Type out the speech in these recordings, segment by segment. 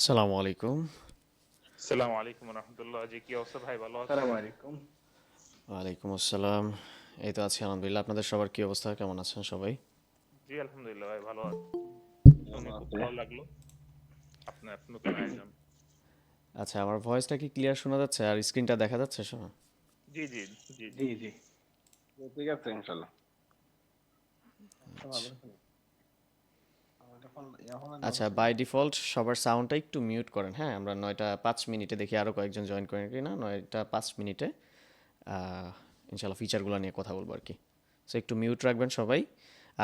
আসসালামু আলাইকুম। আসসালামু আলাইকুম রহমতুল্লাহ। জি, কি অবস্থা ভাই, ভালো আছেন? সালাম আলাইকুম। ওয়ালাইকুম আসসালাম। এই তো আছি আলহামদুলিল্লাহ। আপনাদের সবার কি অবস্থা? কেমন আছেন সবাই? জি, আলহামদুলিল্লাহ ভাই, ভালো আছি। শুনে ভালো খুব আছে। ভালো লাগলো আপনার নতুন আয়োজন। আচ্ছা, আমার ভয়েসটা কি ক্লিয়ার শোনা যাচ্ছে? আর স্ক্রিনটা দেখা যাচ্ছে শোনা? জি জি জি জি। জি, জি। ঠিক আছে ইনশাল্লাহ। আচ্ছা। আমার এখন এখন আচ্ছা, ধরছি বাই না। ডিফল্ট সবার সাউন্ডটা একটু মিউট করেন, হ্যাঁ? আমরা ৯টা ৫ মিনিটে দেখি আরও কয়েকজন জয়েন করেন কিনা। ৯টা ৫ মিনিটে আহ, ইনশাল্লাহ ফিচারগুলো নিয়ে কথা বলবো আর কি। সো একটু মিউট রাখবেন সবাই।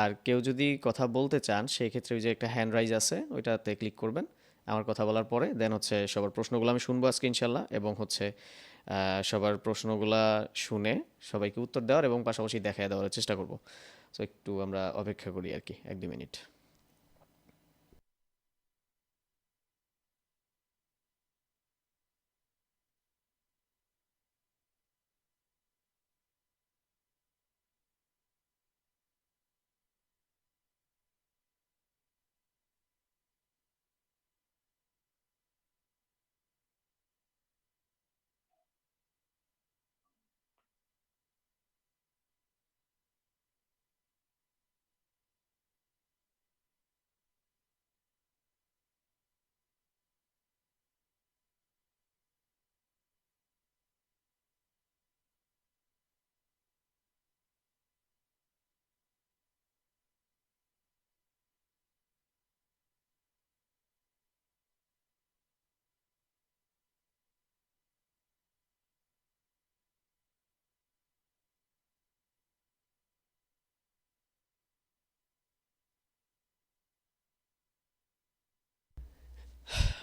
আর কেউ যদি কথা বলতে চান সেই ক্ষেত্রে ওই যে একটা হ্যান্ড রাইজ আছে ওইটাতে ক্লিক করবেন আমার কথা বলার পরে। দেন হচ্ছে সবার প্রশ্নগুলো আমি শুনবো আজকে ইনশাল্লাহ, এবং হচ্ছে সবার প্রশ্নগুলা শুনে সবাইকে উত্তর দেওয়ার এবং পাশাপাশি দেখায় দেওয়ার চেষ্টা করব। সো একটু আমরা অপেক্ষা করি আর কি ১-২ মিনিট।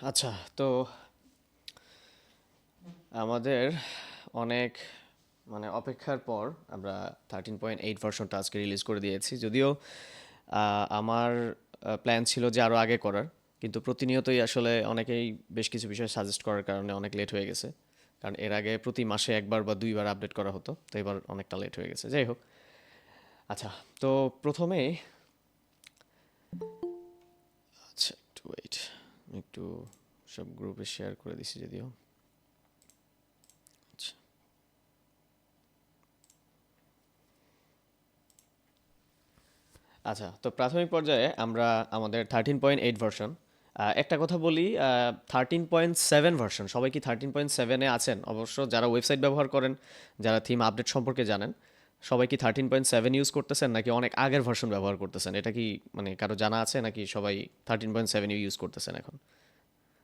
আচ্ছা, তো আমাদের অনেক অপেক্ষার পর আমরা 13.8 ভার্সনটা আজকে রিলিজ করে দিয়েছি। যদিও আমার প্ল্যান ছিল যে আরও আগে করার, কিন্তু প্রতিনিয়তই আসলে অনেকেই বেশ কিছু বিষয় সাজেস্ট করার কারণে অনেক লেট হয়ে গেছে। কারণ এর আগে প্রতি মাসে একবার বা দুইবার আপডেট করা হতো, তো এবার অনেকটা লেট হয়ে গেছে। যাই হোক, আচ্ছা, তো প্রথমেই আচ্ছা একটু ওয়েট, একটু সব গ্রুপে শেয়ার করে দিছি যদিও। আচ্ছা, আচ্ছা, তো প্রাথমিক পর্যায়ে আমরা আমাদের 13.8 ভার্সন, একটা কথা বলি, 13.7 ভার্সন, সবাই কি 13.7-এ আছেন? অবশ্য যারা ওয়েবসাইট ব্যবহার করেন, যারা থিম আপডেট সম্পর্কে জানেন, সবাই কি 13.7 ইউজ করতেছেন নাকি অনেক আগের ভার্সন ব্যবহার করতেছেন? এটা কি কারো জানা আছে নাকি সবাই 13.7 ইউজ করতেছেন এখন?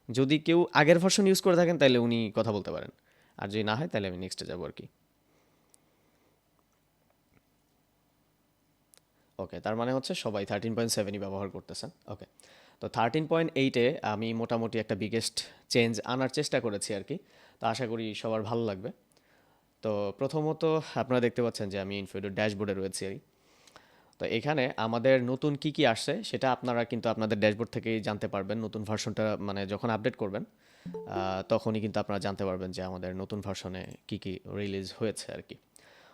যদি কেউ আগের ভার্সন ইউজ করে থাকেন তাহলে উনি কথা বলতে পারেন, আর যদি না হয় তাহলে আমি নেক্সটে যাবো আর কি। ওকে, তার মানে হচ্ছে সবাই 13.7ই ব্যবহার করতেছেন। ওকে, তো 13.8-এ আমি মোটামুটি একটা বিগেস্ট চেঞ্জ আনার চেষ্টা করেছি আর কি। তো আশা করি সবার ভালো লাগবে। তো প্রথমত আপনারা দেখতে পাচ্ছেন যে আমি ইনফিনিটি ড্যাশবোর্ডে রয়েছি আর কি। তো এখানে আমাদের নতুন কি কি আসছে সেটা আপনারা কিন্তু আপনাদের ড্যাশবোর্ড থেকেই জানতে পারবেন। নতুন ভার্সনটা যখন আপডেট করবেন তখনই কিন্তু আপনারা জানতে পারবেন যে আমাদের নতুন ভার্সনে কি কি রিলিজ হয়েছে আর কি।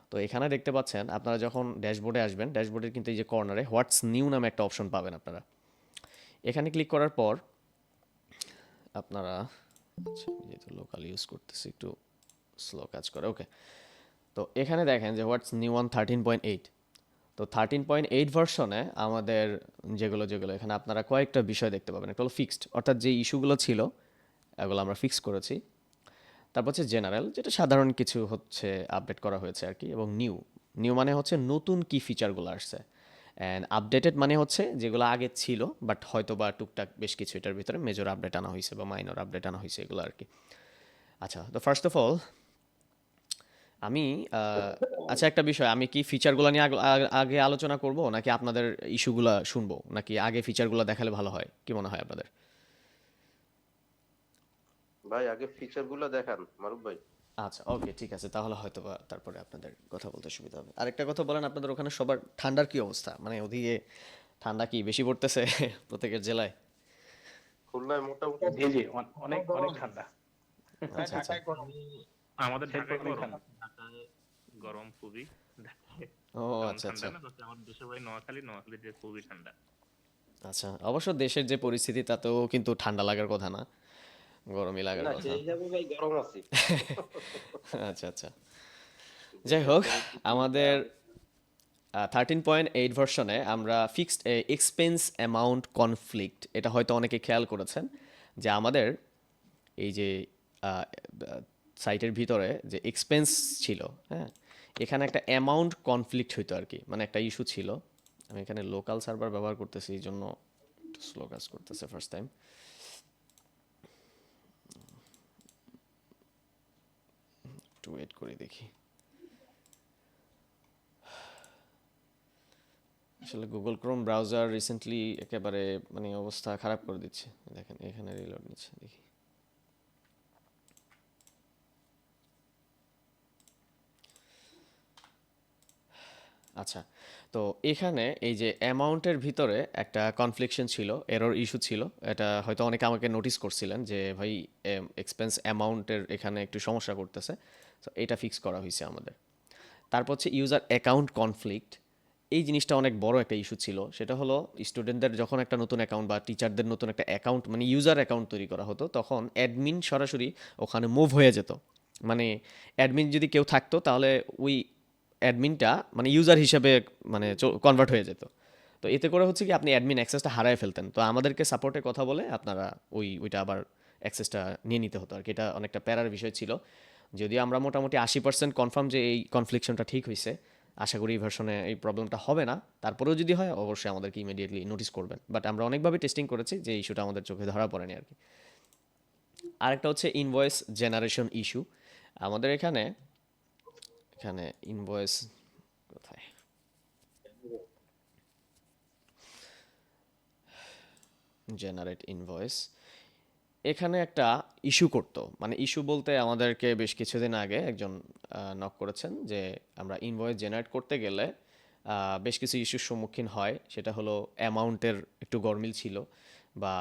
তো এখানে দেখতে পাচ্ছেন আপনারা যখন ড্যাশবোর্ডে আসবেন, ড্যাশবোর্ডের কিন্তু এই যে কর্নারে হোয়াটস নিউ নামে একটা অপশন পাবেন আপনারা। এখানে ক্লিক করার পর আপনারা, আচ্ছা আমি যেহেতু লোকাল ইউজ করতেছি একটু স্লো কাজ করে, ওকে। তো এখানে দেখেন যে হোয়াটস নিউ অন 13.8। তো 13.8 ভার্সনে আমাদের যেগুলো যেগুলো এখানে আপনারা কয়েকটা বিষয় দেখতে পাবেন। একটা হলো ফিক্সড, অর্থাৎ যে ইস্যুগুলো ছিল এগুলো আমরা ফিক্স করেছি। তারপর হচ্ছে জেনারেল, যেটা সাধারণ কিছু হচ্ছে আপডেট করা হয়েছে আর কি। এবং নিউ, নিউ মানে হচ্ছে নতুন কি ফিচারগুলো আসছে। অ্যান্ড আপডেটেড মানে হচ্ছে যেগুলো আগে ছিল বাট হয়তো বা টুকটাক বেশ কিছু এটার ভিতরে মেজর আপডেট আনা হয়েছে বা মাইনর আপডেট আনা হয়েছে এগুলো আর কি। আচ্ছা, তো ফার্স্ট অফ অল আমি আচ্ছা একটা বিষয়, আমি কি ফিচারগুলো নিয়ে আগে আলোচনা করব নাকি আপনাদের ইস্যুগুলো শুনবো, নাকি আগে ফিচারগুলো দেখালে ভালো হয়? কি মনে হয় আপনাদের? ভাই আগে ফিচার গুলো দেখান মারুফ ভাই। আচ্ছা, ওকে, ঠিক আছে, তাহলে হয়তো বা তারপরে আপনাদের কথা বলতে সুবিধা হবে। আরেকটা কথা বলেন, আপনাদের ওখানে সবার ঠান্ডার কি অবস্থা? ওদিকে ঠান্ডা কি বেশি পড়তেছে প্রত্যেকের জেলায়? খুলনায় মোটামুটি জি, জি, অনেক অনেক ঠান্ডা। আচ্ছা, আচ্ছা। ঢাকায় গরম, আমাদের সেই ঢাকায় পরিমাণই গরম। ঠান্ডা। ঢাকায় গরম খুবই। ঢাকায় ও তেমন আচ্ছা, ঠান্ডা আচ্ছা। না, তবে আমার দেশের বাড়ি নোয়াখালী, নোয়াখালীতে খুবই ঠান্ডা। আচ্ছা, অবশ্য দেশের যে পরিস্থিতি তাতেও কিন্তু ঠান্ডা লাগার কথা না। গরমই লাগার না কথা। সেই হিসাবে ভাই গরম আছি। আচ্ছা আচ্ছা, যাই দেশের হোক, পরিস্থিতি যা। আমাদের 13.8 ভার্সনে আমরা ফিক্সড এক্সপেন্স অ্যামাউন্ট কনফ্লিক্ট, এটা হয়তো অনেকে খেয়াল করেছেন যে আমাদের এই যে সাইটের ভিতরে যে এক্সপেন্স ছিল, হ্যাঁ, এখানে একটা অ্যামাউন্ট কনফ্লিক্ট হইতো আর কি, মানে একটা ইস্যু ছিল। আমি এখানে লোকাল সার্ভার ব্যবহার করতেছি, এই জন্য একটু স্লো কাজ করতেছে ফার্স্ট টাইম। একটু ওয়েট করে দেখি। আসলে গুগল ক্রোম ব্রাউজার রিসেন্টলি একেবারে মানে অবস্থা খারাপ করে দিচ্ছে। দেখেন এখানে রিলোড নিচ্ছে, দেখি। আচ্ছা, তো এখানে এই যে অ্যামাউন্টের ভিতরে একটা কনফ্লিকশন ছিল, এরর ইস্যু ছিল। এটা হয়তো অনেকে আমাকে নোটিস করছিলেন যে ভাই এক্সপেন্স অ্যামাউন্টের এখানে একটু সমস্যা করতেছে। তো এটা ফিক্স করা হয়েছে আমাদের। তারপর হচ্ছে ইউজার অ্যাকাউন্ট কনফ্লিক্ট। এই জিনিসটা অনেক বড় একটা ইস্যু ছিল। সেটা হলো স্টুডেন্টদের যখন একটা নতুন অ্যাকাউন্ট বা টিচারদের নতুন একটা অ্যাকাউন্ট মানে ইউজার অ্যাকাউন্ট তৈরি করা হতো, তখন অ্যাডমিন সরাসরি ওখানে মুভ হয়ে যেত। মানে অ্যাডমিন যদি কেউ থাকতো তাহলে ওই অ্যাডমিনটা মানে ইউজার হিসেবে মানে কনভার্ট হয়ে যেত। তো এতে করে হচ্ছে কি আপনি অ্যাডমিন অ্যাক্সেসটা হারায় ফেলতেন। তো আমাদেরকে সাপোর্টে কথা বলে আপনারা ওইটা আবার অ্যাক্সেসটা নিয়ে নিতে হতো আর কি। এটা অনেকটা প্যারার বিষয় ছিল। যদিও আমরা মোটামুটি 80% কনফার্ম যে এই কনফ্লিকশনটা ঠিক হয়েছে, আশা করি এই ভার্সনে এই প্রবলেমটা হবে না। তারপরেও যদি হয় অবশ্যই আমাদেরকে ইমিডিয়েটলি নোটিস করবেন। বাট আমরা অনেকভাবে টেস্টিং করেছি, যে ইস্যুটা আমাদের চোখে ধরা পড়েনি আর কি। আরেকটা হচ্ছে ইনভয়েস জেনারেশন ইস্যু। আমাদের এখানে এখানে ইনভয়েস কোথায়, জেনারেট ইনভয়েস, এখানে একটা ইস্যু করতো। মানে ইস্যু বলতে আমাদেরকে বেশ কিছুদিন আগে একজন নক করেছেন যে আমরা ইনভয়েস জেনারেট করতে গেলে বেশ কিছু ইস্যুর সম্মুখীন হয়। সেটা হলো অ্যামাউন্টের একটু গরমিল ছিল, বা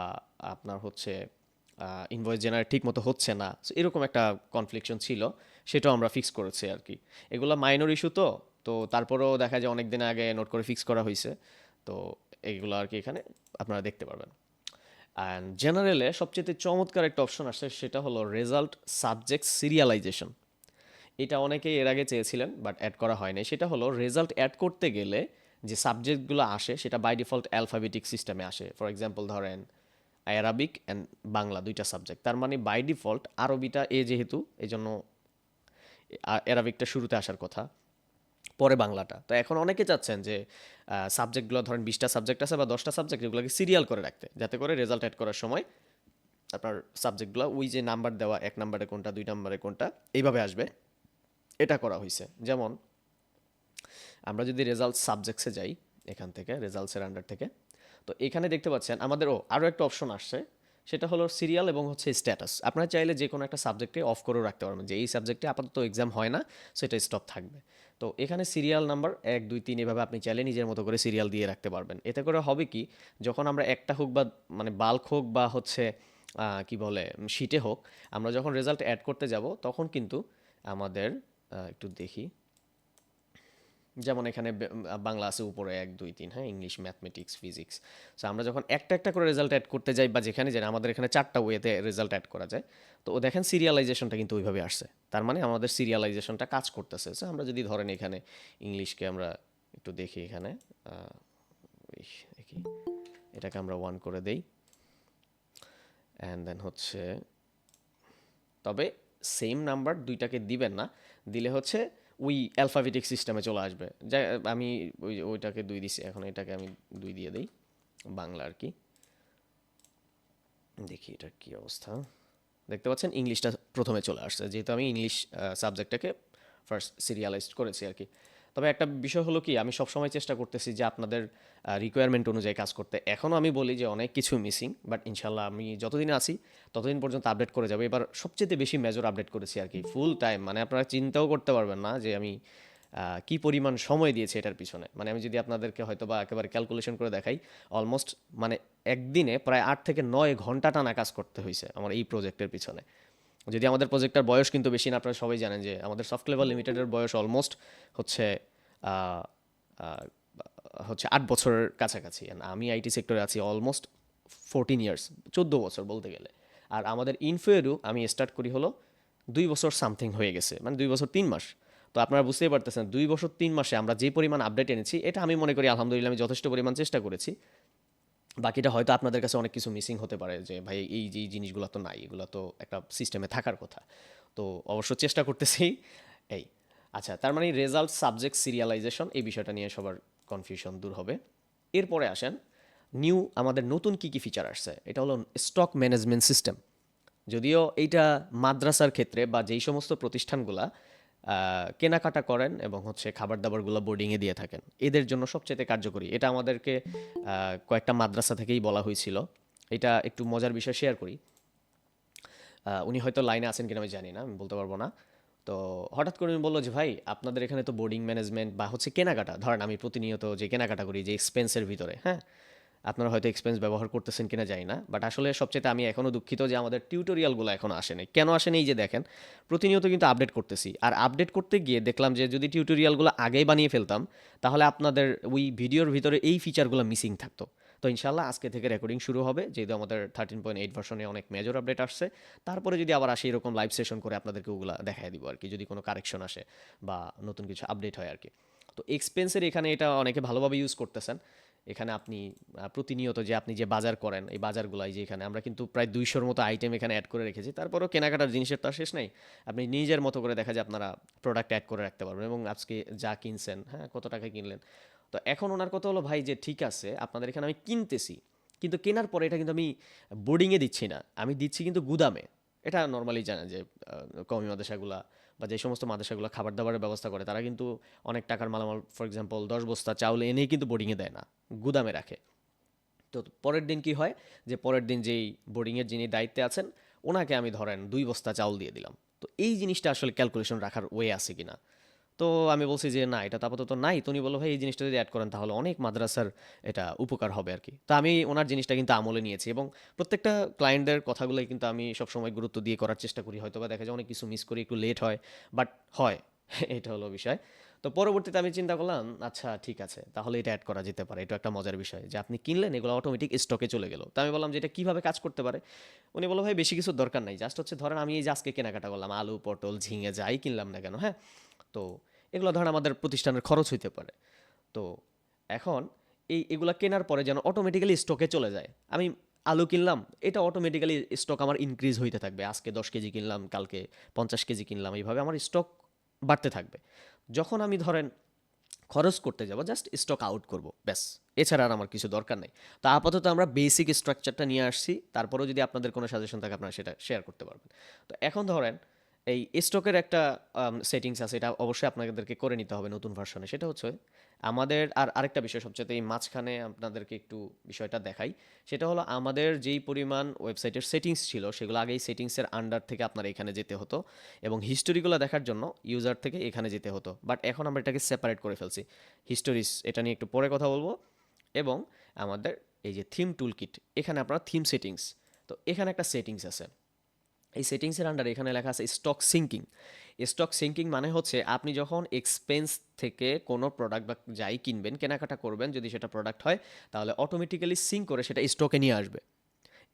আপনার হচ্ছে ইনভয়েস জেনারেট ঠিক মতো হচ্ছে না। So এরকম একটা কনফ্লিকশন ছিল, সেটাও আমরা ফিক্স করেছি আর কি। এগুলো মাইনর ইস্যু, তো তো তারপরেও দেখা যায় অনেক দিন আগে নোট করে ফিক্স করা হয়েছে। তো এইগুলো আর কি এখানে আপনারা দেখতে পারবেন। অ্যান্ড জেনারেলে সবচেয়ে চমৎকার একটা অপশন আসছে, সেটা হলো রেজাল্ট সাবজেক্ট সিরিয়ালাইজেশন। এটা অনেকেই এর আগে চেয়েছিলেন বাট অ্যাড করা হয়নি। সেটা হলো রেজাল্ট অ্যাড করতে গেলে যে সাবজেক্টগুলো আসে সেটা বাই ডিফল্ট অ্যালফাবেটিক সিস্টেমে আসে। ফর এক্সাম্পল ধরেন অ্যারাবিক অ্যান্ড বাংলা দুইটা সাবজেক্ট, তার মানে বাই ডিফল্ট আরবিটা যেহেতু এই জন্য অ্যারাবিকটা শুরুতে আসার কথা, পরে বাংলাটা। তো এখন অনেকে চাচ্ছেন যে সাবজেক্টগুলো ধরেন 20টা সাবজেক্ট আছে বা 10টা সাবজেক্ট, এগুলোকে সিরিয়াল করে রাখতে, যাতে করে রেজাল্ট অ্যাড করার সময় আপনার সাবজেক্টগুলো ওই যে নাম্বার দেওয়া, 1 নম্বরে কোনটা 2 নম্বরে কোনটা এইভাবে আসবে। এটা করা হয়েছে। যেমন আমরা যদি রেজাল্ট সাবজেক্টসে যাই, এখান থেকে রেজাল্টসের আন্ডার থেকে, তো এখানে দেখতে পাচ্ছেন আমাদের আরও একটা অপশন আসছে, সেটা হলো সিরিয়াল এবং হচ্ছে স্ট্যাটাস। আপনারা চাইলে যে কোনো একটা সাবজেক্টে অফ করেও রাখতে পারবেন যে এই সাবজেক্টে আপাতত এক্সাম হয় না, সেটা স্টপ থাকবে। তো এখানে সিরিয়াল নাম্বার 1 2 3 এভাবে আপনি চাইলে নিজের মতো করে সিরিয়াল দিয়ে রাখতে পারবেন। এতে করে হবে কি, যখন আমরা একটা হোক বা মানে বাল্ক হোক বা হচ্ছে কি বলে শিটে হোক, আমরা যখন রেজাল্ট অ্যাড করতে যাব তখন কিন্তু আমাদের একটু দেখি, যেমন এখানে বাংলা আছে উপরে 1 2 3, হ্যাঁ, ইংলিশ, ম্যাথমেটিক্স, ফিজিক্স। সো আমরা যখন একটা একটা করে রেজাল্ট অ্যাড করতে যাই বা যেখানে যাই, আমাদের এখানে 4টা ওয়েতে রেজাল্ট অ্যাড করা যায়। তো দেখেন সিরিয়ালাইজেশনটা কিন্তু ওইভাবে আসছে, তার মানে আমাদের সিরিয়ালাইজেশনটা কাজ করতেছে। সো আমরা যদি ধরেন এখানে ইংলিশকে আমরা একটু দেখি, এখানে দেখি এটাকে আমরা 1 করে দেই, অ্যান্ড দেন হচ্ছে, তবে সেম নাম্বার দুইটাকে দিবেন না, দিলে হচ্ছে ওই অ্যালফাবেটিক সিস্টেমে চলে আসবে। যা আমি ওইটাকে 2 দিছি, এখন এটাকে আমি 2 দিয়ে দিই, বাংলা আর কি। দেখি এটার কি অবস্থা। দেখতে পাচ্ছেন ইংলিশটা প্রথমে চলে আসছে, যেহেতু আমি ইংলিশ সাবজেক্টটাকে ফার্স্ট সিরিয়ালাইজড করেছি আর কি। তবে একটা বিষয় হলো কি, আমি সবসময় চেষ্টা করতেছি যে আপনাদের রিকোয়ারমেন্ট অনুযায়ী কাজ করতে। এখনও আমি বলি যে অনেক কিছু মিসিং, বাট ইনশাল্লাহ আমি যতদিন আছি ততদিন পর্যন্ত আপডেট করে যাবো। এবার সবচেয়ে বেশি মেজর আপডেট করেছি আর কি, ফুল টাইম। মানে আপনারা চিন্তাও করতে পারবেন না যে আমি কি পরিমাণ সময় দিয়েছি এটার পিছনে। মানে আমি যদি আপনাদেরকে হয়তো বা একেবারে ক্যালকুলেশন করে দেখাই, অলমোস্ট মানে একদিনে প্রায় 8 থেকে 9 ঘন্টা টানা কাজ করতে হয়েছে আমার এই প্রজেক্টের পিছনে। যদি আমাদের প্রজেক্টটার বয়স কিন্তু বেশি না, আপনারা সবাই জানেন যে আমাদের সফট লেভেল লিমিটেডের বয়স অলমোস্ট হচ্ছে আহ, আহ, হচ্ছে 8 বছরের কাছাকাছি। And আমি আইটি সেক্টরে আছি অলমোস্ট 14 ইয়ার্স, 14 বছর বলতে গেলে। আর আমাদের ইনফোয়েরও আমি স্টার্ট করি হলো 2 বছর সামথিং হয়ে গেছে, মানে 2 বছর 3 মাস। তো আপনারা বুঝতেই পারতেছেন 2 বছর 3 মাসে আমরা যে পরিমাণ আপডেট এনেছি, এটা আমি মনে করি আলহামদুলিল্লাহ আমি যথেষ্ট পরিমাণ চেষ্টা করেছি। বাকিটা হয়তো আপনাদের কাছে অনেক কিছু মিসিং হতে পারে, যে ভাই এই যে এই জিনিসগুলো তো নাই, এগুলো তো একটা সিস্টেমে থাকার কথা। তো অবশ্য চেষ্টা করতেছি এই। আচ্ছা, তার মানে রেজাল্ট সাবজেক্ট সিরিয়ালাইজেশন, এই বিষয়টা নিয়ে সবার কনফিউশন দূর হবে। এরপরে আসেন আমাদের নতুন কি কি ফিচার আসছে, এটা হলো স্টক ম্যানেজমেন্ট সিস্টেম। যদিও এইটা মাদ্রাসার ক্ষেত্রে বা যেই সমস্ত প্রতিষ্ঠানগুলা কেনাকাটা করেন এবং হচ্ছে খাবার দাবারগুলো বোর্ডিংয়ে দিয়ে থাকেন, এদের জন্য সবচেয়ে কার্যকরী। এটা আমাদেরকে কয়েকটা মাদ্রাসা থেকেই বলা হয়েছিল। এটা একটু মজার বিষয় শেয়ার করি। উনি হয়তো লাইনে আছেন কিনা আমি জানি না, আমি বলতে পারবো না। তো হঠাৎ করে উনি বললো যে ভাই আপনাদের এখানে তো বোর্ডিং ম্যানেজমেন্ট বা হচ্ছে কেনাকাটা, ধরেন আমি প্রতিনিয়ত যে কেনাকাটা করি যে এক্সপেন্সের ভিতরে, হ্যাঁ, আপনারা হয়তো এক্সপেন্স ব্যবহার করতেছেন কিনা জানি না, বাট আসলে সবচেয়ে আমি এখনও দুঃখিত যে আমাদের টিউটোরিয়ালগুলো এখনও আসেনি। কেন আসেনি? এই যে দেখেন, প্রতিনিয়ত কিন্তু আপডেট করতেছি, আর আপডেট করতে গিয়ে দেখলাম যে যদি টিউটোরিয়ালগুলো আগেই বানিয়ে ফেলতাম, তাহলে আপনাদের ওই ভিডিওর ভিতরে এই ফিচারগুলো মিসিং থাকতো। তো ইনশাল্লাহ আজকে থেকে রেকর্ডিং শুরু হবে, যেহেতু আমাদের 13.8 ভার্সনে অনেক মেজর আপডেট আসছে। তারপরে যদি আবার আসে এরকম লাইভ সেশন করে আপনাদেরকে ওগুলো দেখাই দিব আর কি, যদি কোনো কারেকশন আসে বা নতুন কিছু আপডেট হয় আর কি। তো এক্সপেন্সের এখানে এটা অনেকে ভালোভাবে ইউজ করতেছেন। এখানে আপনি প্রতিনিয়ত যে আপনি যে বাজার করেন, এই বাজারগুলাই যে এখানে আমরা কিন্তু প্রায় 200-র মতো আইটেম এখানে অ্যাড করে রেখেছি। তারপরেও কেনাকাটার জিনিসের তো আর শেষ নেই। আপনি নিজের মতো করে দেখা যায় আপনারা প্রোডাক্ট অ্যাড করে রাখতে পারবেন, এবং আজকে যা কিনছেন, হ্যাঁ, কত টাকায় কিনলেন। তো এখন ওনার কথা হলো ভাই যে ঠিক আছে আপনাদের এখানে আমি কিনতেছি, কিন্তু কেনার পরে এটা কিন্তু আমি বোর্ডিংয়ে দিচ্ছি না, আমি দিচ্ছি কিন্তু গুদামে। এটা নর্মালি জানেন যে কওমি মাদ্রাসাগুলা বা যে সমস্ত মাদ্রাসাগুলো খাবার দাবারের ব্যবস্থা করে, তারা কিন্তু অনেক টাকার মালামাল, ফর এক্সাম্পল 10 বস্তা চাউল এনেই কিন্তু বোর্ডিংয়ে দেয় না, গুদামে রাখে। তো পরের দিন কি হয়, যে পরের দিন যেই বোর্ডিংয়ের যিনি দায়িত্বে আছেন, ওনাকে আমি ধরেন 2 বস্তা চাউল দিয়ে দিলাম। তো এই জিনিসটা আসলে ক্যালকুলেশন রাখার ওয়ে আছে কিনা। তো আমি বলছি যে না, এটা তো আপাতত নাই। তো উনি বললো ভাই এই জিনিসটা যদি অ্যাড করেন তাহলে অনেক মাদ্রাসার এটা উপকার হবে আর কি। তো আমি ওনার জিনিসটা কিন্তু আমলে নিয়েছি, এবং প্রত্যেকটা ক্লায়েন্টদের কথাগুলোই কিন্তু আমি সবসময় গুরুত্ব দিয়ে করার চেষ্টা করি। হয়তো বা দেখা যায় অনেক কিছু মিস করি, একটু লেট হয়, বাট হয়। এটা হলো বিষয়। তো পরবর্তীতে আমি চিন্তা করলাম আচ্ছা ঠিক আছে, তাহলে এটা অ্যাড করা যেতে পারে। এটা একটা মজার বিষয় যে আপনি কিনলেন, এগুলো অটোমেটিক স্টকে চলে গেল। তো আমি বললাম যে এটা কীভাবে কাজ করতে পারে। উনি বললো ভাই বেশি কিছুর দরকার নাই, জাস্ট হচ্ছে ধরেন আমি এই যে আজকে কেনাকাটা করলাম, আলু পটল ঝিঙে যাই কিনলাম না কেন, হ্যাঁ, তো এগুলো ধরেন আমাদের প্রতিষ্ঠানের খরচ হইতে পারে। তো এখন এগুলা কেনার পরে যেন অটোমেটিক্যালি স্টকে চলে যায়। আমি আলু কিনলাম, এটা অটোমেটিক্যালি স্টক আমার ইনক্রিজ হইতে থাকবে। আজকে 10 কেজি কিনলাম, কালকে 50 কেজি কিনলাম, এইভাবে আমার স্টক বাড়তে থাকবে। যখন আমি ধরেন খরচ করতে যাব, জাস্ট স্টক আউট করব, ব্যাস। এছাড়া আর আমার কিছু দরকার নেই। তো আপাতত আমরা বেসিক স্ট্রাকচারটা নিয়ে আসছি, তারপরেও যদি আপনাদের কোনো সাজেশন থাকে আপনারা সেটা শেয়ার করতে পারবেন। তো এখন ধরেন এই স্টকের একটা সেটিংস আছে, এটা অবশ্যই আপনাদেরকে করে নিতে হবে নতুন ভার্সনে। সেটা হচ্ছে আমাদের আরেকটা বিষয়, সবচেয়ে এই মাঝখানে আপনাদেরকে একটু বিষয়টা দেখাই। সেটা হলো আমাদের যেই পরিমাণ ওয়েবসাইটের সেটিংস ছিল, সেগুলো আগেই সেটিংসের আন্ডার থেকে আপনার এখানে যেতে হতো, এবং হিস্টোরিগুলো দেখার জন্য ইউজার থেকে এখানে যেতে হতো। বাট এখন আমরা এটাকে সেপারেট করে ফেলছি। হিস্টোরিস এটা নিয়ে একটু পরে কথা বলবো। এবং আমাদের এই যে থিম টুল কিট, এখানে আপনার থিম সেটিংস, তো এখানে একটা সেটিংস আছে। এই সেটিংসের আন্ডারে এখানে লেখা আছে স্টক সিঙ্কিং। স্টক সিঙ্কিং মানে হচ্ছে আপনি যখন এক্সপেন্স থেকে কোনো প্রোডাক্ট বা যাই কিনবেন, কেনাকাটা করবেন, যদি সেটা প্রোডাক্ট হয় তাহলে অটোমেটিক্যালি সিঙ্ক করে সেটা স্টকে নিয়ে আসবে।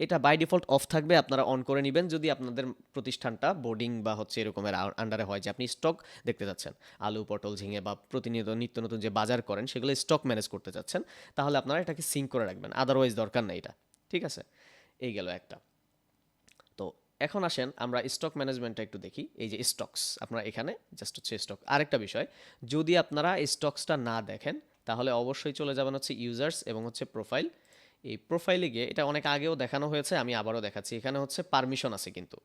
এটা বাই ডিফল্ট অফ থাকবে, আপনারা অন করে নেবেন যদি আপনাদের প্রতিষ্ঠানটা বোর্ডিং বা হচ্ছে এরকমের আন্ডারে হয়, যে আপনি স্টক দেখতে যাচ্ছেন, আলু পটল ঝিঙে বা প্রতিনিয়ত নিত্য নতুন যে বাজার করেন সেগুলো স্টক ম্যানেজ করতে চাচ্ছেন, তাহলে আপনারা এটাকে সিঙ্ক করে রাখবেন। আদারওয়াইজ দরকার নেই এটা। ঠিক আছে, এই গেল একটা। তো এখন আসেন আমরা স্টক ম্যানেজমেন্টটা একটু দেখি। এই যে স্টকস, আপনারা এখানে জাস্ট হচ্ছে স্টক। আরেকটা বিষয়, যদি আপনারা স্টকসটা না দেখেন তাহলে অবশ্যই চলে যাবেন হচ্ছে ইউজার্স এবং হচ্ছে প্রোফাইল। এই প্রোফাইলে গিয়ে, এটা অনেক আগেও দেখানো হয়েছে, আমি আবারও দেখাচ্ছি। এখানে হচ্ছে পারমিশন আছে, কিন্তু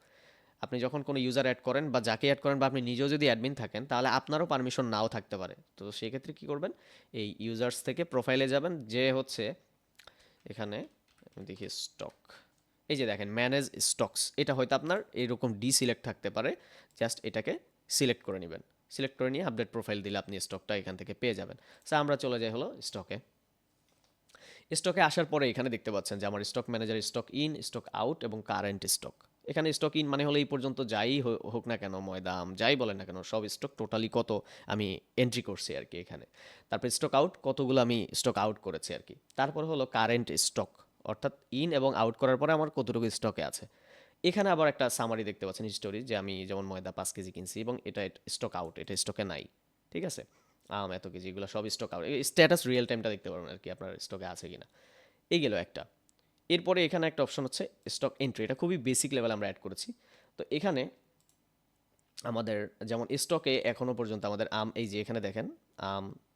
আপনি যখন কোনো ইউজার অ্যাড করেন বা যাকে অ্যাড করেন, বা আপনি নিজেও যদি অ্যাডমিন থাকেন, তাহলে আপনারও পারমিশন নাও থাকতে পারে। তো সেক্ষেত্রে কী করবেন, এই ইউজার্স থেকে প্রোফাইলে যাবেন, যে হচ্ছে এখানে দেখি স্টক, এই যে দেখেন ম্যানেজ স্টকস, এটা হয়তো আপনার এইরকম সিলেক্ট থাকতে পারে। জাস্ট এটাকে সিলেক্ট করে নেবেন। সিলেক্ট করে নিয়ে আপডেট প্রোফাইল দিলে আপনি স্টকটা এখান থেকে পেয়ে যাবেন। সো আমরা চলে যাই হলো স্টকে। স্টকে আসার পরে এখানে দেখতে পাচ্ছেন যে আমার stock manager stock in, stock out এবং কারেন্ট স্টক। এখানে স্টক ইন মানে হলো এই পর্যন্ত যাই হোক না কেন, ময়দা আম যাই বলেন না কেন, সব স্টক টোটালি কত আমি এন্ট্রি করছি আর কি এখানে। তারপর স্টক আউট, কতগুলো আমি স্টক আউট করেছি আর কি। তারপর হলো কারেন্ট স্টক, অর্থাৎ ইন এবং আউট করার পরে আমার কতটুকু স্টকে আছে। এখানে আবার একটা সামারি দেখতে পাচ্ছেন হিস্টোরি, যে আমি যেমন ময়দা 5 কেজি কিনছি এবং এটা স্টক আউট, এটা স্টকে নাই, ঠিক আছে। এত কেজি, এগুলো সব স্টক আউট, স্ট্যাটাস রিয়েল টাইমটা দেখতে পারবেন আর কি, আপনার স্টকে আছে কিনা। এই গেল একটা। এরপরে এখানে একটা অপশন হচ্ছে স্টক এন্ট্রি, এটা খুবই বেসিক লেভেল আমরা অ্যাড করেছি। তো এখানে আমাদের যেমন স্টকে এখনও পর্যন্ত আমাদের এই যে এখানে দেখেন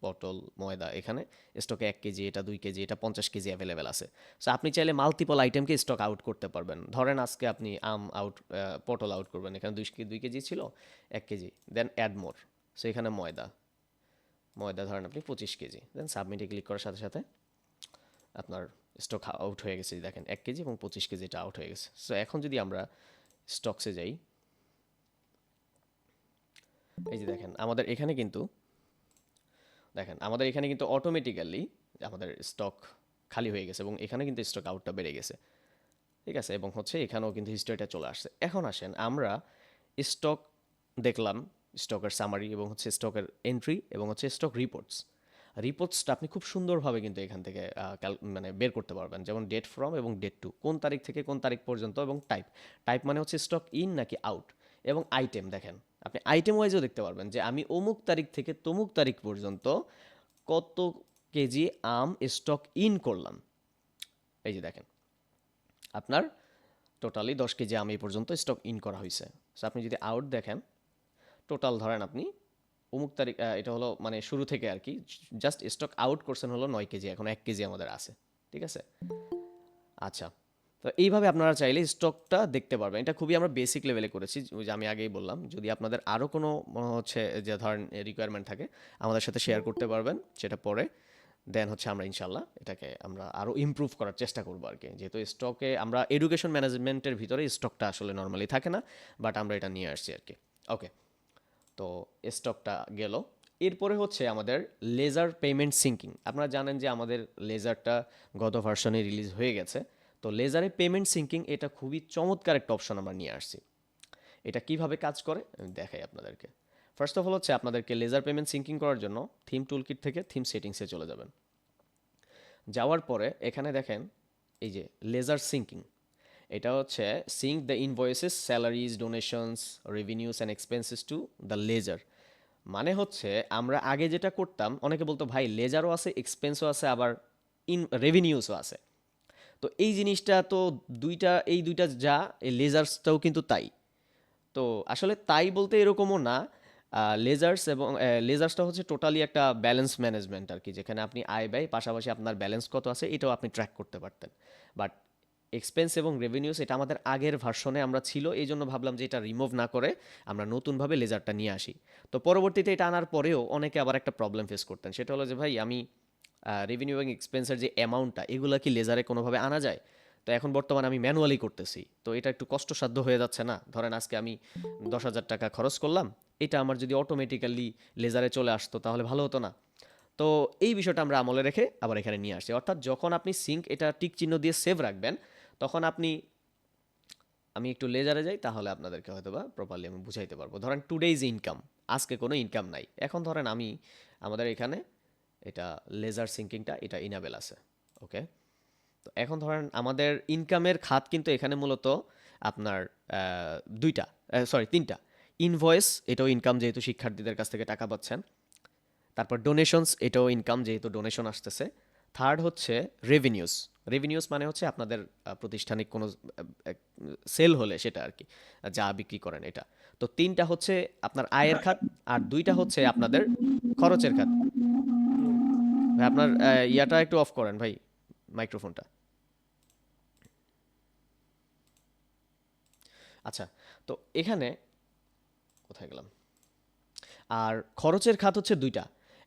পটল, ময়দা, এখানে স্টকে 1 কেজি, এটা 2 কেজি, এটা 50 কেজি অ্যাভেলেবেল আছে। সো আপনি চাইলে মাল্টিপল আইটেমকে স্টক আউট করতে পারবেন। ধরেন আজকে আপনি পটল আউট করবেন, এখানে 2 কেজি ছিল, 1 কেজি, দেন অ্যাড মোর। সো এখানে ময়দা ময়দা ধরেন আপনি 25 কেজি, দেন সাবমিটে ক্লিক করার সাথে সাথে আপনার স্টক আউট হয়ে গেছে, দেখেন 1 কেজি এবং 25 কেজি এটা আউট হয়ে গেছে। সো এখন যদি আমরা স্টকসে যাই, এই যে দেখেন আমাদের এখানে কিন্তু অটোমেটিক্যালি আমাদের স্টক খালি হয়ে গেছে এবং এখানে কিন্তু স্টক আউটটা বেড়ে গেছে, ঠিক আছে। এবং হচ্ছে এখানেও কিন্তু হিস্টোরিটা চলে আসছে। এখন আসেন আমরা স্টক দেখলাম, স্টকের সামারি এবং হচ্ছে স্টকের এন্ট্রি এবং হচ্ছে স্টক রিপোর্টসটা আপনি খুব সুন্দরভাবে কিন্তু এখান থেকে মানে বের করতে পারবেন। যেমন ডেট ফ্রম এবং ডেট টু, কোন তারিখ থেকে কোন তারিখ পর্যন্ত, এবং টাইপ মানে হচ্ছে স্টক ইন নাকি আউট, এবং আইটেম দেখেন আপনি আইটেম ওয়াইজও দেখতে পারবেন যে আমি অমুক তারিখ থেকে তমুক তারিখ পর্যন্ত কত কেজি স্টক ইন করলাম। এই যে দেখেন আপনার টোটালি 10 কেজি এই পর্যন্ত স্টক ইন করা হয়েছে। সো আপনি যদি আউট দেখেন, টোটাল ধরেন আপনি অমুক তারিখ, এটা হলো মানে শুরু থেকে আর কি, জাস্ট স্টক আউট করছেন হলো 9 কেজি, এখন 1 কেজি আমাদের আছে, ঠিক আছে। আচ্ছা, তো এইভাবে আপনারা চাইলে স্টকটা দেখতে পারবেন। এটা খুবই আমরা বেসিক লেভেলে করেছি, ওই যে আমি আগেই বললাম। যদি আপনাদের আরও কোনো হচ্ছে যে ধরেন রিকোয়ারমেন্ট থাকে, আমাদের সাথে শেয়ার করতে পারবেন সেটা পরে। দেন হচ্ছে আমরা ইনশাল্লাহ এটাকে আমরা আরও ইমপ্রুভ করার চেষ্টা করবো আর কি। যেহেতু স্টকে আমরা এডুকেশন ম্যানেজমেন্টের ভিতরে স্টকটা আসলে নর্মালি থাকে না, বাট আমরা এটা নিয়ে আসছি আর কি। ওকে, তো স্টকটা গেল। এরপরে হচ্ছে আমাদের লেজার পেমেন্ট সিঙ্কিং। আপনারা জানেন যে আমাদের লেজারটা গত ভার্সনে রিলিজ হয়ে গেছে। তো লেজারে পেমেন্ট সিঙ্কিং এটা খুবই চমৎকার একটা অপশন আমরা নিয়ে আসছি। এটা কিভাবে কাজ করে আমি দেখাই আপনাদেরকে। ফার্স্ট অফ অল হচ্ছে আপনাদেরকে লেজার পেমেন্ট সিঙ্কিং করার জন্য থিম টুলকিট থেকে থিম সেটিংসে চলে যাবেন। যাওয়ার পরে এখানে দেখেন এই যে লেজার সিঙ্কিং, এটা হচ্ছে sync the invoices, salaries, donations, revenues and expenses to the ledger. মানে হচ্ছে আমরা আগে যেটা করতাম, অনেকে বলতো ভাই লেজারও আছে, এক্সপেন্সও আছে, আবার রেভিনিউসও আছে। তো এই জিনিসটা তো এই দুইটা যা, এই লেজার্সটাও কিন্তু তাই। তো আসলে তাই বলতে এরকমও না। লেজার্সটা হচ্ছে টোটালি একটা ব্যালেন্স ম্যানেজমেন্ট আর কি, যেখানে আপনি আয় ব্যয় পাশাপাশি আপনার ব্যালেন্স কত আছে এটাও আপনি ট্র্যাক করতে পারতেন। বাট এক্সপেন্স এবং রেভিনিউস এটা আমাদের আগের ভার্সনে আমরা ছিল, এই জন্য ভাবলাম যে এটা রিমুভ না করে আমরা নতুনভাবে লেজারটা নিয়ে আসি। তো পরবর্তীতে এটা আনার পরেও অনেকে আবার একটা প্রবলেম ফেস করতেন, সেটা হলো যে ভাই আমি রেভিনিউ এবং এক্সপেন্সের যে অ্যামাউন্টটা, এগুলো কি লেজারে কোনোভাবে আনা যায়? তো এখন বর্তমানে আমি ম্যানুয়ালি করতেছি, তো এটা একটু কষ্টসাধ্য হয়ে যাচ্ছে না? ধরেন আজকে আমি 10,000 টাকা খরচ করলাম, এটা আমার যদি অটোমেটিক্যালি লেজারে চলে আসতো তাহলে ভালো হতো না? তো এই বিষয়টা আমরা আমলে রেখে আবার এখানে নিয়ে আসছি। অর্থাৎ যখন আপনি সিঙ্ক এটা টিক চিহ্ন দিয়ে সেভ রাখবেন, তখন আমি একটু লেজারে যাই, তাহলে আপনাদেরকে হয়তো বা প্রপারলি আমি বুঝাইতে পারবো। ধরেন টুডেইজ ইনকাম, আজকে কোনো ইনকাম নাই। এখন ধরেন আমাদের এখানে এটা লেজার সিঙ্কিংটা এটা ইনাবেল আছে। ওকে, তো এখন ধরেন আমাদের ইনকামের খাত কিন্তু এখানে মূলত আপনার তিনটা। ইনভয়েস, এটাও ইনকাম যেহেতু শিক্ষার্থীদের কাছ থেকে টাকা পাচ্ছেন। তারপর ডোনেশনস, এটাও ইনকাম যেহেতু ডোনেশন আসতেছে। থার্ড হচ্ছে রেভিনিউস মানে হচ্ছে আপনাদের প্রতিষ্ঠানিক কোনো সেল হলে সেটা আর কি, যা বিক্রি করেন এটা। তো তিনটা হচ্ছে আপনার আয়ের খাত, আর দুইটা হচ্ছে আপনাদের খরচের খাত। ভাই আপনার ইয়াটা একটু অফ করেন ভাই, মাইক্রোফোনটা। আচ্ছা, তো এখানে কোথায় গেলাম? আর খরচের খাত হচ্ছে দুইটা।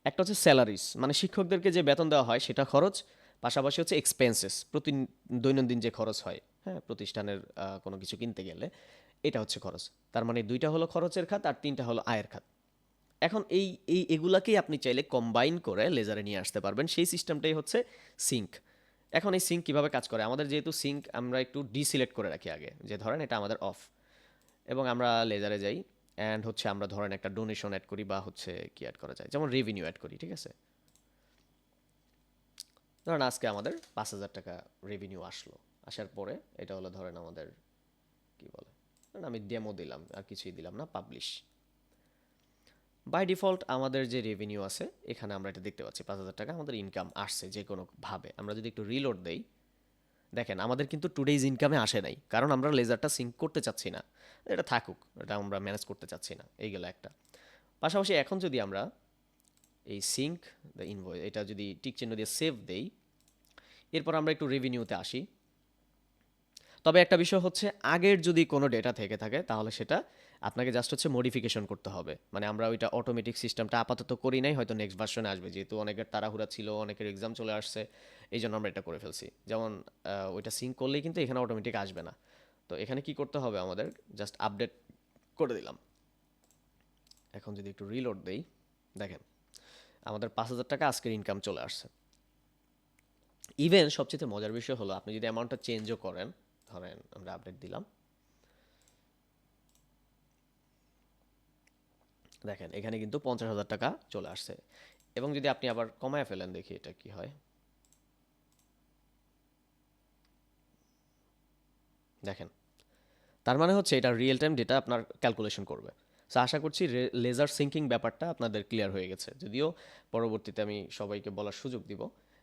একটা হচ্ছে স্যালারিস, মানে শিক্ষকদেরকে যে বেতন দেওয়া হয় সেটা খরচ, পাশাপাশি হচ্ছে এক্সপেন্সেস, দৈনন্দিন যে খরচ হয়, হ্যাঁ, প্রতিষ্ঠানের কোনো কিছু কিনতে গেলে, এটা হচ্ছে খরচ। তার মানে দুইটা হলো খরচের খাত আর তিনটা হলো আয়ের খাত। এখন এগুলাকেই আপনি চাইলে কম্বাইন করে লেজারে নিয়ে আসতে পারবেন, সেই সিস্টেমটাই হচ্ছে সিঙ্ক। এখন এই সিঙ্ক কীভাবে কাজ করে, আমাদের যেহেতু সিঙ্ক আমরা একটু ডিসিলেক্ট করে রাখি আগে, যে ধরেন এটা আমাদের অফ, এবং আমরা লেজারে যাই, অ্যান্ড হচ্ছে আমরা ধরেন একটা ডোনেশন অ্যাড করি, বা হচ্ছে কি অ্যাড করা যায়, যেমন রেভিনিউ অ্যাড করি, ঠিক আছে। ধরেন আজকে আমাদের 5,000 টাকা রেভিনিউ আসলো, আসার পরে এটা হলো ধরেন আমাদের কি বলে, কারণ আমি ডেমো দিলাম আর কিছুই দিলাম না, পাবলিশ। বাই ডিফল্ট আমাদের যে রেভিনিউ আছে এখানে আমরা এটা দেখতে পাচ্ছি 5,000 টাকা আমাদের ইনকাম আসছে যে কোনোভাবে। আমরা যদি একটু রিলোড দেই, দেখেন আমাদের কিন্তু টুডেজ ইনকামে আসে নাই, কারণ আমরা লেজারটা সিঙ্ক করতে চাচ্ছি না। এটা থাকুক, এটা আমরা ম্যানেজ করতে চাচ্ছি না, এই গেল একটা। পাশাপাশি এখন যদি আমরা এই সিঙ্ক দ্য ইনভয়েস এটা যদি টিক চিহ্ন দিয়ে সেভ দেই, এরপর আমরা একটু রেভিনিউতে আসি। তবে একটা বিষয় হচ্ছে, আগের যদি কোনো ডেটা থেকে থাকে তাহলে সেটা আপনাকে জাস্ট হচ্ছে মডিফিকেশন করতে হবে। মানে আমরা ওইটা অটোমেটিক সিস্টেমটা আপাতত করি নাই, হয়তো নেক্সট ভার্সনে আসবে, যেহেতু অনেকের তাড়াহুড়া ছিল, অনেকের এক্সাম চলে আসছে, এই জন্য আমরা এটা করে ফেলছি। যেমন ওইটা সিঙ্ক করলেই কিন্তু এখানে অটোমেটিক আসবে না। তো এখানে কি করতে হবে আমাদের, জাস্ট আপডেট করে দিলাম। এখন যদি একটু রিলোড দেই, দেখেন আমাদের 5,000 টাকা আজকের ইনকাম চলে আসছে। ইভেন সবচেয়ে মজার বিষয় হলো, আপনি যদি অ্যামাউন্টটা চেঞ্জও করেন, ধরেন আমরা আপডেট দিলাম, দেখেন এখানে কিন্তু 50,000 টাকা চলে আসছে। এবং যদি আপনি আবার কমায় ফেলেন, দেখি এটা কি হয়, দেখেন তার মানে হচ্ছে এটা রিয়েল টাইম ডেটা আপনার ক্যালকুলেশন করবে। সো আশা করছি লেজার সিঙ্কিং ব্যাপারটা আপনাদের ক্লিয়ার হয়ে গেছে। যদিও পরবর্তীতে আমি সবাইকে বলার সুযোগ দিব,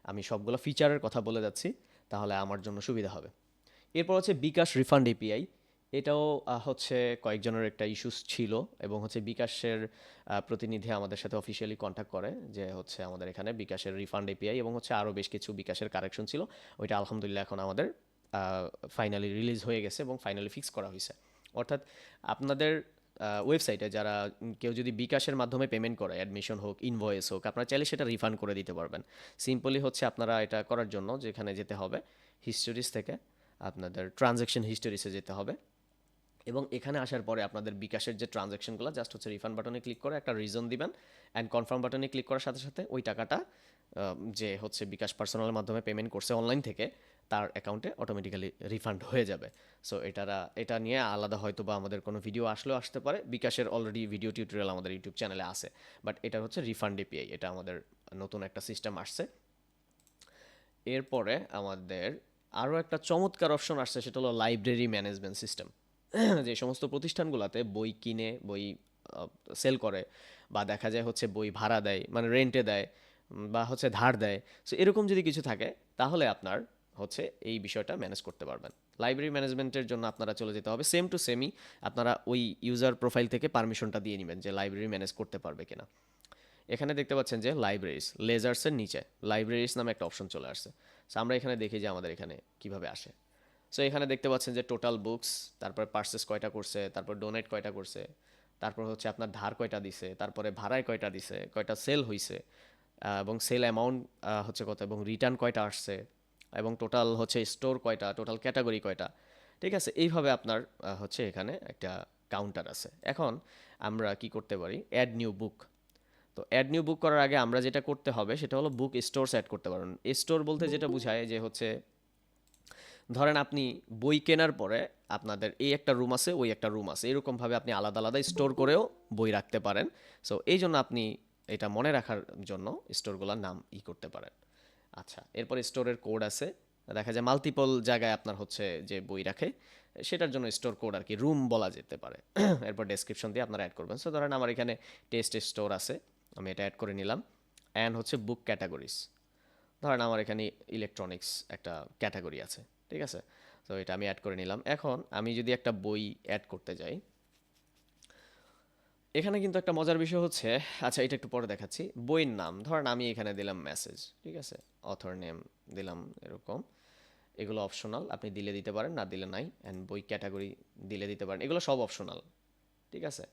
আমি সবগুলো ফিচারের কথা বলে যাচ্ছি, তাহলে আমার জন্য সুবিধা হবে। এরপর হচ্ছে বিকাশ রিফান্ড এপিআই। এটাও হচ্ছে কয়েকজনের একটা ইস্যুস ছিল, এবং হচ্ছে বিকাশের প্রতিনিধি আমাদের সাথে অফিসিয়ালি কন্ট্যাক্ট করে যে হচ্ছে আমাদের এখানে বিকাশের রিফান্ড এপিআই এবং হচ্ছে আরও বেশ কিছু বিকাশের কারেকশন ছিল, ওইটা আলহামদুলিল্লাহ এখন আমাদের ফাইনালি রিলিজ হয়ে গেছে এবং ফাইনালি ফিক্স করা হয়েছে। অর্থাৎ আপনাদের ওয়েবসাইটে যারা কেউ যদি বিকাশের মাধ্যমে পেমেন্ট করে, অ্যাডমিশন হোক, ইনভয়েস হোক, আপনারা চাইলে সেটা রিফান্ড করে দিতে পারবেন। সিম্পলি হচ্ছে আপনারা এটা করার জন্য যেখানে যেতে হবে, হিস্টোরিজ থেকে আপনাদের ট্রানজ্যাকশন হিস্টোরিসে যেতে হবে, এবং এখানে আসার পরে আপনাদের বিকাশের যে ট্রানজ্যাকশনগুলো, জাস্ট হচ্ছে রিফান্ড বাটনে ক্লিক করে একটা রিজন দিবেন, অ্যান্ড কনফার্ম বাটনে ক্লিক করার সাথে সাথে ওই টাকাটা যে হচ্ছে বিকাশ পার্সোনালের মাধ্যমে পেমেন্ট করছে অনলাইন থেকে, তার অ্যাকাউন্টে অটোমেটিক্যালি রিফান্ড হয়ে যাবে। সো এটা নিয়ে আলাদা হয়তো বা আমাদের কোনো ভিডিও আসলেও আসতে পারে, বিকাশের অলরেডি ভিডিও টিউটোরিয়াল আমাদের ইউটিউব চ্যানেলে আছে। বাট এটা হচ্ছে রিফান্ড এপিআই, এটা আমাদের নতুন একটা সিস্টেম আসছে। এরপরে আমাদের আরও একটা চমৎকার অপশন আসছে, সেটা হলো লাইব্রেরি ম্যানেজমেন্ট সিস্টেম। যে সমস্ত প্রতিষ্ঠানগুলোতে বই কিনে বই সেল করে, বা দেখা যায় হচ্ছে বই ভাড়া দেয়, মানে রেন্টে দেয়, বা হচ্ছে ধার দেয়, সো এরকম যদি কিছু থাকে তাহলে আপনার হচ্ছে এই বিষয়টা ম্যানেজ করতে পারবেন। লাইব্রেরি ম্যানেজমেন্টের জন্য আপনারা চলে যেতে হবে সেম টু সেমই, আপনারা ওই ইউজার প্রোফাইল থেকে পারমিশনটা দিয়ে নেবেন যে লাইব্রেরি ম্যানেজ করতে পারবে কিনা। এখানে দেখতে পাচ্ছেন যে লাইব্রেরিজ, লেজার্সের নিচে লাইব্রেরিজ নামে একটা অপশন চলে আসছে। সো আমরা এখানে দেখি যে আমাদের এখানে কিভাবে আসে। সো এখানে দেখতে পাচ্ছেন যে টোটাল বুকস, তারপর পার্সেস কয়টা করছে, তারপর ডোনেট কয়টা করছে, তারপর হচ্ছে আপনার ধার কয়টা দিছে, তারপরে ভাড়ায় কয়টা দিছে, কয়টা সেল হয়েছে, এবং সেল অ্যামাউন্ট হচ্ছে কত, এবং রিটার্ন কয়টা আসছে, এবং টোটাল হচ্ছে স্টোর কয়টা, টোটাল ক্যাটাগরি কয়টা। ঠিক আছে, এইভাবে আপনার হচ্ছে এখানে একটা কাউন্টার আছে। এখন আমরা কি করতে পারি, অ্যাড নিউ বুক। তো অ্যাড নিউ বুক করার আগে আমরা যেটা করতে হবে সেটা হলো বুক স্টোরস অ্যাড করতে পারেন। স্টোর বলতে যেটা বোঝায় যে হচ্ছে, ধরেন আপনি বই কেনার পরে আপনাদের এই একটা রুম আছে, ওই একটা রুম আছে, এরকমভাবে আপনি আলাদা আলাদা স্টোর করেও বই রাখতে পারেন। সো এই জন্য আপনি এটা মনে রাখার জন্য স্টোরগুলোর নাম করতে পারেন। আচ্ছা, এরপর স্টোরের কোড আছে, দেখা যায় মাল্টিপল জায়গায় আপনার হচ্ছে যে বই রাখে, সেটার জন্য স্টোর কোড আর কি রুম বলা যেতে পারে। এরপর ডেসক্রিপশন দিয়ে আপনারা অ্যাড করবেন। সো ধরেন আমার এখানে টেস্ট স্টোর আছে, আমি এটা অ্যাড করে নিলাম। অ্যান্ড হচ্ছে বুক ক্যাটাগরিজ, ধরেন আমার এখানে ইলেকট্রনিক্স একটা ক্যাটাগরি আছে, ঠিক আছে। তো এটা আমি অ্যাড করে নিলাম। এখন আমি যদি একটা বই অ্যাড করতে যাই, এখানে কিন্তু একটা মজার বিষয় হচ্ছে, আচ্ছা এটা একটু পরে দেখাচ্ছি। বইয়ের নাম ধরেন আমি এখানে দিলাম মেসেজ, ঠিক আছে, অথর নেম দিলাম এরকম। এগুলো অপশনাল, আপনি দিলে দিতে পারেন, না দিলে নাই। অ্যান্ড বই ক্যাটাগরি দিলে দিতে পারেন, এগুলো সব অপশনাল, ঠিক আছে।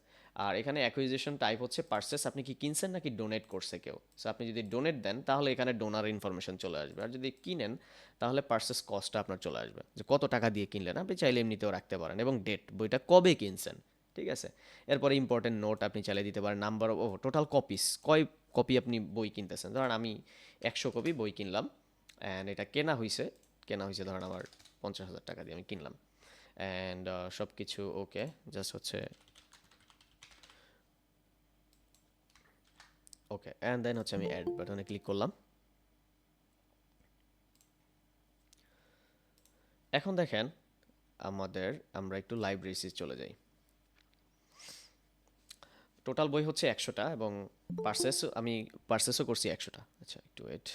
আর এখানে অ্যাকুইজিশন টাইপ হচ্ছে পার্সেস, আপনি কি কিনছেন নাকি ডোনেট করছে কেউ। সো আপনি যদি ডোনেট দেন তাহলে এখানে ডোনার ইনফরমেশন চলে আসবে, আর যদি কিনেন তাহলে পার্সেস কস্টটা আপনার চলে আসবে, যে কত টাকা দিয়ে কিনলেন। আপনি চাইলে এমনিতেও রাখতে পারেন, এবং ডেট, বইটা কবে কিনছেন, ঠিক আছে। এরপরে ইম্পর্টেন্ট নোট আপনি চাইলে দিতে পারেন, নাম্বার অফ টোটাল কপিস, কয় কপি আপনি বই কিনতেছেন। ধরেন আমি 100 কপি বই কিনলাম, অ্যান্ড এটা কেনা হয়েছে ধরেন আমার 50,000 টাকা দিয়ে আমি কিনলাম। অ্যান্ড সব কিছু ওকে, জাস্ট হচ্ছে ওকে, অ্যান্ড দেন হচ্ছে আমি অ্যাড বাটনে ক্লিক করলাম। এখন দেখেন আমরা একটু লাইব্রেরিসে চলে যাই। টোটাল বই হচ্ছে 100টা এবং আমি পারচেসও করছি 100টা। আচ্ছা একটু ওয়েট।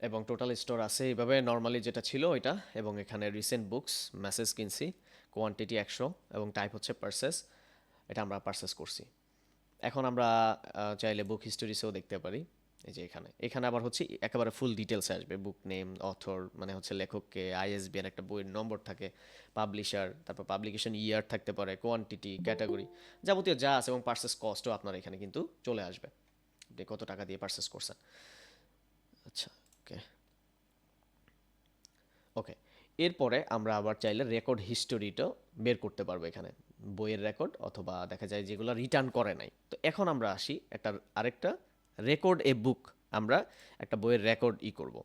এবং টোটাল স্টোর আছে এইভাবে নর্মালি যেটা ছিল ওইটা, এবং এখানে রিসেন্ট বুকস মেসেজ কিনছি, কোয়ান্টিটি 100 এবং টাইপ হচ্ছে পারচেস, এটা আমরা পারচেস করছি। এখন আমরা চাইলে বুক হিস্টোরিসেও দেখতে পারি। এই যে এখানে এখানে আবার হচ্ছে একেবারে ফুল ডিটেলস আসবে, বুক নেম, অথর মানে হচ্ছে লেখককে, আইএসবিএন একটা বইয়ের নম্বর থাকে, পাবলিশার, তারপর পাবলিকেশন ইয়ার থাকতে পারে, কোয়ান্টিটি, ক্যাটাগরি, যাবতীয় যা আছে, এবং পারচেস কস্টও আপনার এখানে কিন্তু চলে আসবে, আপনি কত টাকা দিয়ে পারচেস করছেন। আচ্ছা ওকে ওকে এরপরে আমরা আবার চাইলে রেকর্ড হিস্টোরিটাও বের করতে পারবো এখানে, বইয়ের রেকর্ড অথবা দেখা যায় যেগুলো রিটার্ন করে নাই। তো এখন আমরা আসি আরেকটা রেকর্ড এ বুক, আমরা একটা বইয়ের রেকর্ড করব,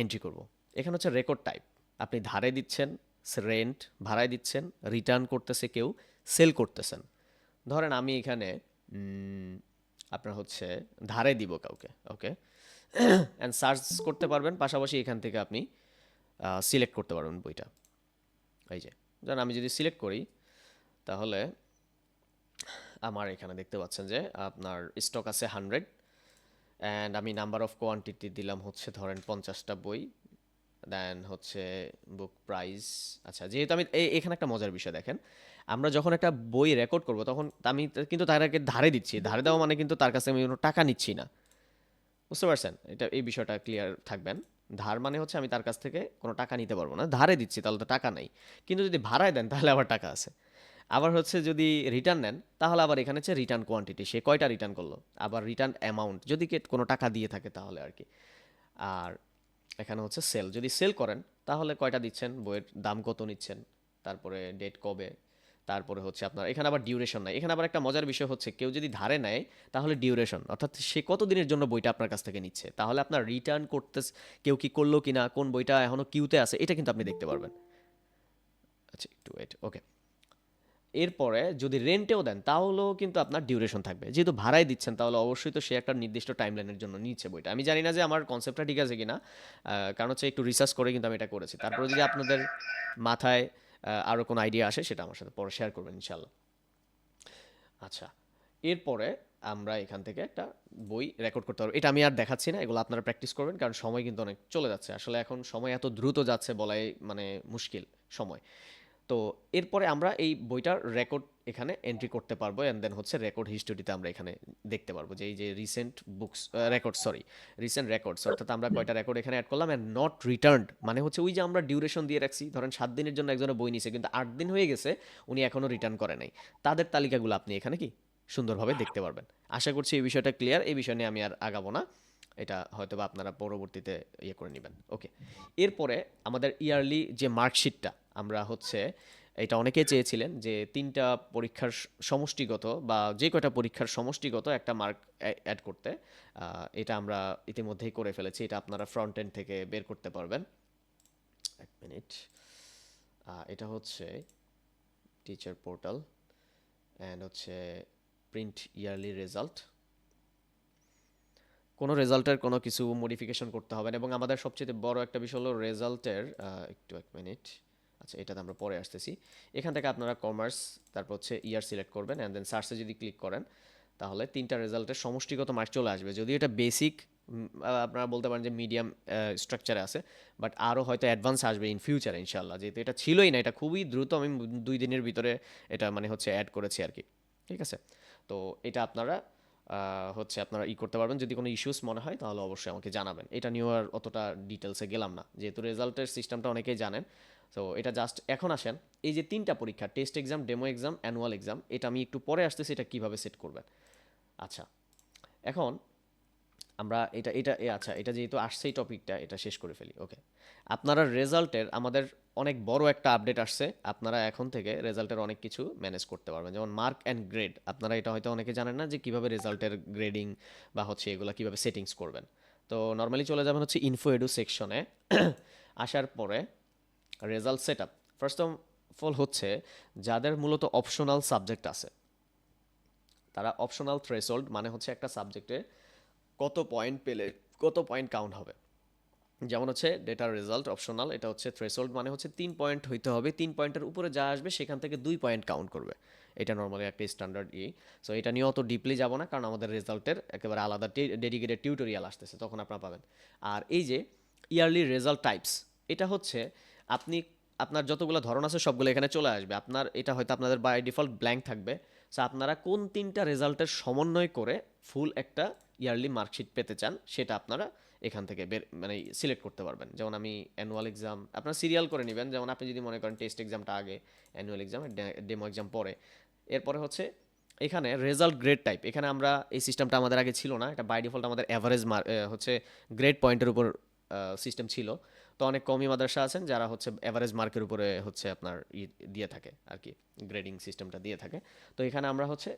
এন্ট্রি করব। এখানে হচ্ছে রেকর্ড টাইপ, আপনি ধারে দিচ্ছেন, রেন্ট ভাড়ায় দিচ্ছেন, রিটার্ন করতেছে কেউ, সেল করতেছেন। ধরেন আমি এখানে আপনার হচ্ছে ধারে দিব কাউকে, ওকে, অ্যান্ড সার্চ করতে পারবেন, পাশাপাশি এখান থেকে আপনি সিলেক্ট করতে পারবেন বইটা। এই যে ধরেন আমি যদি সিলেক্ট করি, তাহলে আমার এখানে দেখতে পাচ্ছেন যে আপনার স্টক আছে 100, অ্যান্ড আমি নাম্বার অফ কোয়ান্টিটি দিলাম হচ্ছে ধরেন 50টা বই, দেন হচ্ছে বুক প্রাইস। আচ্ছা যেহেতু আমি এখানে একটা মজার বিষয় দেখেন, আমরা যখন একটা বই রেকর্ড করব তখন আমি কিন্তু তার আগে ধারে দিচ্ছি, ধারে দেওয়া মানে কিন্তু তার কাছে আমি কোনো টাকা নিচ্ছি না, বুঝতে পারছেন? এই বিষয়টা ক্লিয়ার থাকবেন। ধার মানে হচ্ছে আমি তার কাছ থেকে কোনো টাকা নিতে পারবো না, ধারে দিচ্ছি তাহলে তো টাকা নাই। কিন্তু যদি ভাড়ায় দেন তাহলে আবার টাকা আছে। আবার হচ্ছে যদি রিটার্ন নেন তাহলে আবার এখানে হচ্ছে রিটার্ন কোয়ান্টিটি, সে কয়টা রিটার্ন করলো, আবার রিটার্ন অ্যামাউন্ট যদি কোনো টাকা দিয়ে থাকে তাহলে আর কি। আর এখানে হচ্ছে সেল, যদি সেল করেন তাহলে কয়টা দিচ্ছেন, বইয়ের দাম কত নিচ্ছেন, তারপরে ডেট কবে, তারপরে হচ্ছে আপনার এখানে আবার ডিউরেশন নাই। এখানে আবার একটা মজার বিষয় হচ্ছে, কেউ যদি ধারে নেয় তাহলে ডিউরেশন, অর্থাৎ সে কত দিনের জন্য বইটা আপনার কাছ থেকে নিচ্ছে, তাহলে আপনার রিটার্ন করতে কেউ কি করলো কিনা, কোন বইটা এখনো কিউতে আছে, এটা কিন্তু আপনি দেখতে পারবেন। আচ্ছা একটু ওয়েট, ওকে। এরপরে যদি রেন্টেও দেন তাহলেও কিন্তু আপনার ডিউরেশন থাকবে, যেহেতু ভাড়ায় দিচ্ছেন তাহলে অবশ্যই তো সে একটা নির্দিষ্ট টাইম লাইনের জন্য নিচ্ছে বইটা। আমি জানি না যে আমার কনসেপ্টটা ঠিক আছে কিনা, কারণ হচ্ছে একটু রিসার্চ করে কিন্তু আমি এটা করেছি। তারপরে যদি আপনাদের মাথায় আরও কোনো আইডিয়া আসে সেটা আমার সাথে পরে শেয়ার করবেন ইনশাল্লাহ। আচ্ছা এরপরে আমরা এখান থেকে একটা বই রেকর্ড করতে পারবো, এটা আমি আর দেখাচ্ছি না, এগুলো আপনারা প্র্যাকটিস করবেন, কারণ সময় কিন্তু অনেক চলে যাচ্ছে, আসলে এখন সময় এত দ্রুত যাচ্ছে বলাই মানে মুশকিল সময়। তো এরপরে আমরা এই বইটার রেকর্ড এখানে এন্ট্রি করতে পারবো, অ্যান্ড দেন হচ্ছে রেকর্ড হিস্টোরিতে আমরা এখানে দেখতে পারবো যে এই যে recent books record, sorry recent records, অর্থাৎ আমরা কয়টা রেকর্ড এখানে অ্যাড করলাম, অ্যান্ড নট রিটার্নড মানে হচ্ছে ওই যে আমরা ডিউরেশন দিয়ে রাখছি, ধরেন 7 দিনের জন্য একজনের বই নিছে কিন্তু 8 দিন হয়ে গেছে উনি এখনও রিটার্ন করে নাই, তাদের তালিকাগুলো আপনি এখানে কি সুন্দরভাবে দেখতে পারবেন। আশা করছি এই বিষয়টা ক্লিয়ার, এই বিষয় নিয়ে আমি আর আগাবো না, এটা হয়তো বা আপনারা পরবর্তীতে করে নেবেন। ওকে এরপরে আমাদের ইয়ারলি যে মার্কশিটটা, আমরা হচ্ছে এটা অনেকেই চেয়েছিলেন যে 3টা পরীক্ষার সমষ্টিগত বা যে কয়টা পরীক্ষার সমষ্টিগত একটা মার্ক অ্যাড করতে, এটা আমরা ইতিমধ্যেই করে ফেলেছি, এটা আপনারা ফ্রন্ট এন্ড থেকে বের করতে পারবেন। এক মিনিট, এটা হচ্ছে টিচার পোর্টাল, অ্যান্ড হচ্ছে প্রিন্ট ইয়ারলি রেজাল্ট, কোনো রেজাল্টের কোনো কিছু মডিফিকেশন করতে হবে না, এবং আমাদের সবচেয়ে বড় একটা বিষয় হলো রেজাল্টের, একটু এক মিনিট, আচ্ছা এটাতে আমরা পরে আসতেছি। এখান থেকে আপনারা কমার্স, তারপর হচ্ছে ইয়ার সিলেক্ট করবেন, অ্যান্ড দেন সার্চে যদি ক্লিক করেন তাহলে 3টা রেজাল্টের সমষ্টিগত মার্ক চলে আসবে। যদিও এটা বেসিক, আপনারা বলতে পারেন যে মিডিয়াম স্ট্রাকচারে আছে, বাট আরও হয়তো অ্যাডভান্স আসবে ইন ফিউচারে ইনশাল্লাহ, যেহেতু এটা ছিলই না, এটা খুবই দ্রুত আমি 2 দিনের ভিতরে এটা মানে হচ্ছে অ্যাড করেছি আর কি, ঠিক আছে? তো এটা আপনারা হচ্ছে আপনারা করতে পারবেন, যদি কোনো ইস্যুস মনে হয় তাহলে অবশ্যই আমাকে জানাবেন। এটা নিয়েও আর অতটা ডিটেলসে গেলাম না, যেহেতু রেজাল্টের সিস্টেমটা অনেকেই জানেন। তো এটা জাস্ট এখন আসেন এই যে 3টা পরীক্ষা, test exam, demo exam, annual exam, এটা আমি একটু পরে আসতেছি এটা কীভাবে সেট করবেন। আচ্ছা এখন আমরা আচ্ছা এটা যেহেতু আসছে এই টপিকটা এটা শেষ করে ফেলি। ওকে আপনারা রেজাল্টের আমাদের অনেক বড় একটা আপডেট আসছে, আপনারা এখন থেকে রেজাল্টের অনেক কিছু ম্যানেজ করতে পারবেন, যেমন মার্ক অ্যান্ড গ্রেড। আপনারা এটা হয়তো অনেকে জানেন না যে কীভাবে রেজাল্টের গ্রেডিং বা হচ্ছে এগুলো কীভাবে সেটিংস করবেন। তো নর্মালি চলে যাবেন হচ্ছে ইনফো এডু সেকশনে, আসার পরে result set up, first of all হচ্ছে যাদের মূলত অপশনাল সাবজেক্ট আছে তারা অপশনাল থ্রেশহোল্ড মানে হচ্ছে একটা সাবজেক্টে কত পয়েন্ট পেলে কত পয়েন্ট কাউন্ট হবে, যেমন হচ্ছে ডেটার রেজাল্ট অপশনাল, এটা হচ্ছে থ্রেশহোল্ড মানে হচ্ছে 3 পয়েন্ট হইতে হবে, 3 পয়েন্টের উপরে যা আসবে সেখান থেকে 2 পয়েন্ট কাউন্ট করবে। এটা নর্মালি একটা স্ট্যান্ডার্ড সো এটা নিয়ে অত ডিপলি যাব না, কারণ আমাদের রেজাল্টের একেবারে আলাদা ডেডিকেটেড টিউটোরিয়াল আসতেছে, তখন আপনারা পাবেন। আর এই যে ইয়ারলি রেজাল্ট টাইপস, এটা হচ্ছে আপনি আপনার যতগুলো ধরন আছে সবগুলো এখানে চলে আসবে। আপনার এটা হয়তো আপনাদের বাই ডিফল্ট ব্ল্যাঙ্ক থাকবে। সো আপনারা কোন 3টা রেজাল্টের সমন্বয় করে ফুল একটা ইয়ারলি মার্কশিট পেতে চান, সেটা আপনারা এখান থেকে মানে সিলেক্ট করতে পারবেন। যেমন আমি অ্যানুয়াল এক্সাম আপনারা সিরিয়াল করে নেবেন, যেমন আপনি যদি মনে করেন টেস্ট এক্সামটা আগে, অ্যানুয়াল এক্সাম, ডেমো এক্সাম পরে। এরপরে হচ্ছে এখানে রেজাল্ট গ্রেড টাইপ, এখানে আমরা এই সিস্টেমটা আমাদের আগে ছিল না, এটা বাই ডিফল্ট আমাদের অ্যাভারেজ হচ্ছে গ্রেড পয়েন্টের উপর সিস্টেম ছিল। তো অনেক কমই মাদ্রাসা আছেন যারা হচ্ছে অ্যাভারেজ মার্কের উপরে হচ্ছে আপনার দিয়ে থাকে আর কি, গ্রেডিং সিস্টেমটা দিয়ে থাকে। তো এখানে আমরা হচ্ছে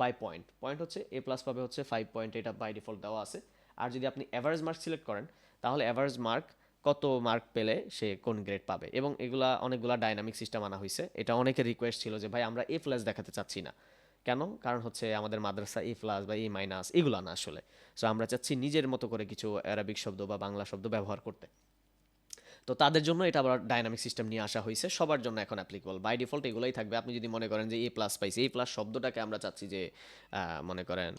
বাই পয়েন্ট, পয়েন্ট হচ্ছে এ প্লাস পাবে হচ্ছে 5 পয়েন্ট, এটা বাই ডিফল্ট দেওয়া আছে। আর যদি আপনি অ্যাভারেজ মার্ক সিলেক্ট করেন, তাহলে অ্যাভারেজ মার্ক কত মার্ক পেলে সে কোন গ্রেড পাবে। এবং এগুলা অনেকগুলা ডাইনামিক সিস্টেম আনা হয়েছে। এটা অনেকের রিকোয়েস্ট ছিল যে ভাই আমরা এ প্লাস দেখাতে চাচ্ছি না। কেন? কারণ হচ্ছে আমাদের মাদ্রাসা এ প্লাস বা এ মাইনাস এগুলো না আসলে। সো আমরা চাচ্ছি নিজের মতো করে কিছু অ্যারাবিক শব্দ বা বাংলা শব্দ ব্যবহার করতে। তো তাদের জন্য এটা আবার ডাইনামিক সিস্টেম নিয়ে আসা হয়েছে, সবার জন্য এখন অ্যাপ্লিকেবল। বাই ডিফল্ট এগুলোই থাকবে। আপনি যদি মনে করেন যে এ প্লাস পাইছে, এ প্লাস শব্দটাকে আমরা চাচ্ছি যে মনে করেন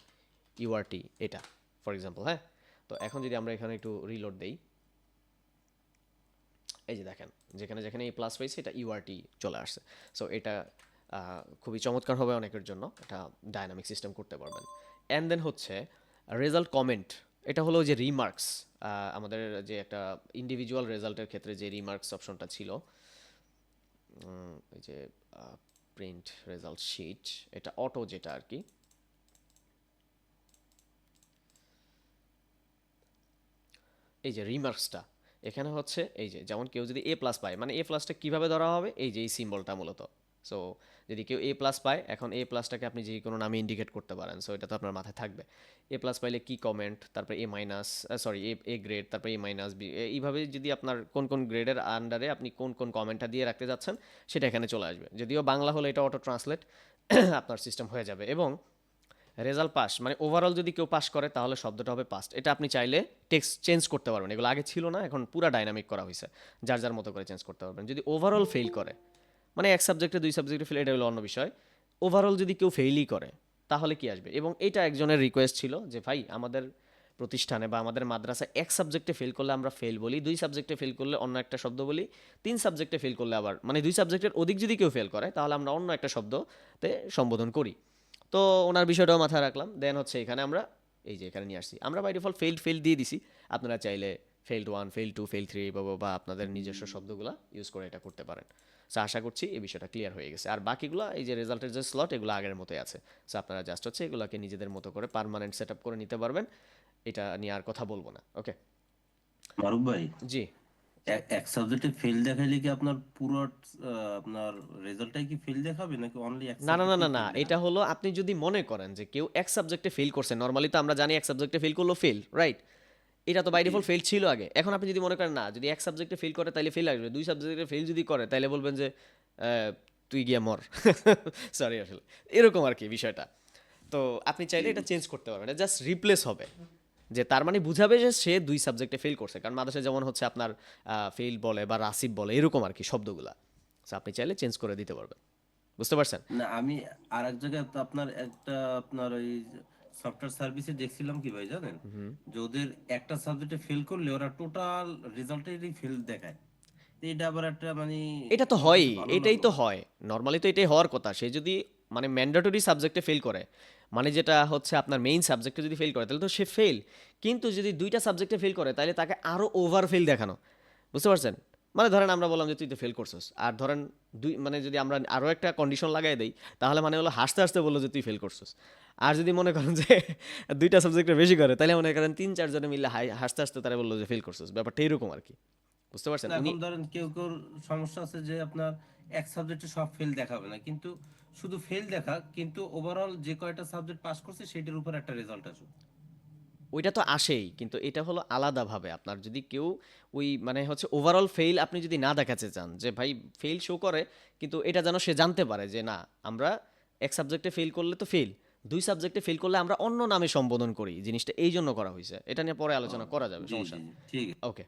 ইউআরটি এটা ফর এক্সাম্পল, হ্যাঁ। তো এখন যদি আমরা এখানে একটু রিলোড দেই, এই যে দেখেন যেখানে যেখানে এ প্লাস পাইছে এটা ইউআরটি চলে আসছে। সো এটা খুবই চমৎকার হবে অনেকের জন্য, এটা ডাইনামিক সিস্টেম করতে পারবেন। অ্যান্ড দেন হচ্ছে রেজাল্ট কমেন্ট, এটা হলো যে রিমার্কস, আমাদের যে একটা ইন্ডিভিজুয়াল রেজাল্টের ক্ষেত্রে যে রিমার্কস অপশনটা ছিল, এই যে প্রিন্ট রেজাল্ট শিট, এটা অটো যেটা আর কি, এই যে রিমার্কসটা এখানে হচ্ছে এই যে যেমন কেউ যদি এ প্লাস পায়, মানে এ প্লাসটা কীভাবে ধরা হবে, এই যে এই সিম্বলটা মূলত। সো যদি কেউ এ প্লাস পায়, এখন এ প্লাসটাকে আপনি যে কোনো নামে ইন্ডিকেট করতে পারেন। সো এটা তো আপনার মাথায় থাকবে। এ প্লাস পাইলে কি কমেন্ট, তারপরে এ মাইনাস, সরি এ গ্রেড, তারপরে এ মাইনাস বি, এইভাবে যদি আপনার কোন কোন গ্রেডের আন্ডারে আপনি কোন কোন কমেন্টটা দিয়ে রাখতে যাচ্ছেন সেটা এখানে চলে আসবে। যদিও বাংলা হলে এটা অটো ট্রান্সলেট আপনার সিস্টেম হয়ে যাবে। এবং রেজাল্ট পাস মানে ওভারঅল যদি কেউ পাস করে তাহলে শব্দটা হবে পাস্ট। এটা আপনি চাইলে টেক্সট চেঞ্জ করতে পারবেন, এগুলো আগে ছিল না, এখন পুরো ডাইনামিক করা হয়েছে, যার যার মতো করে চেঞ্জ করতে পারবেন। যদি ওভারঅল ফেল করে, মানে এক সাবজেক্টে 2 সাবজেক্টে ফেল, এটা হলো অন্য বিষয়। ওভারঅল যদি কেউ ফেলই করে তাহলে কি আসবে। এবং এটা একজনের রিকোয়েস্ট ছিল যে ভাই আমাদের প্রতিষ্ঠানে বা আমাদের মাদ্রাসায় এক সাবজেক্টে ফেল করলে আমরা ফেল বলি, 2 সাবজেক্টে ফেল করলে অন্য একটা শব্দ বলি, 3 সাবজেক্টে ফেল করলে আবার মানে 2 সাবজেক্টের অধিক যদি কেউ ফেল করে তাহলে আমরা অন্য একটা শব্দতে সম্বোধন করি। তো ওনার বিষয়টাও মাথায় রাখলাম। দেন হচ্ছে এখানে আমরা এই যে এখানে নিয়ে আসছি, আমরা বাই ডিফল্ট ফেল দিয়ে দিছি। আপনারা চাইলে ফেল 1, ফেল 2, ফেল 3 বা আপনাদের নিজস্ব শব্দগুলো ইউজ করে এটা করতে পারেন। সো আশা করছি এই বিষয়টা ক্লিয়ার হয়ে গেছে। আর বাকিগুলো এই যে রেজাল্টের যে স্লট, এগুলো আগের মতোই আছে। সো আপনারা জাস্ট হচ্ছে এগুলোকে নিজেদের মতো করে পার্মানেন্ট সেট আপ করে নিতে পারবেন। এটা নিয়ে আর কথা বলবো না। ওকে মারুফ ভাই, জি। এক সাবজেক্টে ফেল দেখাইলে কি আপনার পুরো আপনার রেজাল্টটাই কি ফেল দেখাবে নাকি অনলি এক না না না সাবজেক্টে না না, ফেল এটা দেখাবে? হলো আপনি যদি মনে করেন যে কেউ এক সাবজেক্টে ফেল করছে, নর্মালি তো আমরা জানি এক সাবজেক্টে ফেল করলো ফেল, রাইট? এটা তো বাই জি। ডিফল্ট ফেল ছিল আগে। এখন আপনি যদি মনে করেন না, যদি এক সাবজেক্টে ফেল করে তাহলে ফেল আসবে, 2 সাবজেক্টে ফেল যদি করে তাহলে বলবেন যে তুই গিয়া মর সরি আসলে এরকম আর কি বিষয়টা। তো আপনি চাইলে এটা চেঞ্জ করতে পারবেন, এটা জাস্ট রিপ্লেস হবে, যে তার মানে বুঝাবে যে সে 2 সাবজেক্টে ফেল করছে। কারণ মাদ্রাসায় যেমন হচ্ছে আপনার ফেল বলে বা রাসিব বলে এরকম আর কি শব্দগুলা। সো আপনি চাইলে চেঞ্জ করে দিতে পারবেন। বুঝতে পারছেন? না, আমি আর এক জায়গায় তো আপনার একটা আপনার ওই সফটওয়্যার সার্ভিসে দেখছিলাম কি ভাই জানেন, যে ওদের একটা সাবজেক্টে ফেল করলে ওরা টোটাল রেজাল্টেরই ফেল দেখায়। তো এটা আবার একটা মানে এটা তো আমার হয়ই, কাছে ভালো এটাই লাগলো তো না। হয়। নরমালি তো এটাই হওয়ার কথা। সে যদি মানে ম্যান্ডেটরি সাবজেক্টে ফেল করে, মানে যেটা হচ্ছে আপনার মেইন সাবজেক্টে যদি ফেল করে তাহলে তো সে ফেল। কিন্তু যদি 2টা সাবজেক্টে ফেল করে তাহলে তাকে আরও ওভার ফেল দেখানো। বুঝতে পারছেন? মানে ধরেন আমরা বললাম যে তুই তো ফেল করছিস, আর ধরেন মানে যদি আমরা আরও একটা কন্ডিশন লাগাই দেই তাহলে মানে হলো হাসতে হাসতে বললো যে তুই ফেল করছিস। আর যদি মনে করেন যে 2টা সাবজেক্টে বেশি করে তাহলে মনে করেন 3-4 জনে মিলে হাসতে হাসতে তারা বললো যে ফেল করছিস। ব্যাপারটা এরকম আর কি। বুঝতে পারছেন? না, উনি এখন ধরেন কেউ কেউ সমস্যা আছে যে আপনার এক সাবজেক্টে সব ফেল দেখাবে না, কিন্তু শুধু ফেল দেখা, কিন্তু ওভারঅল যে কয়টা সাবজেক্ট পাস করছে সেটার উপর একটা রেজাল্ট আসবে। ওইটা তো আসেই, কিন্তু এটা হলো আলাদাভাবে। আপনার যদি কেউ ওই মানে হচ্ছে ওভারঅল ফেইল আপনি যদি না দেখাতে চান যে ভাই ফেইল শো করে, কিন্তু এটা যেন সে জানতে পারে যে না, আমরা এক সাবজেক্টে ফেল করলে তো ফেল, 2 সাবজেক্টে ফেল করলে আমরা অন্য নামে সম্বোধন করি, জিনিসটা এই জন্য করা হয়েছে। এটা নিয়ে পরে ও, আলোচনা করা যাবে, জি সমস্যা জি নেই। জি, ঠিক আছে। ওকে।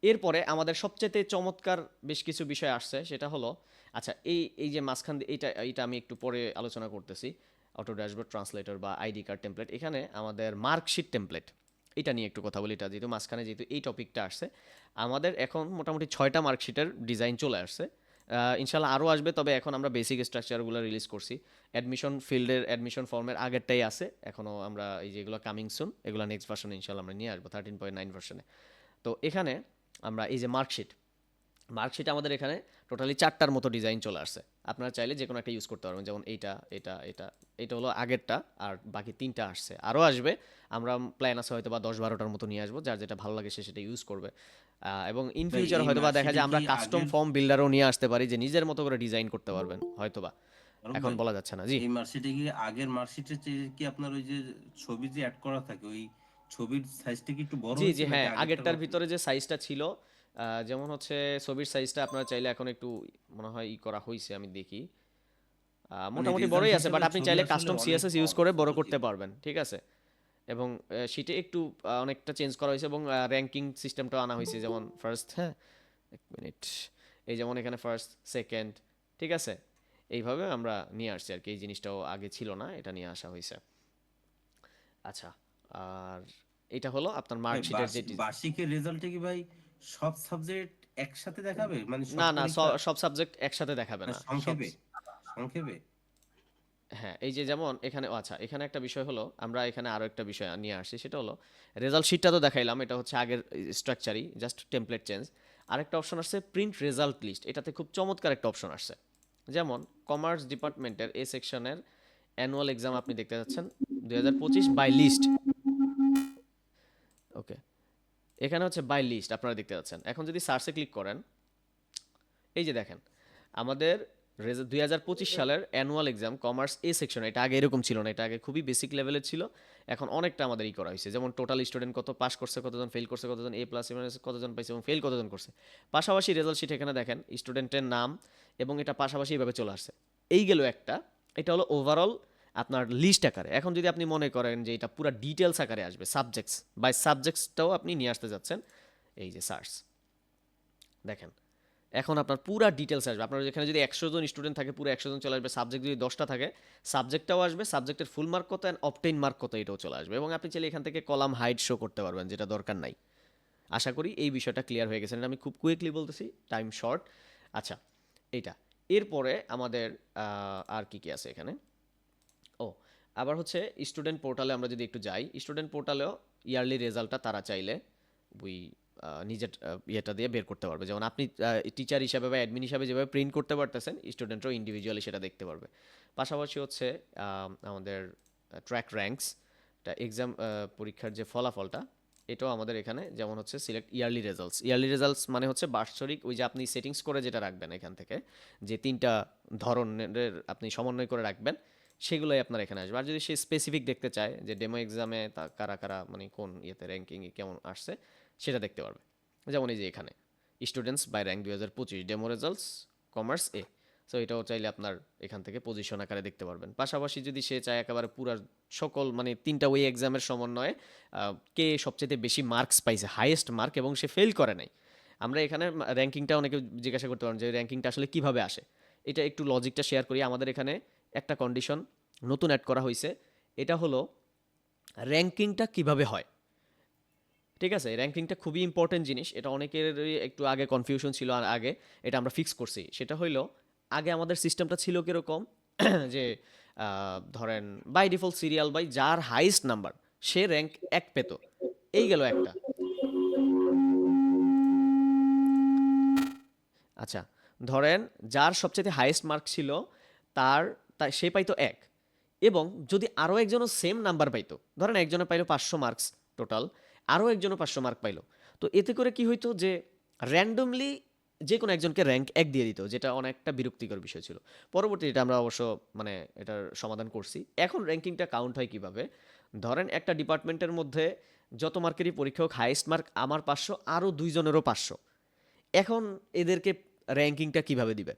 এরপরে আমাদের সবচেয়ে চমৎকার বেশ কিছু বিষয় আসছে, সেটা হলো আচ্ছা এই যে মাঝখান দিয়ে এইটা আমি একটু পরে আলোচনা করতেছি, অটো ড্যাশবোর্ড ট্রান্সলেটর বা আইডি কার্ড টেমপ্লেট। এখানে আমাদের মার্কশিট টেমপ্লেট, এটা নিয়ে একটু কথা বলি। এটা যেহেতু মাঝখানে যেহেতু এই টপিকটা আসছে, আমাদের এখন মোটামুটি 6টা মার্কশিটের ডিজাইন চলে আসছে। ইনশাল্লাহ আরও আসবে, তবে এখন আমরা বেসিক স্ট্রাকচারগুলো রিলিজ করছি। অ্যাডমিশন ফিল্ডের অ্যাডমিশন ফর্মের আগেরটাই আছে, এখনও আমরা এই যেগুলো কামিং সুন, এগুলো নেক্সট ভার্সনে ইনশাল্লাহ আমরা নিয়ে আসবো 13.9 ভার্সনে। তো এখানে আমরা এই যে মার্কশিট আমাদের এখানে টোটালি 4টার মতো ডিজাইন চলে আসছে। আপনারা চাইলে যে কোনো একটা ইউজ করতে পারবেন, যেমন এটা হলো আগেরটা, আর বাকি 3টা আসছে, আরও আসবে। আমরা প্ল্যান আছে হয়তো বা 10-12টার মতো নিয়ে আসবো, যার যেটা ভালো লাগে সে সেটা ইউজ করবে। এবং ইন ভাই ফিউচার এই হয়তো বা দেখা মার্কশিটে যায় আমরা কি কাস্টম আগের ফর্ম বিল্ডারও নিয়ে আসতে পারি, যে নিজের মতো করে ডিজাইন করতে পারবেন হয়তো বা, ফারুক এখন ভাই, বলা যাচ্ছে না। জি এই মার্কশিটে কি আগের মার্কশিটের চেয়ে কি আপনার ওই যে ছবি যে অ্যাড করা থাকে ওই ছবির সাইজটা কি একটু বড় জি হয়েছে জি নাকি হ্যাঁ, আগেরটার আগেরটার মতোই? ভিতরে যে সাইজটা ছিল, যেমন হচ্ছে ছবির সাইজটা আপনারা চাইলে এখন একটু মনে হয় করা হয়েছে, আমি দেখি মানে মোটামুটি রেজাল্ট বড়ই আছে, বাট হিসেবে আপনি ছবি চাইলে আসলে কাস্টম অনেক সিএসএস ইউজ করে ছোট বড় করতে ছিল। পারবেন, ঠিক আছে। এবং সেটা একটু অনেকটা চেঞ্জ করা হয়েছে, এবং র্যাঙ্কিং সিস্টেমটাও আনা হয়েছে, যেমন ফার্স্ট, হ্যাঁ এক মিনিট, এই যেমন এখানে ফার্স্ট সেকেন্ড, ঠিক আছে, এইভাবে আমরা নিয়ে আসছি আর কি। এই জিনিসটাও আগে ছিল না, এটা নিয়ে আসা হয়েছে। আচ্ছা, আর এটা হলো আপনার ভাই মার্কশিটের যে বার্ষিকের রেজাল্টে কি ভাই সব সাবজেক্ট একসাথে দেখাবে মানে সব না না, পরীক্ষা সব সাবজেক্ট একসাথে দেখাবে না না, সব। সংক্ষেপে সংক্ষেপে? হ্যাঁ, এই যে যেমন এখানে আচ্ছা, এখানে একটা বিষয় হলো, আমরা এখানে আরো একটা বিষয় নিয়ে আসছি, সেটা হলো রেজাল্ট শিটটা তো দেখাইলাম, এটা হচ্ছে আগের স্ট্রাকচারই, জাস্ট টেমপ্লেট চেঞ্জ। আরেকটা অপশন আসছে প্রিন্ট রেজাল্ট লিস্ট, এটাতে খুব চমৎকার একটা অপশন আসছে। যেমন কমার্স ডিপার্টমেন্টের এ সেকশনের অ্যানুয়াল এক্সাম আপনি দেখতে যাচ্ছেন 2025 বাই লিস্ট। ওকে, এখানে হচ্ছে বাই লিস্ট আপনারা দেখতে যাচ্ছেন। এখন যদি সার্চে ক্লিক করেন, এই যে দেখেন আমাদের 2025 সালের অ্যানুয়াল এক্সাম কমার্স এ সেকশন, এটা আগে এরকম ছিল না, এটা আগে খুবই বেসিক লেভেলের ছিল, এখন অনেকটা আমাদের করা হয়েছে। যেমন টোটাল স্টুডেন্ট কত পাস করছে, কতজন ফেল করছে, কতজন এ প্লাস কতজন পাইছে, এবং ফেল কতজন করছে। পাশাপাশি রেজাল্ট শিট এখানে দেখেন স্টুডেন্টের নাম, এবং এটা পাশাপাশি এভাবে চলে আসছে। এই গেল একটা, এটা হলো ওভারঅল আপনার লিস্ট আকারে। এখন যদি আপনি মনে করেন যে এটা পুরো ডিটেলস আকারে আসবে, সাবজেক্টস বাই সাবজেক্টসটাও আপনি নিয়ে আসতে যাচ্ছেন, এই যে সার্চ দেখেন, এখন আপনার পুরা ডিটেলস আসবে। আপনার যেখানে যদি 100 জন স্টুডেন্ট থাকে, পুরো 100 জন চলে আসবে। সাবজেক্ট যদি 10টা থাকে, সাবজেক্টটাও আসবে, সাবজেক্টের ফুল মার্ক কত অ্যান্ড অবটেইন মার্ক কত, এটাও চলে আসবে। এবং আপনি চাইলে এখান থেকে কলাম হাইড শো করতে পারবেন, যেটা দরকার নাই। আশা করি এই বিষয়টা ক্লিয়ার হয়ে গেছে। আমি খুব কুইকলি বলতেছি, টাইম শর্ট। আচ্ছা, এইটা এরপরে আমাদের আর কি কি আছে এখানে। ও, আবার হচ্ছে স্টুডেন্ট পোর্টালে আমরা যদি একটু যাই, স্টুডেন্ট পোর্টালেও ইয়ারলি রেজাল্টটা তারা চাইলে ওই নিজের ইয়েটা দিয়ে বের করতে পারবে। যেমন আপনি টিচার হিসাবে বা অ্যাডমিন হিসাবে যেভাবে প্রিন্ট করতে পারতেছেন, স্টুডেন্টরাও ইন্ডিভিজুয়ালি সেটা দেখতে পারবে। পাশাপাশি হচ্ছে আমাদের ট্র্যাক র্যাঙ্কস, এক্সাম পরীক্ষার যে ফলাফলটা, এটাও আমাদের এখানে, যেমন হচ্ছে সিলেক্ট ইয়ারলি রেজাল্টস মানে হচ্ছে বাৎসরিক, ওই যে আপনি সেটিংস করে যেটা রাখবেন এখান থেকে, যে 3টা ধরনের আপনি সমন্বয় করে রাখবেন, সেগুলোই আপনার এখানে আসবে। আর যদি সে স্পেসিফিক দেখতে চায় যে ডেমো এক্সামে কারা কারা মানে কোন ইয়েতে র্যাঙ্কিংয়ে কেমন আসছে, সেটা দেখতে পারবে। যেমন এই যে এখানে students by rank 2025 demo results commerce এ। সো এটাও চাইলে আপনার এখান থেকে পজিশন আকারে দেখতে পারবেন। পাশাপাশি যদি সে চায় একেবারে পুরো সকল মানে 3টা ওই এক্সামের সমন্বয়ে কে সবচেয়ে বেশি মার্কস পাইছে, হাইয়েস্ট মার্ক, এবং সে ফেল করে নাই, আমরা এখানে র্যাঙ্কিংটা অনেকে জিজ্ঞাসা করতে পারেন যে র্যাঙ্কিংটা আসলে কিভাবে আসে। এটা একটু লজিকটা শেয়ার করি। আমাদের এখানে একটা কন্ডিশন নতুন অ্যাড করা হয়েছে, এটা হলো র্যাঙ্কিংটা কিভাবে হয়। ঠিক আছে, র্যাঙ্কিংটা খুবই ইম্পর্টেন্ট জিনিস, এটা অনেকের একটু আগে কনফিউশন ছিল, আর আগে এটা আমরা ফিক্স করছি। সেটা হইলো, আগে আমাদের সিস্টেমটা ছিল কীরকম, যে ধরেন বাই ডিফল্ট সিরিয়াল বাই যার হাইস্ট নাম্বার সে র্যাঙ্ক 1 পেত। এই গেল একটা। আচ্ছা, ধরেন যার সবচেয়ে হাইয়েস্ট মার্ক ছিল সে পাইতো 1, এবং যদি আরও একজনও সেম নাম্বার পাইতো, ধরেন একজনে পাইলো 500 মার্কস টোটাল, আরও একজনও 500 মার্ক পাইলো, তো এতে করে কি হইতো যে র্যান্ডমলি যে কোনো একজনকে র্যাঙ্ক 1 দিয়ে দিত, যেটা অনেকটা বিরক্তিকর বিষয় ছিল। পরবর্তীতে এটা আমরা অবশ্য মানে এটার সমাধান করছি। এখন র্যাঙ্কিংটা কাউন্ট হয় কিভাবে, ধরেন একটা ডিপার্টমেন্টের মধ্যে যত মার্কেরই পরীক্ষা হোক, হাইয়েস্ট মার্ক আমার 500, আরও 2 জনেরও 500। এখন এদেরকে র্যাঙ্কিংটা কিভাবে দিবে,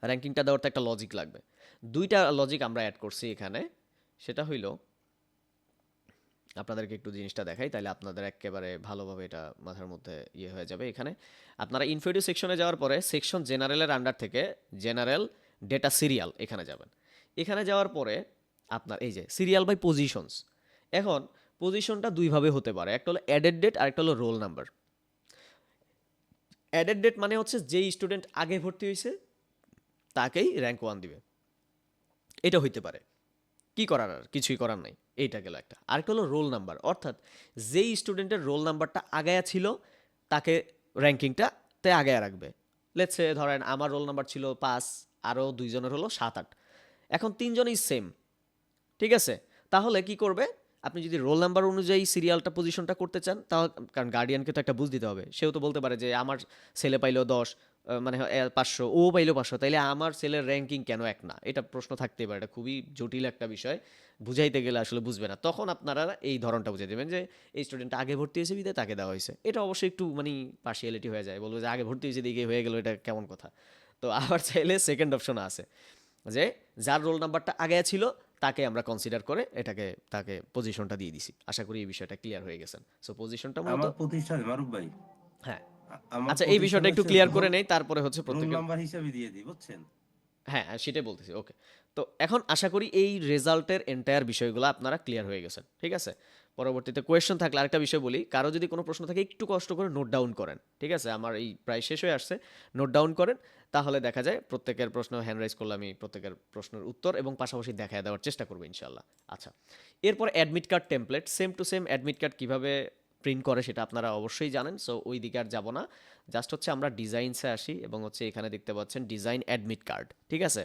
র্যাঙ্কিংটা দেওয়ার তো একটা লজিক লাগবে। 2টা লজিক আমরা অ্যাড করছি এখানে, সেটা হইল আপনাদেরকে একটু জিনিসটা দেখাই, তাহলে আপনাদের একেবারে ভালোভাবে এটা মাথার মধ্যে ইয়ে হয়ে যাবে। এখানে আপনারা ইনফিনিটিভ সেকশনে যাওয়ার পরে সেকশন জেনারেলের আন্ডার থেকে জেনারেল ডেটা সিরিয়াল এখানে যাবেন। এখানে যাওয়ার পরে আপনার এই যে সিরিয়াল বাই পজিশনস, এখন পজিশনটা দুইভাবে হতে পারে, একটা হলো অ্যাডেড ডেট আর একটা হলো রোল নাম্বার। অ্যাডেড ডেট মানে হচ্ছে যেই স্টুডেন্ট আগে ভর্তি হয়েছে তাকেই র্যাঙ্ক 1 দিবে, এটা হইতে পারে, কি করার আর কিছুই করার নাই, এইটা গেল একটা। আরেকটা হলো রোল নাম্বার, অর্থাৎ যেই স্টুডেন্টের রোল নাম্বারটা আগায়া ছিল তাকে র্যাঙ্কিংটা তে আগায়া রাখবে। লেটসে ধরেন আমার রোল নাম্বার ছিল 5, আরও দুইজনের হলো 7-8, এখন তিনজনই সেম, ঠিক আছে? তাহলে কি করবে, আপনি যদি রোল নাম্বার অনুযায়ী সিরিয়ালটা পজিশনটা করতে চান, তাহলে কারণ গার্ডিয়ানকে তো একটা বুঝ দিতে হবে, সেও তো বলতে পারে যে আমার ছেলে পাইলো 10, মানে 500, ও পাইলো 500, তাইলে আমার ছেলের র্যাঙ্কিং কেন 1 না, এটা প্রশ্ন থাকতেই পারে। এটা খুবই জটিল একটা বিষয়, বুঝাইতে গেলে আসলে বুঝবে না। তখন আপনারা এই ধরনটা বুঝিয়ে দেবেন যে এই স্টুডেন্ট আগে ভর্তি হয়েছে বিধায় তাকে দেওয়া হয়েছে। এটা অবশ্যই একটু মানে পার্সিয়ালিটি হয়ে যায়, বলবো যে আগে ভর্তি হয়েছে দিকে হয়ে গেল, এটা কেমন কথা। তো আবার চাইলে সেকেন্ড অপশন আছে যে যার রোল নাম্বারটা আগে ছিল তাকে আমরা কনসিডার করে তাকে পজিশনটা দিয়ে দিছি। আশা করি এই বিষয়টা ক্লিয়ার হয়ে গেছেন। সো পজিশনটা মূলত আমার প্রতিষ্ঠান মারুফ ভাই, হ্যাঁ, আমার আচ্ছা এই বিষয়টা একটু ক্লিয়ার করে নেই, তারপরে হচ্ছে রোল প্রত্যেকের নাম্বার হিসাবে দিয়ে দিই, বুঝছেন? হ্যাঁ সেটাই বলতেছি। ওকে, তো এখন আশা করি এই রেজাল্টের এন্টায়ার বিষয়গুলো আপনারা ক্লিয়ার হয়ে গেছেন, ঠিক আছে? পরবর্তীতে কোয়েশ্চেন থাকলে আরেকটা বিষয় বলি, কারো যদি কোনো প্রশ্ন থাকে একটু কষ্ট করে নোট ডাউন করেন, ঠিক আছে? আমার এই প্রায় শেষ হয়ে আসছে, নোট ডাউন করেন, তাহলে দেখা যায় প্রত্যেকের প্রশ্ন হ্যান্ড রাইজ করলে আমি প্রত্যেকের প্রশ্নের উত্তর এবং পাশাপাশি দেখায় দেওয়ার চেষ্টা করবো ইনশাল্লাহ। আচ্ছা, এরপর admit card template, same to same admit card কীভাবে প্রিন্ট করে সেটা আপনারা অবশ্যই জানেন, সো ওই দিকে আর যাবো না। জাস্ট হচ্ছে আমরা ডিজাইনসে আসি এবং হচ্ছে এখানে দেখতে পাচ্ছেন ডিজাইন অ্যাডমিট কার্ড, ঠিক আছে?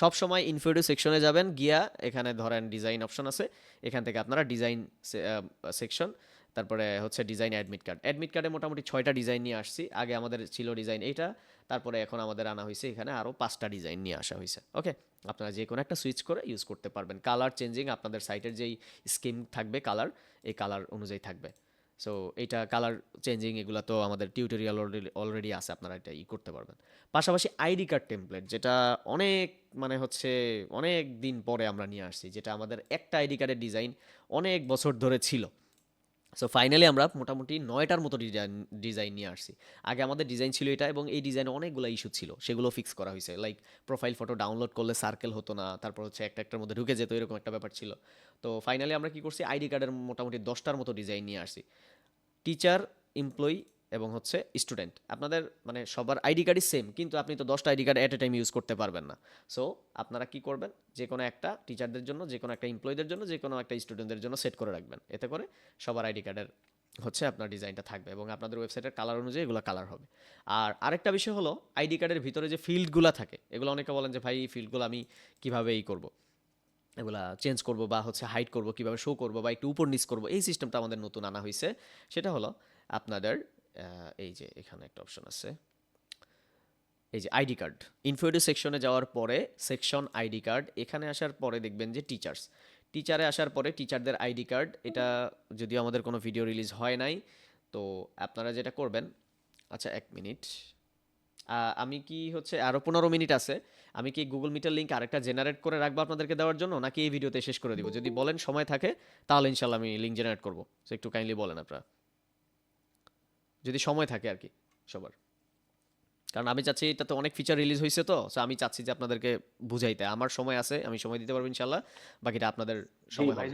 সব সময় ইনফিনিটিভ সেকশনে যাবেন, গিয়া এখানে ধরেন ডিজাইন অপশন আছে, এখান থেকে আপনারা ডিজাইন সেকশন, তারপরে হচ্ছে ডিজাইন অ্যাডমিট কার্ড। অ্যাডমিট কার্ডে মোটামুটি 6টা ডিজাইন নিয়ে আসছি, আগে আমাদের ছিল ডিজাইন এইটা, তারপরে এখন আমাদের আনা হয়েছে এখানে আরও 5টা ডিজাইন নিয়ে আসা হয়েছে। ওকে, আপনারা যে কোনো একটা সুইচ করে ইউজ করতে পারবেন। কালার চেঞ্জিং আপনাদের সাইটের যেই স্কিম থাকবে কালার, এই কালার অনুযায়ী থাকবে। সো এইটা কালার চেঞ্জিং এগুলো তো আমাদের টিউটোরিয়াল অলরেডি আছে, আপনারা এটা করতে পারবেন। পাশাপাশি আইডি কার্ড টেমপ্লেট, যেটা অনেক মানে হচ্ছে অনেক দিন পরে আমরা নিয়ে আসছি, যেটা আমাদের একটা আইডি কার্ডের ডিজাইন অনেক বছর ধরে ছিল। সো ফাইনালি আমরা মোটামুটি 9টার মতো ডিজাইন নিয়ে আসছি। আগে আমাদের ডিজাইন ছিল এটা, এবং এই ডিজাইনে অনেকগুলো ইস্যু ছিল, সেগুলো ফিক্স করা হয়েছে। লাইক প্রোফাইল ফটো ডাউনলোড করলে সার্কেল হতো না, তারপর হচ্ছে একটার মধ্যে ঢুকে যেত, এরকম একটা ব্যাপার ছিল। তো ফাইনালি আমরা কি করছি, আইডি কার্ডের মোটামুটি 10টার মতো ডিজাইন নিয়ে আসছি। টিচার, এমপ্লয়ি এবং হচ্ছে স্টুডেন্ট, আপনাদের মানে সবার আইডি কার্ডই সেম, কিন্তু আপনি তো 10টা ID card at a time use করতে পারবেন না। সো আপনারা কি করবেন, যে কোনো একটা টিচারদের জন্য, যে কোনো একটা এমপ্লয়ীদের জন্য, যে কোনো একটা স্টুডেন্টদের জন্য সেট করে রাখবেন, এতে করে সবার আইডি কার্ডের হচ্ছে আপনার ডিজাইনটা থাকবে এবং আপনাদের ওয়েবসাইটের কালার অনুযায়ী এগুলো কালার হবে। আর আরেকটা বিষয় হলো আইডি কার্ডের ভিতরে যে ফিল্ডগুলো থাকে, এগুলো অনেকে বলেন যে ভাই এই ফিল্ডগুলো আমি কীভাবে করব, এগুলা চেঞ্জ করব বা হচ্ছে হাইড করব, কীভাবে শো করব বা একটু উপর নিচ করব, এই সিস্টেমটা আমাদের নতুন আনা হয়েছে। সেটা হলো আপনাদের এই যে এখানে একটা অপশন আছে, এই যে আইডি কার্ড, ইনফিনিটিভ সেকশনে যাওয়ার পরে সেকশন আইডি কার্ড, এখানে আসার পরে দেখবেন যে টিচারে আসার পরে টিচারদের আইডি কার্ড। এটা যদিও আমাদের কোনো ভিডিও রিলিজ হয় নাই, তো আপনারা যেটা করবেন, আচ্ছা 1 মিনিট, আমি কি হচ্ছে আরও 15 মিনিট আছে, আমি কি গুগল মিটের লিঙ্ক আরেকটা জেনারেট করে রাখবো আপনাদেরকে দেওয়ার জন্য, নাকি এই ভিডিওতে শেষ করে দিব? যদি বলেন সময় থাকে তাহলে ইনশাল্লাহ আমি লিঙ্ক জেনারেট করবো। সো একটু কাইন্ডলি বলেন আপনারা, যদি সময় থাকে আর কি সবার, কারণ আমি চাচ্ছি এটাতে অনেক ফিচার রিলিজ হয়েছে, তো সো আমি চাচ্ছি যে আপনাদেরকে বুঝাইতে। আমার সময় আছে, আমি সময় দিতে পারবো ইনশাল্লাহ, বাকিটা আপনাদের সময় হবে।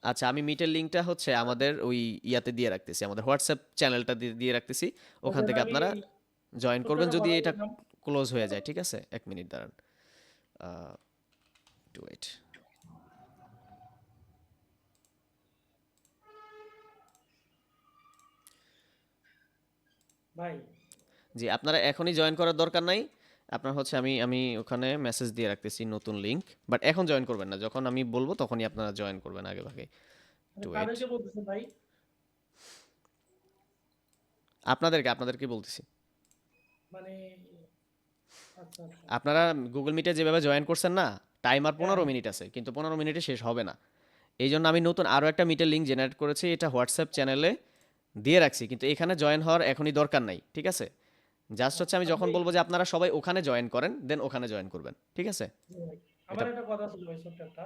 আচ্ছা, আমি মিটের লিঙ্কটা হচ্ছে আমাদের ওই ইয়াতে দিয়ে রাখতেছি, আমাদের হোয়াটসঅ্যাপ চ্যানেলটা দিয়ে রাখতেছি, ওখান থেকে আপনারা জয়েন করবেন যদি এটা ক্লোজ হয়ে যায়, ঠিক আছে? 1 মিনিট দাঁড়ান, টু ওয়েট। জি, আপনারা এখনই জয়েন করার দরকার নাই, আপনার হচ্ছে আমি ওখানে মেসেজ দিয়ে রাখতেছি নতুন লিঙ্ক, বাট এখন জয়েন করবেন না, যখন আমি বলবো তখনই আপনারা জয়েন করবেন আগে ভাগে। টু ওয়েট, আপনাদেরকে বলতেছি, আপনারা গুগল মিটে যেভাবে জয়েন করছেন না, টাইমার 15 মিনিট আছে, কিন্তু 15 মিনিটে শেষ হবে না। এই জন্য আমি নতুন আরও একটা মিটের লিঙ্ক জেনারেট করেছি, এটা হোয়াটসঅ্যাপ চ্যানেলে দিয়ে রাখছি, কিন্তু এখানে জয়েন হওয়ার এখনই দরকার নাই, ঠিক আছে? জাস্ট হচ্ছে আমি যখন বলবো যে আপনারা সবাই ওখানে জয়েন করেন, দেন ওখানে জয়েন করবেন, ঠিক আছে? আমার একটা কথা ছিল ভাই, ছোট্ট একটা।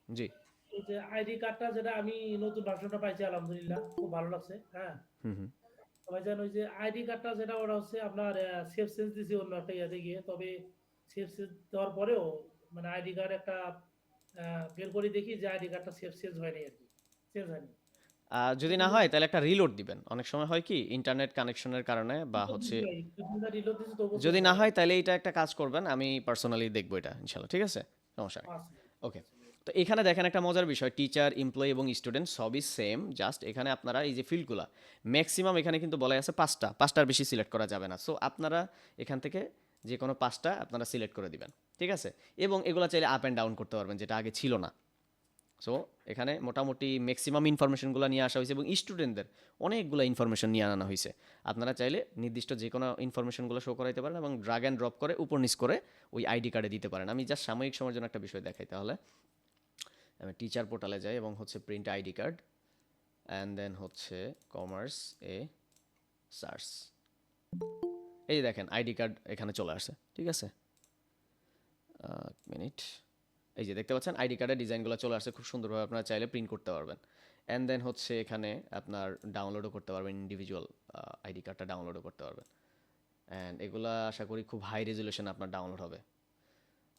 জি। এই যে আইডি কার্ডটা যেটা আমি নতুন ভার্সনটা পাইছি আলহামদুলিল্লাহ, খুব ভালো লাগছে। হ্যাঁ, হুম হুম। তো ভাইজান ওই যে আইডি কার্ডটা যেটা ওটা হচ্ছে আপনার সেফ সেন্স দিছি অন্য একটা ইয়াতে গিয়ে, তবে সেফ সেন্স দেওয়ার পরেও মানে আইডি কার্ড একটা বের করে দেখি যে আইডি কার্ডটা সেফ চেঞ্জ হয়নি আর কি, চেঞ্জ হয়নি। যদি না হয় তাহলে একটা রিলোড দিবেন। অনেক সময় হয় কি ইন্টারনেট কানেকশনের কারণে বা রিলোড হচ্ছে দিছি ভাই, দুইটা রিলোড দিছি তবুও যদি চেঞ্জ না হয় হয় নাই। তাহলে এটা একটা কাজ করবেন, আমি পার্সোনালি দেখবো এটা ইনশাল্লাহ, ঠিক আছে, সমস্যা নেই। আচ্ছা, ওকে। আচ্ছা ভাই। তো এখানে দেখেন একটা মজার বিষয়, টিচার এমপ্লয়ি এবং স্টুডেন্ট সবই সেম, জাস্ট এখানে আপনারা এই যে ফিল্ডগুলো ম্যাক্সিমাম এখানে কিন্তু বলা আছে পাঁচটার বেশি সিলেক্ট করা যাবে না। সো আপনারা এখান থেকে যে কোনো পাঁচটা আপনারা সিলেক্ট করে দিবেন, ঠিক আছে। এবং এগুলো চাইলে আপ অ্যান্ড ডাউন করতে পারবেন, যেটা আগে ছিল না। সো এখানে মোটামুটি ম্যাক্সিমাম ইনফরমেশনগুলো নিয়ে আসা হয়েছে এবং স্টুডেন্টদের অনেকগুলো ইনফরমেশন নিয়ে আনা হয়েছে। আপনারা চাইলে নির্দিষ্ট যে কোনো ইনফরমেশনগুলো শো করাইতে পারেন এবং ড্রাগ অ্যান্ড ড্রপ করে উপর নিচ করে ওই আইডি কার্ডে দিতে পারেন। আমি জাস্ট সাময়িক সময়ের জন্য একটা বিষয় দেখাই তাহলে। আমি টিচার পোর্টালে যাই এবং হচ্ছে print ID card and then হচ্ছে কমার্স এ সার্চ। এই যে দেখেন আইডি কার্ড এখানে চলে আসে, ঠিক আছে। মিনিট, এই যে দেখতে পাচ্ছেন আইডি কার্ডের ডিজাইনগুলো চলে আসছে খুব সুন্দরভাবে, আপনারা চাইলে প্রিন্ট করতে পারবেন। অ্যান্ড দেন হচ্ছে এখানে আপনার ডাউনলোডও করতে পারবেন, ইন্ডিভিজুয়াল আইডি কার্ডটা ডাউনলোডও করতে পারবেন। অ্যান্ড এগুলা আশা করি খুব হাই রেজুলেশন আপনার ডাউনলোড হবে।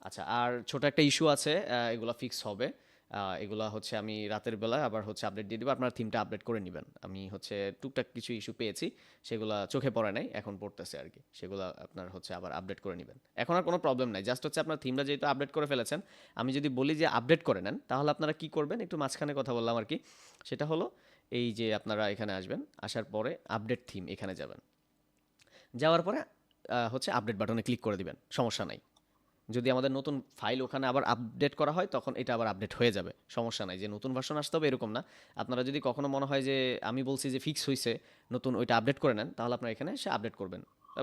আচ্ছা, আর ছোট একটা ইস্যু আছে, এগুলা ফিক্স হবে। এগুলা হচ্ছে আমি রাতের বেলা আবার হচ্ছে আপডেট দিয়ে দেবো, আপনার থিমটা আপডেট করে নেবেন। আমি হচ্ছে টুকটাক কিছু ইস্যু পেয়েছি, সেগুলা চোখে পড়ে নাই, এখন পড়তেছে আর কি, সেগুলা আপনার হচ্ছে আবার আপডেট করে নেবেন। এখন আর কোনো প্রবলেম নাই, জাস্ট হচ্ছে আপনার থিমটা যেহেতু আপডেট করে ফেলেছেন, আমি যদি বলি যে আপডেট করে নেন তাহলে আপনারা কি করবেন, একটু মাঝখানে কথা বললাম আর কি। সেটা হলো এই যে আপনারা এখানে আসবেন, আসার পরে আপডেট থিম এখানে যাবেন, যাওয়ার পরে হচ্ছে আপডেট বাটনে ক্লিক করে দিবেন, সমস্যা নাই। যদি আমাদের নতুন ফাইল ওখানে আবার আপডেট করা হয় তখন এটা আবার আপডেট হয়ে যাবে, সমস্যা নাই। যে নতুন ভার্সন আসতে হবে এরকম না। আপনারা যদি কখনো মনে হয় যে আমি বলছি যে ফিক্স হয়েছে নতুন, ওইটা আপডেট করে নেন, তাহলে আপনারা এখানে সে আপডেট করবেন।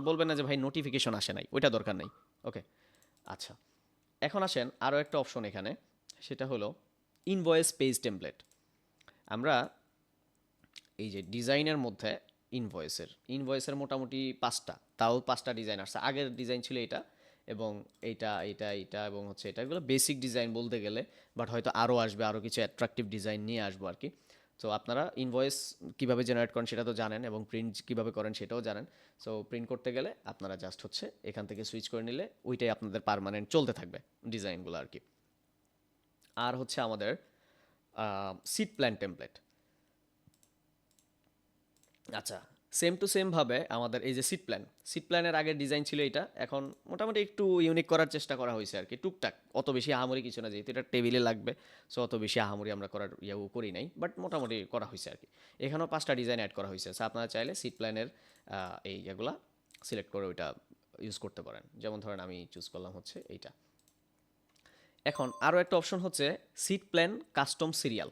বলবেন না যে ভাই নোটিফিকেশন আসে নাই, ওইটা দরকার নেই। ওকে, আচ্ছা। এখন আসেন আরও একটা অপশন এখানে, সেটা হলো ইনভয়েস পেজ টেমপ্লেট। আমরা এই যে ডিজাইনের মধ্যে ইনভয়েসের মোটামুটি পাঁচটা, তাও পাঁচটা ডিজাইন আসছে। আগের ডিজাইন ছিল এটা এবং এইটা এবং হচ্ছে এটা, এগুলো বেসিক ডিজাইন বলতে গেলে, বাট হয়তো আরও আসবে, আরও কিছু অ্যাট্রাকটিভ ডিজাইন নিয়ে আসবো আর কি। তো আপনারা ইনভয়েস কীভাবে জেনারেট করেন সেটা তো জানেন এবং প্রিন্ট কীভাবে করেন সেটাও জানেন। সো প্রিন্ট করতে গেলে আপনারা জাস্ট হচ্ছে এখান থেকে সুইচ করে নিলে ওইটাই আপনাদের পার্মানেন্ট চলতে থাকবে ডিজাইনগুলো আর কি। আর হচ্ছে আমাদের সিট প্ল্যান টেমপ্লেট। আচ্ছা, সেম টু সেম ভাবে আমাদের এই যে সিট প্ল্যানের আগের ডিজাইন ছিল এটা, এখন মোটামুটি একটু ইউনিক করার চেষ্টা করা হয়েছে আর কি, টুকটাক, অত বেশি আহামরি কিছু না, যেহেতু এটা টেবিলে লাগবে। সো অত বেশি আহামরি আমরা করার করি নাই, বাট মোটামুটি করা হয়েছে আর কি। এখানেও পাঁচটা ডিজাইন অ্যাড করা হয়েছে। সো আপনারা চাইলে সিট প্ল্যানের এই ইয়েগুলা সিলেক্ট করে ওইটা ইউজ করতে পারেন। যেমন ধরেন আমি চুজ করলাম হচ্ছে এইটা। এখন আরও একটা অপশন হচ্ছে seat plan custom serial.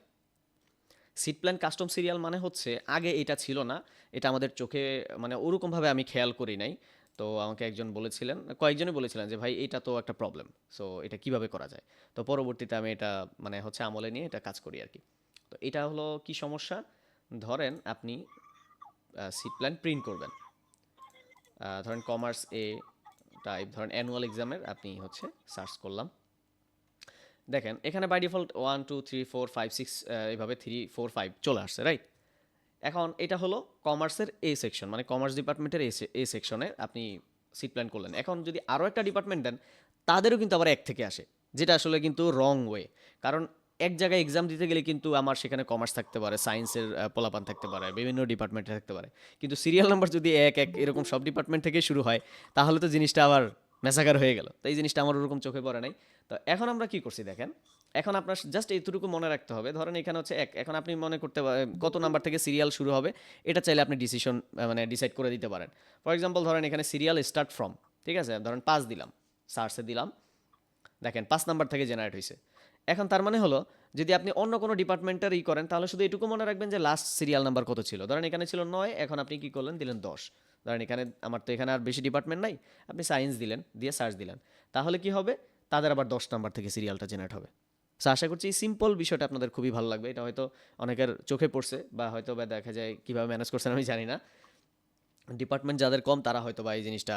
Seat plan custom serial মানে হচ্ছে আগে এটা ছিল না, এটা আমাদের চোখে মানে ওরকমভাবে আমি খেয়াল করি নাই। তো আমাকে একজন বলেছিলেন, কয়েকজনই বলেছিলেন যে ভাই এটা তো একটা প্রবলেম, সো এটা কিভাবে করা যায়। তো পরবর্তীতে আমি এটা মানে হচ্ছে আমলে নিয়ে এটা কাজ করি আর কি। তো এটা হলো কি সমস্যা, ধরেন আপনি সিট প্ল্যান প্রিন্ট করবেন, ধরেন কমার্স এ টাইপ, ধরেন অ্যানুয়াল এক্সামের আপনি হচ্ছে সার্চ করলাম, দেখেন এখানে বাই ডিফল্ট 1 2 3 4 5 6 এইভাবে 3 4 5 চলে আসছে, রাইট। এখন এটা হলো কমার্সের এ সেকশন, মানে কমার্স ডিপার্টমেন্টের এ সেকশনে আপনি সিট প্ল্যান করলেন। এখন যদি আরও একটা ডিপার্টমেন্ট দেন, তাদেরও কিন্তু আবার এক থেকে আসে, যেটা আসলে কিন্তু রং ওয়ে। কারণ এক জায়গায় এক্সাম দিতে গেলে কিন্তু আমার সেখানে কমার্স থাকতে পারে, সায়েন্সের পোলাপান থাকতে পারে, বিভিন্ন ডিপার্টমেন্টে থাকতে পারে, কিন্তু সিরিয়াল নাম্বার যদি এক এক এরকম সব ডিপার্টমেন্ট থেকে শুরু হয়, তাহলে তো জিনিসটা আবার মেসাকার হয়ে গেল। তো এই জিনিসটা আমার ওরকম চোখে পড়ে নাই। তো এখন আমরা কি করছি দেখেন, এখন আপনার জাস্ট এইটুকু মনে রাখতে হবে, ধরেন এখানে হচ্ছে এক, এখন আপনি মনে করতে পারেন কত নাম্বার থেকে সিরিয়াল শুরু হবে, এটা চাইলে আপনি মানে ডিসাইড করে দিতে পারেন। ফর এক্সাম্পল ধরেন এখানে সিরিয়াল স্টার্ট ফ্রম, ঠিক আছে, ধরেন 5 দিলাম, সার্চে দিলাম, দেখেন 5 নাম্বার থেকে জেনারেট হয়েছে। এখন তার মানে হলো যদি আপনি অন্য কোনো ডিপার্টমেন্টের করেন, তাহলে শুধু এটুকু মনে রাখবেন যে লাস্ট সিরিয়াল নাম্বার কত ছিল। ধরেন এখানে ছিল 9, এখন আপনি কি করলেন, দিলেন 10। ধরেন এখানে আমার তো এখানে আর বেশি ডিপার্টমেন্ট নাই, আপনি সায়েন্স দিলেন, দিয়ে সার্চ দিলেন, তাহলে কি হবে, তাদের আবার 10 নাম্বার থেকে সিরিয়ালটা জেনারেট হবে। সো আশা করছি এই সিম্পল বিষয়টা আপনাদের খুবই ভালো লাগবে। এটা হয়তো অনেকের চোখে পড়ছে বা হয়তো বা দেখা যায় কীভাবে ম্যানেজ করছেন আমি জানি না, ডিপার্টমেন্ট যাদের কম তারা হয়তো বা এই জিনিসটা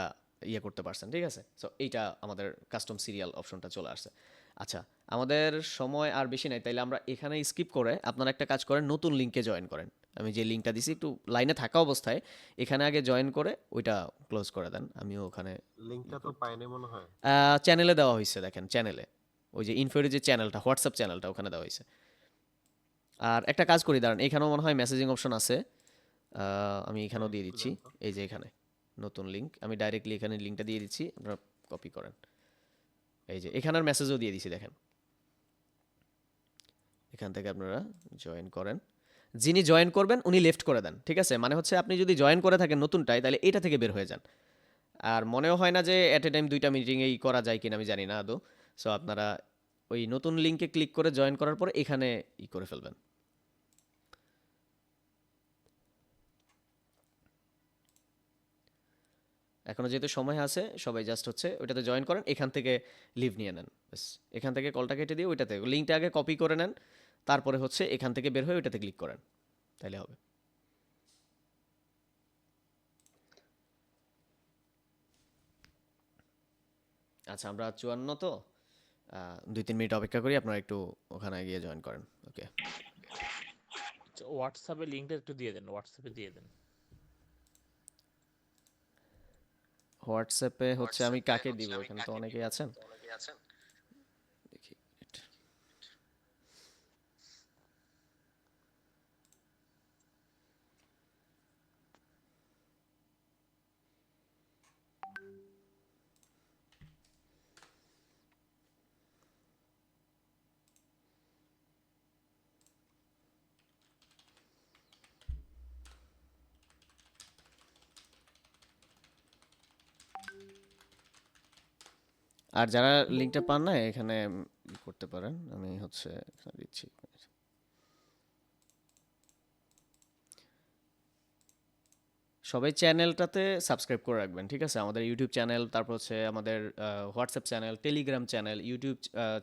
করতে পারছেন, ঠিক আছে। সো এইটা আমাদের কাস্টম সিরিয়াল অপশনটা চলে আসছে। আচ্ছা, আমাদের সময় আর বেশি নাই, তাইলে আমরা এখানে স্কিপ করে আপনারা একটা কাজ করেন, নতুন লিঙ্কে জয়েন করেন। আমি যে লিঙ্কটা দিছি একটু লাইনে থাকা অবস্থায় এখানে আগে জয়েন করে ওইটা ক্লোজ করে দেন, আমিও ওখানে লিংকটা তো পাইনি মনে হয়। চ্যানেলে দেওয়া হয়েছে, দেখেন চ্যানেলে ওই যে ইনফোর যে চ্যানেলটা, হোয়াটসঅ্যাপ চ্যানেলটা ওখানে দেওয়া হয়েছে। আর একটা কাজ করি দাঁড়ান, এখানেও মনে হয় মেসেজিং অপশন আছে, আমি এখানেও দিয়ে দিচ্ছি। খুঁজেন তো। এই যে এখানে নতুন লিঙ্ক, আমি ডাইরেক্টলি এখানে লিঙ্কটা দিয়ে দিচ্ছি, আপনারা কপি করেন। এই যে এখানের মেসেজও দিয়ে দিছি, দেখেন এখান থেকে আপনারা জয়েন করেন। যিনি জয়েন করবেন উনি লেফট করে দেন, ঠিক আছে? মানে হচ্ছে আপনি যদি জয়েন করে থাকেন নতুনটাই, তাহলে এটা থেকে বের হয়ে যান। আর মনেও হয় না যে অ্যাট এ টাইম 2টা মিটিংয়েই করা যায় কিনা, আমি জানি না আদৌ। সো আপনারা ওই নতুন লিঙ্কে ক্লিক করে জয়েন করার পরে এখানে করে ফেলবেন। এখনো যেহেতু সময় আছে, সবাই জাস্ট হচ্ছে ওইটাতে জয়েন করেন, এখান থেকে লিভ নিয়ে নেন ব্যাস। এখান থেকে কলটা কেটে দিয়ে ওইটাতে লিঙ্কটা আগে কপি করে নেন, তারপরে হচ্ছে এখান থেকে বের হয়ে ওইটাতে ক্লিক করেন, তাহলে হবে। আচ্ছা, আমরা 54 তো 2-3 মিনিট অপেক্ষা করি, আপনারা একটু ওখানে গিয়ে জয়েন করেন। ওকে, হোয়াটসঅ্যাপে লিঙ্কটা একটু দিয়ে দেন, হোয়াটসঅ্যাপে দিয়ে দেন। হোয়াটসঅ্যাপে হচ্ছে আমি কাকে দিব? এখানে তো অনেকেই আছেন, দেখি। আর যারা লিঙ্কটা পান না এখানে করতে পারেন, আমি হচ্ছে এখানে দিচ্ছি। সবাই চ্যানেলটাতে সাবস্ক্রাইব করে রাখবেন, ঠিক আছে? আমাদের ইউটিউব চ্যানেল, তারপর হচ্ছে আমাদের WhatsApp channel, Telegram channel, YouTube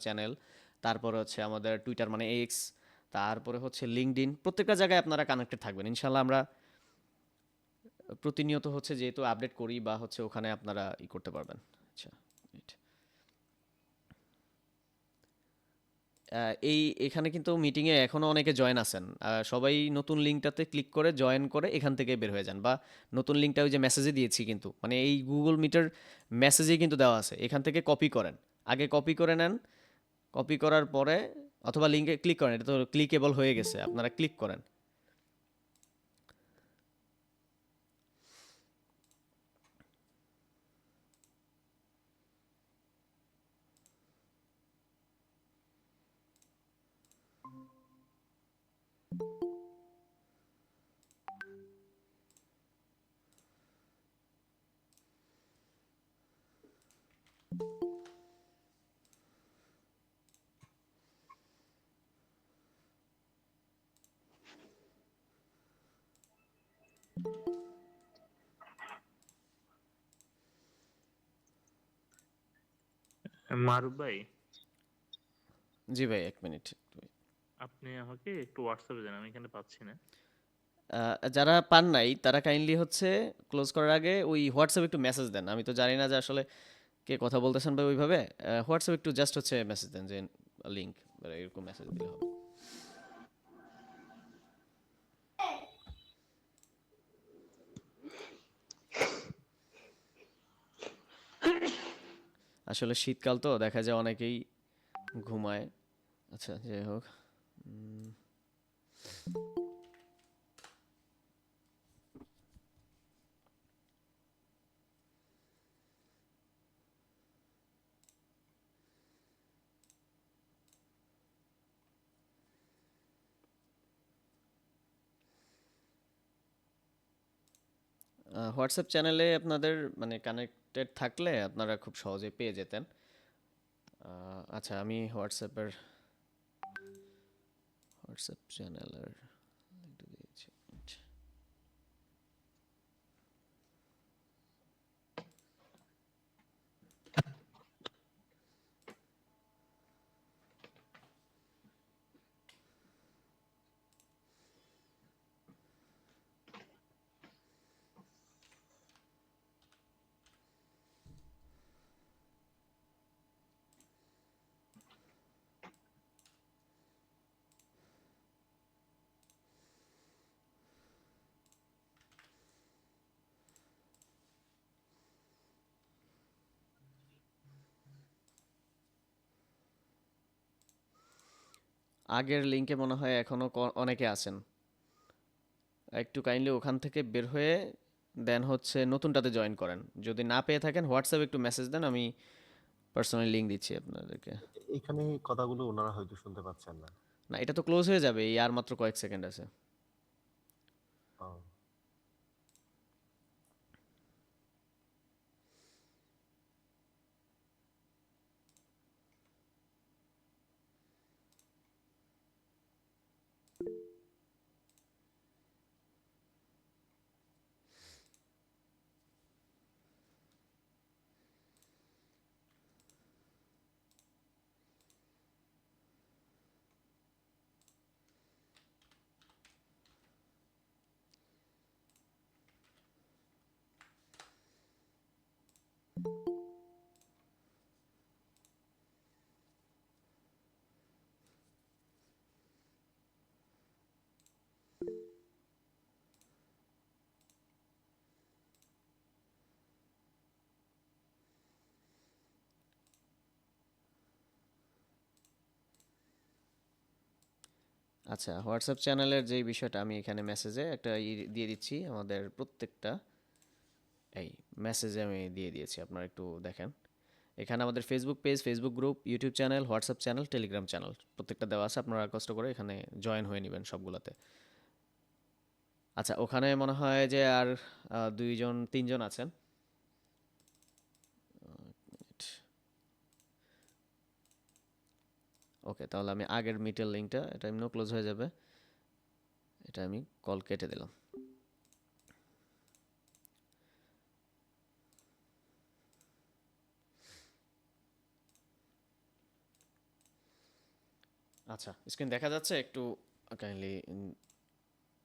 channel, তারপর হচ্ছে আমাদের টুইটার মানে এক্স, তারপরে হচ্ছে লিঙ্কডইন, প্রত্যেকটা জায়গায় আপনারা কানেক্টেড থাকবেন ইনশাল্লাহ। আমরা প্রতিনিয়ত হচ্ছে যেহেতু আপডেট করি বা হচ্ছে ওখানে আপনারা করতে পারবেন। আচ্ছা, wait। এখানে কিন্তু মিটিংয়ে এখনও অনেকে জয়েন আছেন, সবাই নতুন লিঙ্কটাতে ক্লিক করে জয়েন করে এখান থেকে বের হয়ে যান, বা নতুন লিঙ্কটা ওই যে মেসেজে দিয়েছি, কিন্তু মানে এই গুগল মিটার মেসেজে কিন্তু দেওয়া আছে, এখান থেকে কপি করেন, আগে কপি করে নেন, কপি করার পরে অথবা লিঙ্কে ক্লিক করেন, এটা তো ক্লিকেবল হয়ে গেছে, আপনারা ক্লিক করেন। মারুফ ভাই, জি ভাই, 1 মিনিট। আপনি আমাকে একটু হোয়াটসঅ্যাপে দেন, আমি এখানে পাচ্ছি না। যারা পান নাই তারা কাইন্ডলি হচ্ছে ক্লোজ করার আগে ওই হোয়াটসঅ্যাপ একটু মেসেজ দেন, আমি তো জানি না যে আসলে কে কথা বলতেছেন ভাই ওইভাবে। হোয়াটসঅ্যাপ একটু জাস্ট হচ্ছে মেসেজ দেন যে লিঙ্ক, এরকম মেসেজ দিলে হবে। আসলে শীতকাল তো দেখা যায় অনেকেই ঘুমায়। আচ্ছা, যাই হোক। হোয়াটসঅ্যাপ চ্যানেলে আপনাদের মানে কানেক্টেড থাকলে আপনারা খুব সহজে পেয়ে যেতেন। আচ্ছা, আমি হোয়াটসঅ্যাপ চ্যানেলের লিংকটা দিয়েছি। আগের লিঙ্কে মনে হয় এখনও অনেকে আছেন। একটু কাইন্ডলি ওখান থেকে বের হয়ে দেন হচ্ছে নতুনটাতে জয়েন করেন। যদি না পেয়ে থাকেন হোয়াটসঅ্যাপে একটু মেসেজ দেন, আমি পার্সোনালি লিঙ্ক দিচ্ছি আপনাদেরকে। এখানে কথাগুলো ওনারা হয়তো শুনতে পাচ্ছেন না। না, এটা তো ক্লোজ হয়ে যাবে, এই আর মাত্র কয়েক সেকেন্ড আছে। ও, আচ্ছা, হোয়াটসঅ্যাপ চ্যানেলের যেই বিষয়টা আমি এখানে মেসেজে একটা দিয়ে দিচ্ছি, আমাদের প্রত্যেকটা এই মেসেজে আমি দিয়ে দিয়েছি, আপনারা একটু দেখেন। এখানে আমাদের Facebook page, Facebook group, YouTube channel, WhatsApp channel, Telegram channel প্রত্যেকটা দেওয়া আছে, আপনারা কষ্ট করে এখানে জয়েন হয়ে নেবেন সবগুলোতে। আচ্ছা, ওখানে মনে হয় যে আর 2 জন 3 জন আছেন। ওকে, তাহলে আমি আগের মিটের লিঙ্কটা, এটা এমনিও ক্লোজ হয়ে যাবে, এটা আমি কল কেটে দিলাম। আচ্ছা, স্ক্রিন দেখা যাচ্ছে? একটু কাইন্ডলি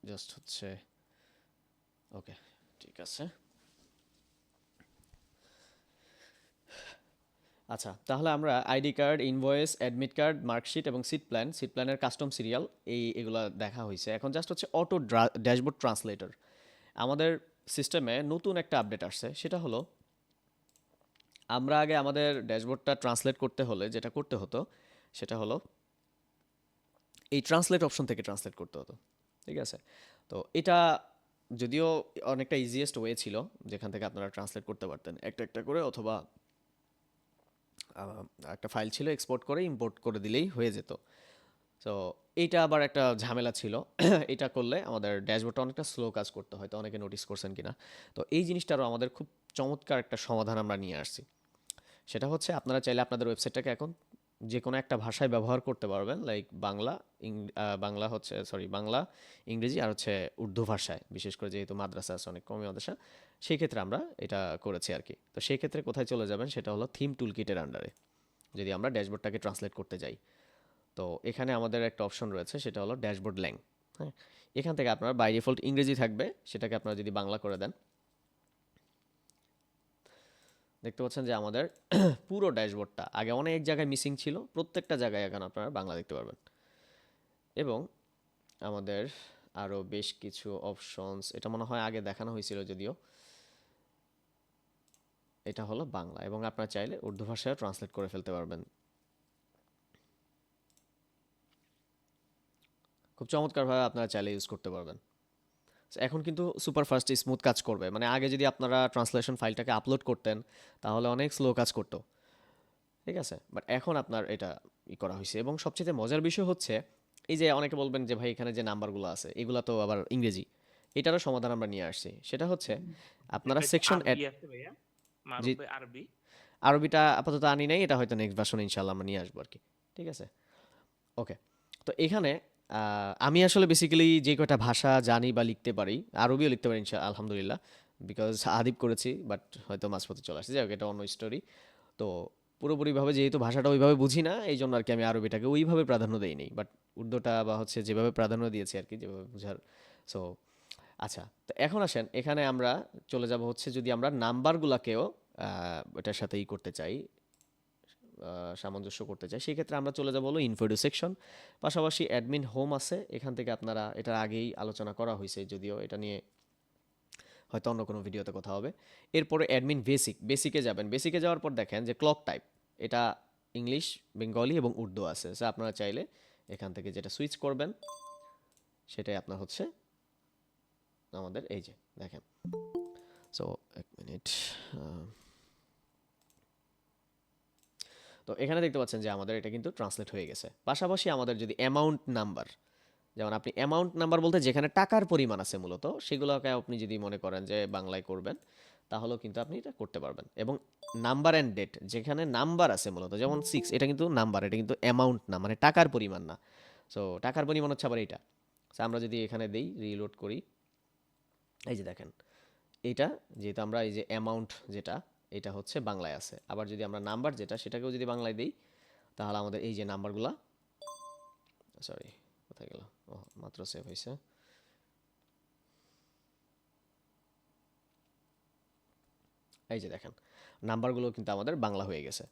জাস্ট হচ্ছে, ওকে, ঠিক আছে। আচ্ছা, তাহলে আমরা ID card, invoice, admit card, marksheet এবং সিট প্ল্যানের কাস্টম সিরিয়াল এগুলা দেখা হয়েছে। এখন জাস্ট হচ্ছে অটো ড্যাশবোর্ড ট্রান্সলেটর। আমাদের সিস্টেমে নতুন একটা আপডেট আসছে, সেটা হলো আমরা আগে আমাদের ড্যাশবোর্ডটা ট্রান্সলেট করতে হলে যেটা করতে হতো সেটা হলো এই ট্রান্সলেট অপশন থেকে ট্রান্সলেট করতে হতো, ঠিক আছে? তো এটা যদিও অনেকটা ইজিয়েস্ট ওয়ে ছিল, যেখান থেকে আপনারা ট্রান্সলেট করতে পারতেন একটা একটা করে, অথবা একটা ফাইল ছিল, এক্সপোর্ট করে ইম্পোর্ট করে দিলেই হয়ে যেত। তো এইটা আবার একটা ঝামেলা ছিল। এটা করলে আমাদের ড্যাশবোর্ডটা অনেকটা স্লো কাজ করতে হয়, তো অনেকে নোটিস করছেন কিনা। তো এই জিনিসটারও আমাদের খুব চমৎকার একটা সমাধান আমরা নিয়ে আসছি। সেটা হচ্ছে আপনারা চাইলে আপনাদের ওয়েবসাইটটাকে এখন যে কোনো একটা ভাষায় ব্যবহার করতে পারবেন, লাইক বাংলা, ইংরেজি আর হচ্ছে উর্দু ভাষায়, বিশেষ করে যেহেতু মাদ্রাসা আছে অনেক কমই মাদ্রাসা, সেই ক্ষেত্রে আমরা এটা করেছি আর কি। তো সেই ক্ষেত্রে কোথায় চলে যাবেন, সেটা হলো থিম টুলকিটের আন্ডারে, যদি আমরা ড্যাশবোর্ডটাকে ট্রান্সলেট করতে যাই। তো এখানে আমাদের একটা অপশন রয়েছে, সেটা হলো ড্যাশবোর্ড ল্যাং। হ্যাঁ, এখান থেকে আপনার বাই ডিফল্ট ইংরেজি থাকবে, সেটাকে আপনারা যদি বাংলা করে দেন, দেখতে পাচ্ছেন যে আমাদের পুরো ড্যাশবোর্ডটা আগে অনেক জায়গায় মিসিং ছিল, প্রত্যেকটা জায়গায় এখন আপনারা বাংলা দেখতে পারবেন। এবং আমাদের আরও বেশ কিছু অপশনস, এটা মনে হয় আগে দেখানো হয়েছিল যদিও, এটা হলো বাংলা, এবং আপনারা চাইলে উর্দু ভাষায় ট্রান্সলেট করে ফেলতে পারবেন। খুব চমৎকারভাবে আপনারা চাইলে ইউজ করতে পারবেন। এখন কিন্তু সুপার ফাস্ট স্মুথ কাজ করবে, মানে আগে যদি আপনারা ট্রান্সলেশন ফাইলটাকে আপলোড করতেন তাহলে অনেক স্লো কাজ করতো, ঠিক আছে? বাট এখন আপনার এটা করা হয়েছে। এবং সবচেয়ে মজার বিষয় হচ্ছে, এই যে অনেকে বলবেন যে ভাই এখানে যে নাম্বারগুলো আছে এগুলো তো আবার ইংরেজি, এটারও সমাধান আমরা নিয়ে আসছি। সেটা হচ্ছে আপনারা এটা কি সেকশন আরবি আছে ভাইয়া? জি, মারুফ ভাই আরবি? আরবিটা আপাতত আনি নাই, এটা হয়তো নেক্সট ভার্সনে ইনশাল্লাহ আমরা নিয়ে আসবো আর কি, ঠিক আছে? ওকে, তো এখানে আমি আসলে বেসিক্যালি যে কয়টা ভাষা জানি বা লিখতে পারি, আরবিও লিখতে পারি আলহামদুলিল্লাহ, বিকজ আদিব করেছি, বাট হয়তো মাঝপথে চলে আসছে, যাই হোক, এটা অন্য স্টোরি। তো পুরোপুরিভাবে যেহেতু ভাষাটা ওইভাবে বুঝি না, এই জন্য আর কি আমি আরবিটাকে ওইভাবে প্রাধান্য দেই নেই, বাট উর্দুটা বা হচ্ছে যেভাবে প্রাধান্য দিয়েছি আর কি, যেভাবে বুঝার। সো আচ্ছা, তো এখন আসেন এখানে আমরা চলে যাব হচ্ছে, যদি আমরা নাম্বারগুলোকেও এটার সাথে করতে চাই, সামঞ্জস্য করতে চাই, সেই ক্ষেত্রে আমরা চলে যাব হলো ইনফো সেকশন, পাশাপাশি অ্যাডমিন হোম আছে, এখান থেকে আপনারা, এটার আগেই আলোচনা করা হয়েছে যদিও, এটা নিয়ে হয়তো অন্য কোনো ভিডিওতে কথা হবে। এরপরে অ্যাডমিন বেসিকে যাবেন, বেসিকে যাওয়ার পর দেখেন যে ক্লক টাইপ, এটা ইংলিশ, বেঙ্গলি এবং উর্দু আছে। সো আপনারা চাইলে এখান থেকে যেটা সুইচ করবেন সেটাই আপনার হচ্ছে আমাদের এই যে দেখেন। সো এক মিনিট, তো এখানে দেখতে পাচ্ছেন যে আমাদের এটা কিন্তু ট্রান্সলেট হয়ে গেছে। পাশাপাশি আমাদের যদি অ্যামাউন্ট নাম্বার, যেমন আপনি অ্যামাউন্ট নাম্বার বলতে যেখানে টাকার পরিমাণ আছে মূলত, সেগুলোকে আপনি যদি মনে করেন যে বাংলায় করবেন, তাহলেও কিন্তু আপনি এটা করতে পারবেন। এবং নাম্বার অ্যান্ড ডেট, যেখানে নাম্বার আছে মূলত, যেমন 6, এটা কিন্তু নাম্বার, এটা কিন্তু অ্যামাউন্ট না, মানে টাকার পরিমাণ না। সো টাকার পরিমাণ হচ্ছে আবার এইটা। সো আমরা যদি এখানে দেই, রিলোড করি, এই যে দেখেন এইটা, যেহেতু আমরা এই যে অ্যামাউন্ট যেটা, এটা হচ্ছে বাংলায় আছে। আবার যদি আমরা নাম্বার যেটা, সেটাকেও যদি বাংলায় দিই, তাহলে আমাদের এই যে নাম্বারগুলা, সরি কোথায় গেল, ও মাত্র সেভ হয়েছে, এই যে দেখেন নাম্বারগুলো কিন্তু আমাদের বাংলা হয়ে গেছে।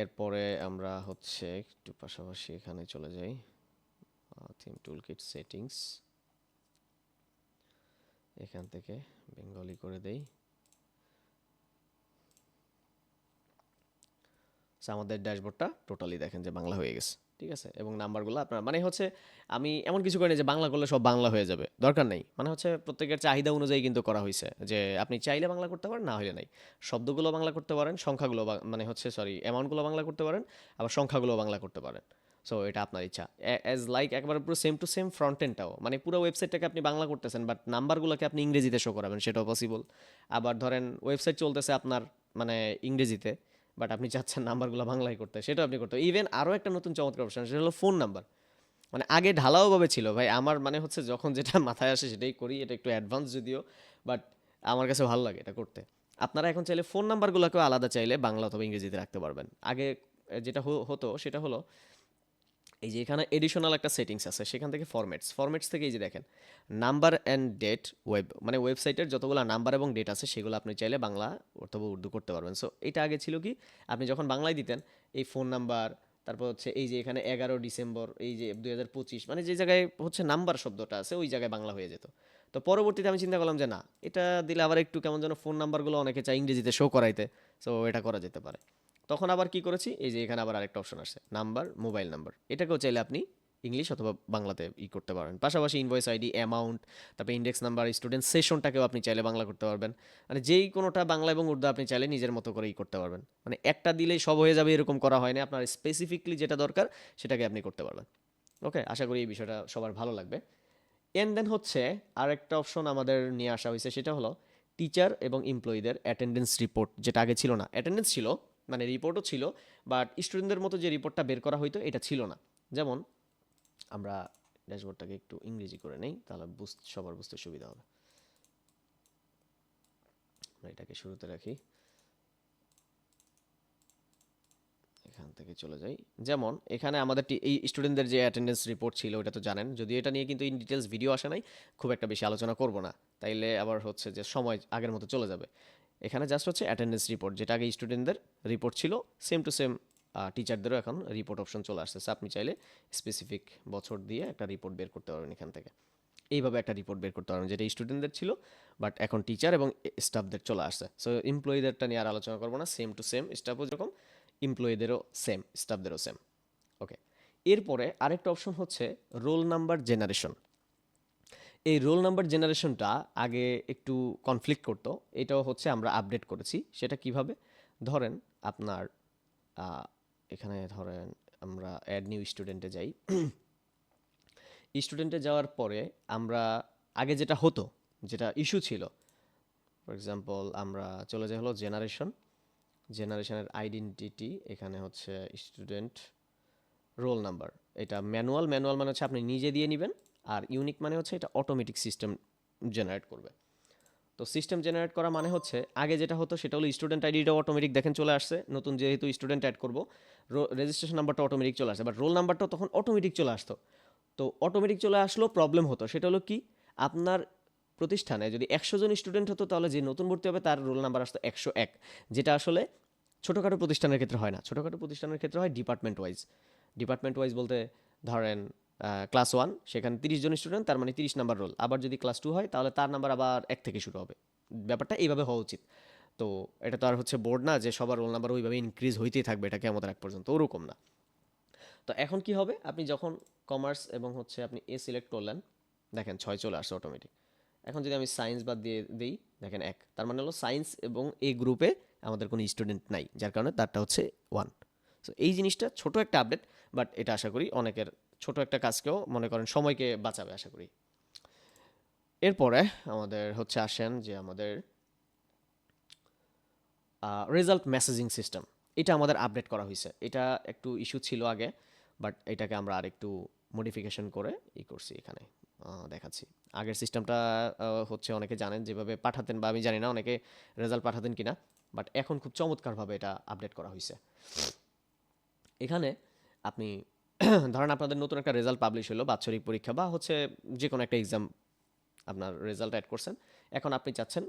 এরপরে আমরা হচ্ছে একটু পাশাপাশি এখানে চলে যাই, থিম টুলকিট সেটিংস, এখান থেকে বেঙ্গলি করে দেই। আমাদের ড্যাশবোর্ডটা টোটালি দেখেন যে বাংলা হয়ে গেছে, ঠিক আছে। এবং নাম্বারগুলো আপনার মানে হচ্ছে, আমি এমন কিছু করি না যে বাংলা করলে সব বাংলা হয়ে যাবে, দরকার নেই। মানে হচ্ছে প্রত্যেকের চাহিদা অনুযায়ী কিন্তু করা হয়েছে, যে আপনি চাইলে বাংলা করতে পারেন, না হলে নাই। শব্দগুলো বাংলা করতে পারেন, সংখ্যাগুলো মানে হচ্ছে অ্যামাউন্টগুলো বাংলা করতে পারেন, আবার সংখ্যাগুলো বাংলা করতে পারেন। সো এটা আপনার ইচ্ছা, অ্যাজ লাইক একবার পুরো সেম টু সেম ফ্রন্ট এন্ডটাও, মানে পুরো ওয়েবসাইটটাকে আপনি বাংলা করতেছেন, বাট নাম্বারগুলোকে আপনি ইংরেজিতে শো করাবেন, সেটাও পসিবল। আবার ধরেন ওয়েবসাইট চলতেছে আপনার মানে ইংরেজিতে, বাট আপনি চাচ্ছেন নাম্বারগুলো বাংলায় করতে, সেটা আপনি করতে। ইভেন আরও একটা নতুন চমৎকার অপশন, সেটা হলো ফোন নাম্বার। মানে আগে ঢালাওভাবে ছিল ভাই, আমার মানে হচ্ছে যখন যেটা মাথায় আসে সেটাই করি, এটা একটু অ্যাডভান্স যদিও, বাট আমার কাছে ভালো লাগে এটা করতে। আপনারা এখন চাইলে ফোন নাম্বারগুলোকেও আলাদা চাইলে বাংলা অথবা ইংরেজিতে রাখতে পারবেন। আগে যেটা হতো সেটা হলো, এই যে এখানে এডিশনাল একটা সেটিংস আছে, সেখান থেকে ফরম্যাটস থেকে এই যে দেখেন নাম্বার অ্যান্ড ডেট ওয়েব, মানে ওয়েবসাইটের যতগুলো নাম্বার এবং ডেট আছে সেগুলো আপনি চাইলে বাংলা অথবা উর্দু করতে পারবেন। সো এটা আগে ছিল কি, আপনি যখন বাংলায় দিতেন এই ফোন নাম্বার, তারপর হচ্ছে এই যে এখানে 11 ডিসেম্বর এই যে 2025, মানে যে জায়গায় হচ্ছে নাম্বার শব্দটা আছে ওই জায়গায় বাংলা হয়ে যেত। তো পরবর্তীতে আমি চিন্তা করলাম যে না, এটা দিলে আবার একটু কেমন যেন ফোন নাম্বারগুলো অনেকে চাই ইংরেজিতে শো করাইতে, সো এটা করা যেতে পারে। তখন আবার কি করেছি, এই যে এখানে আবার আরেকটা অপশন আসছে নাম্বার, মোবাইল নাম্বার, এটাকেও চাইলে আপনি ইংলিশ অথবা বাংলাতে করতে পারেন। পাশাপাশি ইনভয়েস আইডি, অ্যামাউন্ট, তারপরে ইন্ডেক্স নাম্বার, স্টুডেন্ট সেশনটাকেও আপনি চাইলে বাংলা করতে পারবেন। মানে যেই কোনোটা বাংলা এবং উর্দু আপনি চাইলে নিজের মতো করেই করতে পারবেন। মানে একটা দিলেই সব হয়ে যাবে এরকম করা হয় না, আপনার স্পেসিফিকলি যেটা দরকার সেটাকে আপনি করতে পারবেন। ওকে, আশা করি এই বিষয়টা সবার ভালো লাগবে। এন্ড দেন হচ্ছে আরেকটা অপশন আমাদের নিয়ে আসা হয়েছে, সেটা হলো টিচার এবং এমপ্লয়ীদের অ্যাটেন্ডেন্স রিপোর্ট, যেটা আগে ছিল না। অ্যাটেন্ডেন্স ছিল, মানে রিপোর্টও ছিল, বাট স্টুডেন্টদের মতো যে রিপোর্টটা বের করা হইতো এটা ছিল না। যেমন আমরা ড্যাশবোর্ডটাকে একটু ইংরেজি করে নেই, তাহলে সবার বুঝতে সুবিধা হবে। আমরা এটাকে শুরুতে রাখি, এখান থেকে চলে যাই। যেমন এখানে আমাদের এই স্টুডেন্টদের যে অ্যাটেন্ডেন্স রিপোর্ট ছিল ওটা তো জানেন, যদি এটা নিয়ে কিন্তু ইন ডিটেলস ভিডিও আসে নাই, খুব একটা বেশি আলোচনা করব না, তাইলে আবার হচ্ছে যে সময় আগের মতো চলে যাবে। এখানে জাস্ট হচ্ছে অ্যাটেন্ডেন্স রিপোর্ট, যেটা আগে স্টুডেন্টদের রিপোর্ট ছিল, সেম টু সেম টিচারদেরও এখন রিপোর্ট অপশন চলে আসছে। আপনি চাইলে স্পেসিফিক বছর দিয়ে একটা রিপোর্ট বের করতে পারবেন এখান থেকে, এইভাবে একটা রিপোর্ট বের করতে পারবেন, যেটা স্টুডেন্টদের ছিল বাট এখন টিচার এবং স্টাফদের চলে আসছে। সো এমপ্লয়ীদেরটা নিয়ে আর আলোচনা করবো না, সেম টু সেম, স্টাফও যেরকম এমপ্লয়ীদেরও সেম, স্টাফদেরও সেম। ওকে, এরপরে আরেকটা অপশন হচ্ছে রোল নাম্বার জেনারেশন। এই রোল নাম্বার জেনারেশনটা আগে একটু কনফ্লিক্ট করতো, এটাও হচ্ছে আমরা আপডেট করেছি। সেটা কিভাবে, ধরেন আপনার এখানে ধরেন আমরা অ্যাড নিউ স্টুডেন্টে যাই। স্টুডেন্টে যাওয়ার পরে আমরা আগে যেটা হতো, যেটা ইস্যু ছিল, ফর এক্সাম্পল আমরা চলে যাই হলো জেনারেশনের আইডেন্টিটি, এখানে হচ্ছে স্টুডেন্ট রোল নাম্বার, এটা ম্যানুয়াল মানে হচ্ছে আপনি নিজে দিয়ে নেবেন, আর ইউনিক মানে হচ্ছে এটা অটোমেটিক সিস্টেম জেনারেট করবে। তো সিস্টেম জেনারেট করা মানে হচ্ছে আগে যেটা হতো সেটা হলো স্টুডেন্ট আইডিটা অটোমেটিক দেখেন চলে আসছে, নতুন যেহেতু স্টুডেন্ট অ্যাড করবো, রেজিস্ট্রেশন নাম্বারটা অটোমেটিক চলে আসছে, বাট রোল নাম্বারটাও তখন অটোমেটিক চলে আসতো। তো অটোমেটিক চলে আসলো, প্রবলেম হতো, সেটা হলো কি, আপনার প্রতিষ্ঠানে যদি 100 জন স্টুডেন্ট হতো তাহলে যে নতুন ভর্তি হবে তার রোল নাম্বার আসতো 101, যেটা আসলে ছোটোখাটো প্রতিষ্ঠানের ক্ষেত্রে হয় না। ছোটোখাটো প্রতিষ্ঠানের ক্ষেত্রে হয় ডিপার্টমেন্ট ওয়াইজ বলতে ধরেন ক্লাস 1 সেখানে 30 জন স্টুডেন্ট, তার মানে 30 নাম্বার রোল। আবার যদি ক্লাস 2 হয় তাহলে তার নাম্বার আবার 1 থেকে শুরু হবে। ব্যাপারটা এইভাবে হওয়া উচিত। তো এটা তো আর হচ্ছে বোর্ড না যে সবার রোল নাম্বার ওইভাবে ইনক্রিজ হইতেই থাকবে, এটা কেমন এক পর্যন্ত, ওরকম না। তো এখন কি হবে, আপনি যখন কমার্স এবং হচ্ছে আপনি এ সিলেক্ট করলেন, দেখেন 6 চলে আসছে অটোমেটিক। এখন যদি আমি সায়েন্স বাদ দিয়ে দিই, দেখেন 1, তার মানে হলো সায়েন্স এবং এ গ্রুপে আমাদের কোনো স্টুডেন্ট নাই, যার কারণে তারটা হচ্ছে 1। সো এই জিনিসটা ছোট একটা আপডেট, বাট এটা আশা করি অনেকের ছোট একটা কাজকেও মনে করেন সময়কে বাঁচাবে আশা করি। এরপরে আমাদের হচ্ছে আসেন যে আমাদের রেজাল্ট মেসেজিং সিস্টেম, এটা আমাদের আপডেট করা হয়েছে। এটা একটু ইস্যু ছিল আগে, বাট এটাকে আমরা আরেকটু মডিফিকেশন করে করছি এখানে, দেখাচ্ছি। আগের সিস্টেমটা হচ্ছে অনেকে জানেন যেভাবে পাঠাতেন, বা আমি জানি না অনেকে রেজাল্ট পাঠাতেন কিনা, বাট এখন খুব চমৎকারভাবে এটা আপডেট করা হয়েছে। এখানে আপনি ধরেন আপনাদের নতুন একটা রেজাল্ট পাবলিশ হলো, বাৎসরিক পরীক্ষা বা হচ্ছে যে কোনো একটা এক্সাম, আপনার রেজাল্ট অ্যাড করছেন, এখন আপনি চাচ্ছেন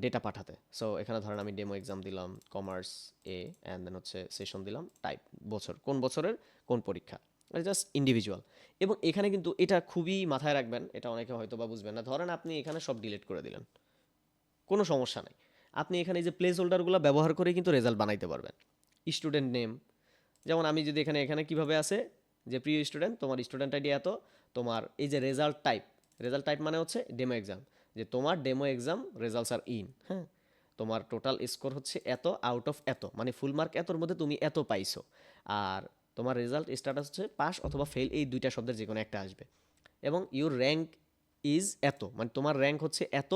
ডেটা পাঠাতে। সো এখানে ধরেন আমি ডেমো এক্সাম দিলাম কমার্স এ, অ্যান্ড দেন হচ্ছে সেশন দিলাম টাইপ, বছর কোন বছরের কোন পরীক্ষা, এটা জাস্ট ইন্ডিভিজুয়াল। এবং এখানে কিন্তু এটা খুবই মাথায় রাখবেন, এটা অনেকে হয়তো বা বুঝবেন না। ধরেন আপনি এখানে সব ডিলিট করে দিলেন, কোনো সমস্যা নাই, আপনি এখানে এই যে প্লেস হোল্ডারগুলো ব্যবহার করে কিন্তু রেজাল্ট বানাইতে পারবেন। স্টুডেন্ট নেম, যেমন আমি যদি এখানে কিভাবে আছে যে প্রিয় স্টুডেন্ট, তোমার স্টুডেন্ট আইডি এত, তোমার এই যে রেজাল্ট টাইপ মানে হচ্ছে ডেমো এক্সাম, যে তোমার demo exam results are in, হ্যাঁ, তোমার টোটাল স্কোর হচ্ছে এত, আউট অফ এত, মানে ফুল মার্ক এতর মধ্যে তুমি এত পাইছো, আর তোমার রেজাল্ট স্ট্যাটাস হচ্ছে পাস অথবা ফেল, এই দুইটা শব্দের যে কোনো একটা আসবে, এবং ইউর র্যাঙ্ক ইজ এত, মানে তোমার র্যাঙ্ক হচ্ছে এত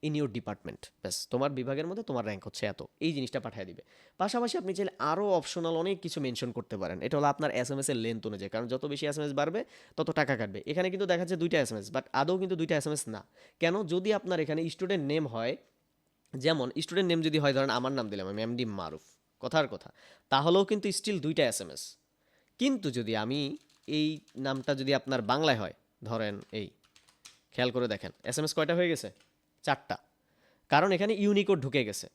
ইন ইউর ডিপার্টমেন্ট, ব্যাস তোমার বিভাগের মধ্যে তোমার র্যাঙ্ক হচ্ছে এত, এই জিনিসটা পাঠিয়ে দিবে। পাশাপাশি আপনি চাইলে আরও অপশনাল অনেক কিছু মেনশন করতে পারেন, এটা হলো আপনার এস এম এস এর লেন্থ অনুযায়ী, কারণ যত বেশি এস এম এস বাড়বে তত টাকা কাটবে। এখানে কিন্তু দেখাচ্ছে 2টা এস এম এস, বাট আদৌ কিন্তু 2টা এস এম এস না। কেন? যদি আপনার এখানে স্টুডেন্ট নেম হয়, যেমন স্টুডেন্ট নেম যদি হয় ধরেন আমার নাম দিলাম আমি এমডি মারুফ, কথার কথা, তাহলেও কিন্তু স্টিল 2টা এস এম এস। কিন্তু যদি আমি এই নামটা যদি আপনার বাংলায় হয়, ধরেন এই, খেয়াল করে দেখেন এস এম এস কয়টা হয়ে গেছে? 4টা, কারণ এখানে ইউনিকোড ঢুকে গেছে,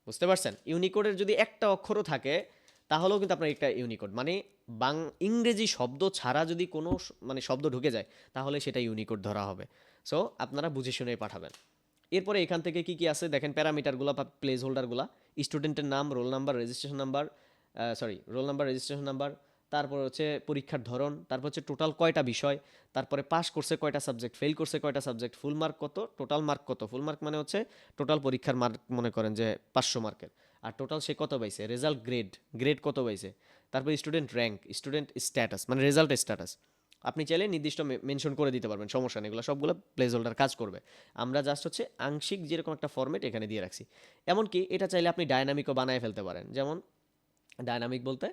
বুঝতে পারছেন? ইউনিকোডের যদি একটা অক্ষরও থাকে তাহলেও কিন্তু আপনার একটা ইউনিকোড, মানে ইংরেজি শব্দ ছাড়া যদি কোনো মানে শব্দ ঢুকে যায় তাহলে সেটা ইউনিকোড ধরা হবে। সো আপনারা বুঝে শুনেই পাঠাবেন। এরপরে এখান থেকে কি কি আছে দেখেন, প্যারামিটারগুলো বা প্লেস হোল্ডারগুলো, স্টুডেন্টের নাম, roll number, registration number, roll number, registration number, তারপর হচ্ছে পরীক্ষার ধরন, তারপর হচ্ছে টোটাল কয়টা বিষয়, তারপরে পাস করছে কয়টা সাবজেক্ট, ফেল করছে কয়টা সাবজেক্ট, ফুল মার্ক কত, টোটাল মার্ক কত, ফুল মার্ক মানে হচ্ছে টোটাল পরীক্ষার মার্ক মনে করেন যে 500 মার্কের, আর টোটাল সে কত পাইছে, রেজাল্ট গ্রেড কত পাইছে, তারপর স্টুডেন্ট র্যাঙ্ক, স্টুডেন্ট স্ট্যাটাস মানে রেজাল্ট স্ট্যাটাস। আপনি চাইলে নির্দিষ্ট মেনশন করে দিতে পারবেন, সমস্যা নেই, এগুলো সবগুলো প্লেস হোল্ডার কাজ করবে। আমরা জাস্ট হচ্ছে আংশিক যেরকম একটা ফরম্যাট এখানে দিয়ে রাখছি। এমনকি এটা চাইলে আপনি ডায়নামিকও বানায় ফেলতে পারেন। যেমন ডায়নামিক বলতে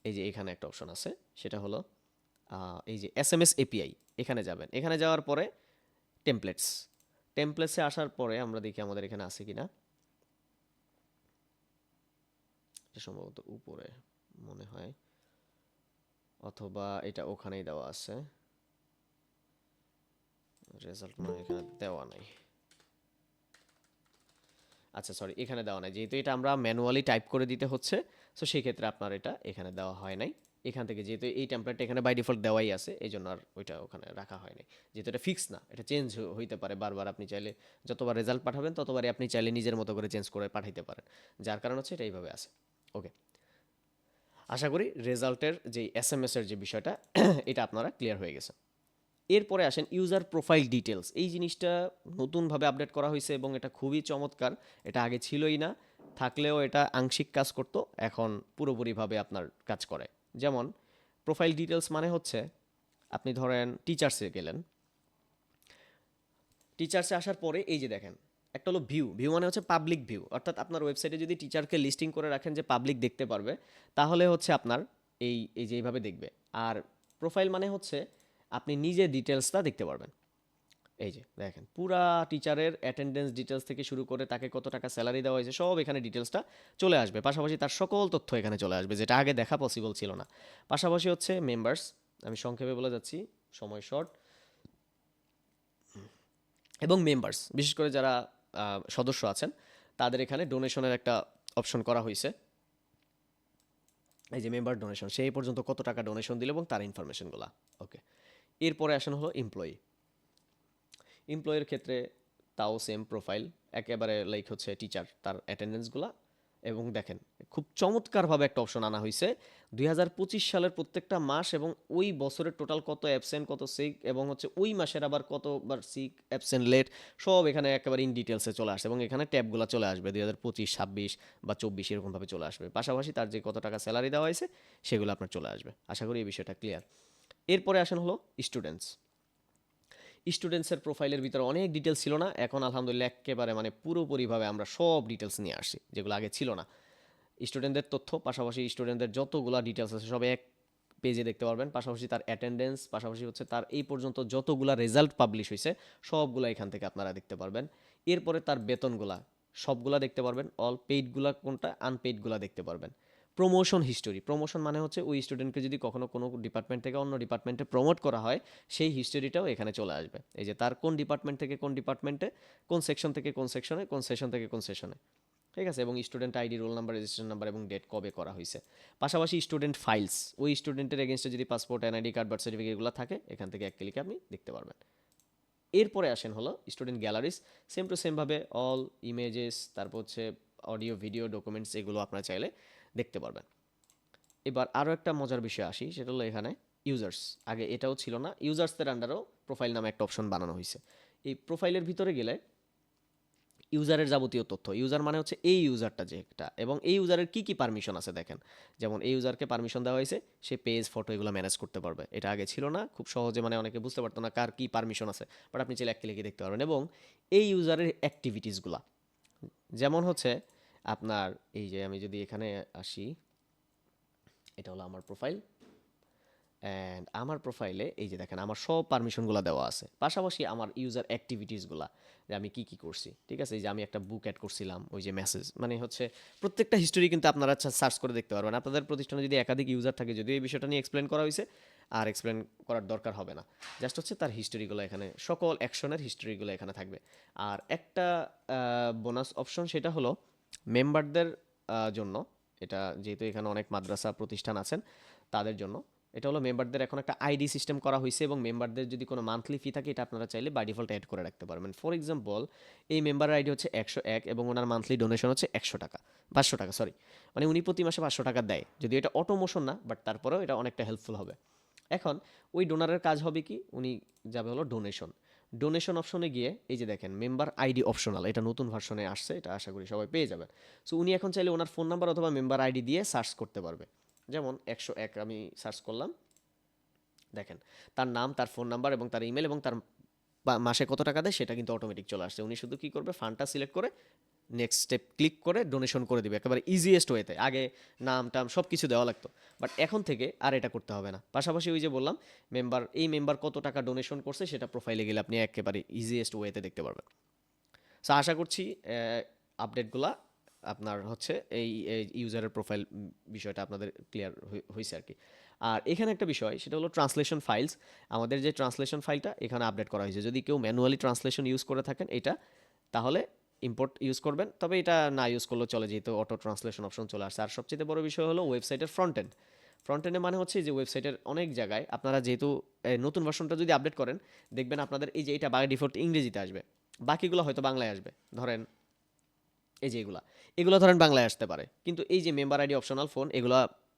এই যে এখানে একটা অপশন আছে, সেটা হলো এই যে এস এম এস এপিআই, এখানে যাবেন, এখানে যাওয়ার পরে টেমপ্লেটসে আসার পরে আমরা দেখি আমাদের এখানে আছে কিনা, এটা সম্ভবত উপরে মনে হয়, অথবা এটা ওখানেই দেওয়া আছে, রেজাল্ট মানে এখানে দেওয়া নাই, আচ্ছা সরি এখানে দেওয়া নাই, যেহেতু এটা আমরা ম্যানুয়ালি টাইপ করে দিতে হচ্ছে, সো সেই ক্ষেত্রে আপনার এটা এখানে দেওয়া হয় নাই। এখান থেকে যেহেতু এই টেমপ্লেটটা এখানে বাই ডিফল্ট দেওয়াই আছে, এই জন্য আর ওইটা ওখানে রাখা হয় নাই, যেহেতু এটা ফিক্স না, এটা চেঞ্জ হইতে পারে বারবার, আপনি চাইলে যতবার রেজাল্ট পাঠাবেন ততবারই আপনি চাইলে নিজের মতো করে চেঞ্জ করে পাঠাইতে পারেন, যার কারণ হচ্ছে এটা এইভাবে আছে। ওকে, আশা করি রেজাল্টের যে এস এম এস এর যে বিষয়টা এটা আপনারা ক্লিয়ার হয়ে গেছে। এরপরে আসেন ইউজার প্রোফাইল ডিটেলস, এই জিনিসটা নতুনভাবে আপডেট করা হয়েছে এবং এটা খুবই চমৎকার, এটা আগে ছিলই না, থাকলেও এটা আংশিক কাজ করতো, এখন পুরোপুরিভাবে আপনার কাজ করে। যেমন প্রোফাইল ডিটেলস মানে হচ্ছে আপনি ধরেন টিচার্সে গেলেন, টিচার্সে আসার পরে এই যে দেখেন একটা হলো ভিউ মানে হচ্ছে পাবলিক ভিউ, অর্থাৎ আপনার ওয়েবসাইটে যদি টিচারকে লিস্টিং করে রাখেন যে পাবলিক দেখতে পারবে, তাহলে হচ্ছে আপনার এই যে এইভাবে দেখবে। আর প্রোফাইল মানে হচ্ছে আপনি নিজে ডিটেলসটা দেখতে পারবেন, এই যে দেখেন পুরা টিচারের অ্যাটেন্ডেন্স ডিটেলস থেকে শুরু করে তাকে কত টাকা স্যালারি দেওয়া হয়েছে সব এখানে ডিটেলসটা চলে আসবে, পাশাপাশি তার সকল তথ্য এখানে চলে আসবে, যেটা আগে দেখা পসিবল ছিল না। পাশাপাশি হচ্ছে মেম্বার্স, আমি সংক্ষেপে বলে যাচ্ছি সময় শর্ট, এবং মেম্বার্স বিশেষ করে যারা সদস্য আছেন তাদের এখানে ডোনেশনের একটা অপশন করা হয়েছে, এই যে মেম্বার ডোনেশন, সেই পর্যন্ত কত টাকা ডোনেশন দিল এবং তার ইনফরমেশনগুলো। ওকে, এরপরে আসেন হলো এমপ্লয়ির ক্ষেত্রে তাও সেম প্রোফাইল, একেবারে লাইক হচ্ছে টিচার তার অ্যাটেন্ডেন্সগুলো, এবং দেখেন খুব চমৎকারভাবে একটা অপশন আনা হয়েছে 2025 সালের প্রত্যেকটা মাস এবং ওই বছরের টোটাল কত অ্যাবসেন্ট কত সিক এবং হচ্ছে ওই মাসের আবার কতবার সিক অ্যাবসেন্ট লেট সব এখানে একেবারে ইন ডিটেলসে চলে আসে এবং এখানে ট্যাবগুলো চলে আসবে 2025 26 বা 24 এরকমভাবে চলে আসবে পাশাপাশি তার যে কত টাকা স্যালারি দেওয়া হয়েছে সেগুলো আপনার চলে আসবে আশা করি এই বিষয়টা ক্লিয়ার এরপরে আসেন হলো স্টুডেন্টসের প্রোফাইলের ভিতরে অনেক ডিটেলস ছিল না এখন আলহামদুলিল্লাহ একেবারে মানে পুরোপুরিভাবে আমরা সব ডিটেলস নিয়ে আসছি যেগুলো আগে ছিল না স্টুডেন্টদের তথ্য পাশাপাশি স্টুডেন্টদের যতগুলা ডিটেলস আছে সব এক পেজে দেখতে পারবেন পাশাপাশি তার অ্যাটেন্ডেন্স পাশাপাশি হচ্ছে তার এই পর্যন্ত যতগুলা রেজাল্ট পাবলিশ হয়েছে সবগুলা এখান থেকে আপনারা দেখতে পারবেন এরপরে তার বেতনগুলা সবগুলা দেখতে পারবেন অল পেইডগুলা কোনটা আনপেইডগুলা দেখতে পারবেন প্রমোশন হিস্টোরি প্রমোশন মানে হচ্ছে ওই স্টুডেন্টকে যদি কখনো কোনো ডিপার্টমেন্ট থেকে অন্য ডিপার্টমেন্টে প্রমোট করা হয় সেই হিস্টোরিটাও এখানে চলে আসবে এই যে তার কোন ডিপার্টমেন্ট থেকে কোন ডিপার্টমেন্টে কোন সেকশন থেকে কোন সেকশনে কোন সেশন থেকে কোন সেশনে ঠিক আছে এবং student ID roll number registration number এবং ডেট কবে করা হয়েছে পাশাপাশি স্টুডেন্ট ফাইলস ওই স্টুডেন্টের এগেনস্টে যদি পাসপোর্ট এনআইডি কার্ড বার্থ সার্টিফিকেটগুলো থাকে এখান থেকে এক ক্লিকে আপনি দেখতে পারবেন এরপরে আসেন হলো স্টুডেন্ট গ্যালারিজ সেম টু সেমভাবে অল ইমেজেস তারপর হচ্ছে অডিও ভিডিও ডকুমেন্টস এগুলো আপনারা চাইলে দেখতে পারবেন এবার আরও একটা মজার বিষয় আসি সেটা হলো এখানে ইউজার্স আগে এটাও ছিল না ইউজার্সদের আন্ডারও প্রোফাইল নামে একটা অপশন বানানো হয়েছে এই প্রোফাইলের ভিতরে গেলে ইউজারের যাবতীয় তথ্য ইউজার মানে হচ্ছে এই ইউজারটা যে একটা এবং এই ইউজারের কী কী পারমিশন আছে দেখেন যেমন এই ইউজারকে পারমিশন দেওয়া হয়েছে সে পেজ ফটো এগুলো ম্যানেজ করতে পারবে এটা আগে ছিল না খুব সহজে মানে অনেকে বুঝতে পারতো না কার কী পারমিশন আছে বাট আপনি চাইলে এক ক্লিকে দেখতে পারবেন এবং এই ইউজারের অ্যাক্টিভিটিসগুলা যেমন হচ্ছে আপনার এই যে আমি যদি এখানে আসি এটা হলো আমার প্রোফাইল অ্যান্ড আমার প্রোফাইলে এই যে দেখেন আমার সব পারমিশনগুলো দেওয়া আছে পাশাপাশি আমার ইউজার অ্যাক্টিভিটিসগুলো যে আমি কী কী করছি ঠিক আছে এই যে আমি একটা বুক অ্যাড করছিলাম ওই যে মেসেজ মানে হচ্ছে প্রত্যেকটা হিস্টোরি কিন্তু আপনারা সার্চ করে দেখতে পারবেন আপনাদের প্রতিষ্ঠানে যদি একাধিক ইউজার থাকে যদিও এই বিষয়টা নিয়ে এক্সপ্লেন করা হয়েছে আর এক্সপ্লেন করার দরকার হবে না জাস্ট হচ্ছে তার হিস্টোরিগুলো এখানে সকল অ্যাকশনের হিস্টোরিগুলো এখানে থাকবে আর একটা বোনাস অপশন সেটা হলো মেম্বারদের জন্য এটা যেহেতু এখানে অনেক মাদ্রাসা প্রতিষ্ঠান আছেন তাদের জন্য এটা হলো মেম্বারদের এখন একটা আইডি সিস্টেম করা হয়েছে এবং মেম্বারদের যদি কোনো মান্থলি ফি থাকে এটা আপনারা চাইলে বাই ডিফল্ট অ্যাড করে রাখতে পারবেন ফর এক্সাম্পল এই মেম্বার আইডি হচ্ছে 101 এবং ওনার মান্থলি ডোনেশন হচ্ছে 100 টাকা 500 টাকা সরি মানে উনি প্রতি মাসে 500 টাকা দেয় যদি এটা অটোমোশন না বাট তারপরেও এটা অনেকটা হেল্পফুল হবে এখন ওই ডোনারের কাজ হবে কি উনি যাবে হলো ডোনেশন অপশনে গিয়ে এই যে দেখেন মেম্বার আইডি অপশনাল এটা নতুন ভার্সনে আসছে এটা আশা করি সবাই পেয়ে যাবেন সো উনি এখন চাইলে ওনার ফোন নাম্বার অথবা মেম্বার আইডি দিয়ে সার্চ করতে পারবে যেমন 101 আমি সার্চ করলাম দেখেন তার নাম তার ফোন নাম্বার এবং তার ইমেল এবং তার মাসে কত টাকা দেয় সেটা কিন্তু অটোমেটিক চলে আসছে উনি শুধু কী করবে ফান্ডটা সিলেক্ট করে নেক্সট স্টেপ ক্লিক করে ডোনেশন করে দিবে একেবারে ইজিয়েস্ট ওয়েতে আগে নাম টাম সব কিছু দেওয়া লাগতো বাট এখন থেকে আর এটা করতে হবে না পাশাপাশি ওই যে বললাম মেম্বার কত টাকা ডোনেশন করছে সেটা প্রোফাইলে গেলে আপনি একেবারে ইজিয়েস্ট ওয়েতে দেখতে পারবেন সো আশা করছি আপডেটগুলা আপনার হচ্ছে এই ইউজারের প্রোফাইল বিষয়টা আপনাদের ক্লিয়ার হয়েছে আর কি আর এখানে একটা বিষয় সেটা হলো ট্রান্সলেশন ফাইলস আমাদের যে ট্রান্সলেশন ফাইলটা এখানে আপডেট করা হয়েছে যদি কেউ ম্যানুয়ালি ট্রান্সলেশন ইউজ করে থাকেন এটা তাহলে ইম্পোর্ট ইউজ করবেন তবে এটা না ইউজ করলেও চলে যেহেতু অটো ট্রান্সলেশন অপশন চলে আসছে আর সবচেয়ে বড় বিষয় হলো ওয়েবসাইটের ফ্রন্ট এন্ডে মানে হচ্ছে যে ওয়েবসাইটের অনেক জায়গায় আপনারা যেহেতু নতুন ভার্সনটা যদি আপডেট করেন দেখবেন আপনাদের এই যে এটা বাই ডিফল্ট ইংরেজিতে আসবে বাকিগুলো হয়তো বাংলায় আসবে ধরেন এই যে এগুলো ধরেন বাংলায় আসতে পারে কিন্তু এই যে মেম্বার আইডি অপশনাল ফোন এগুলো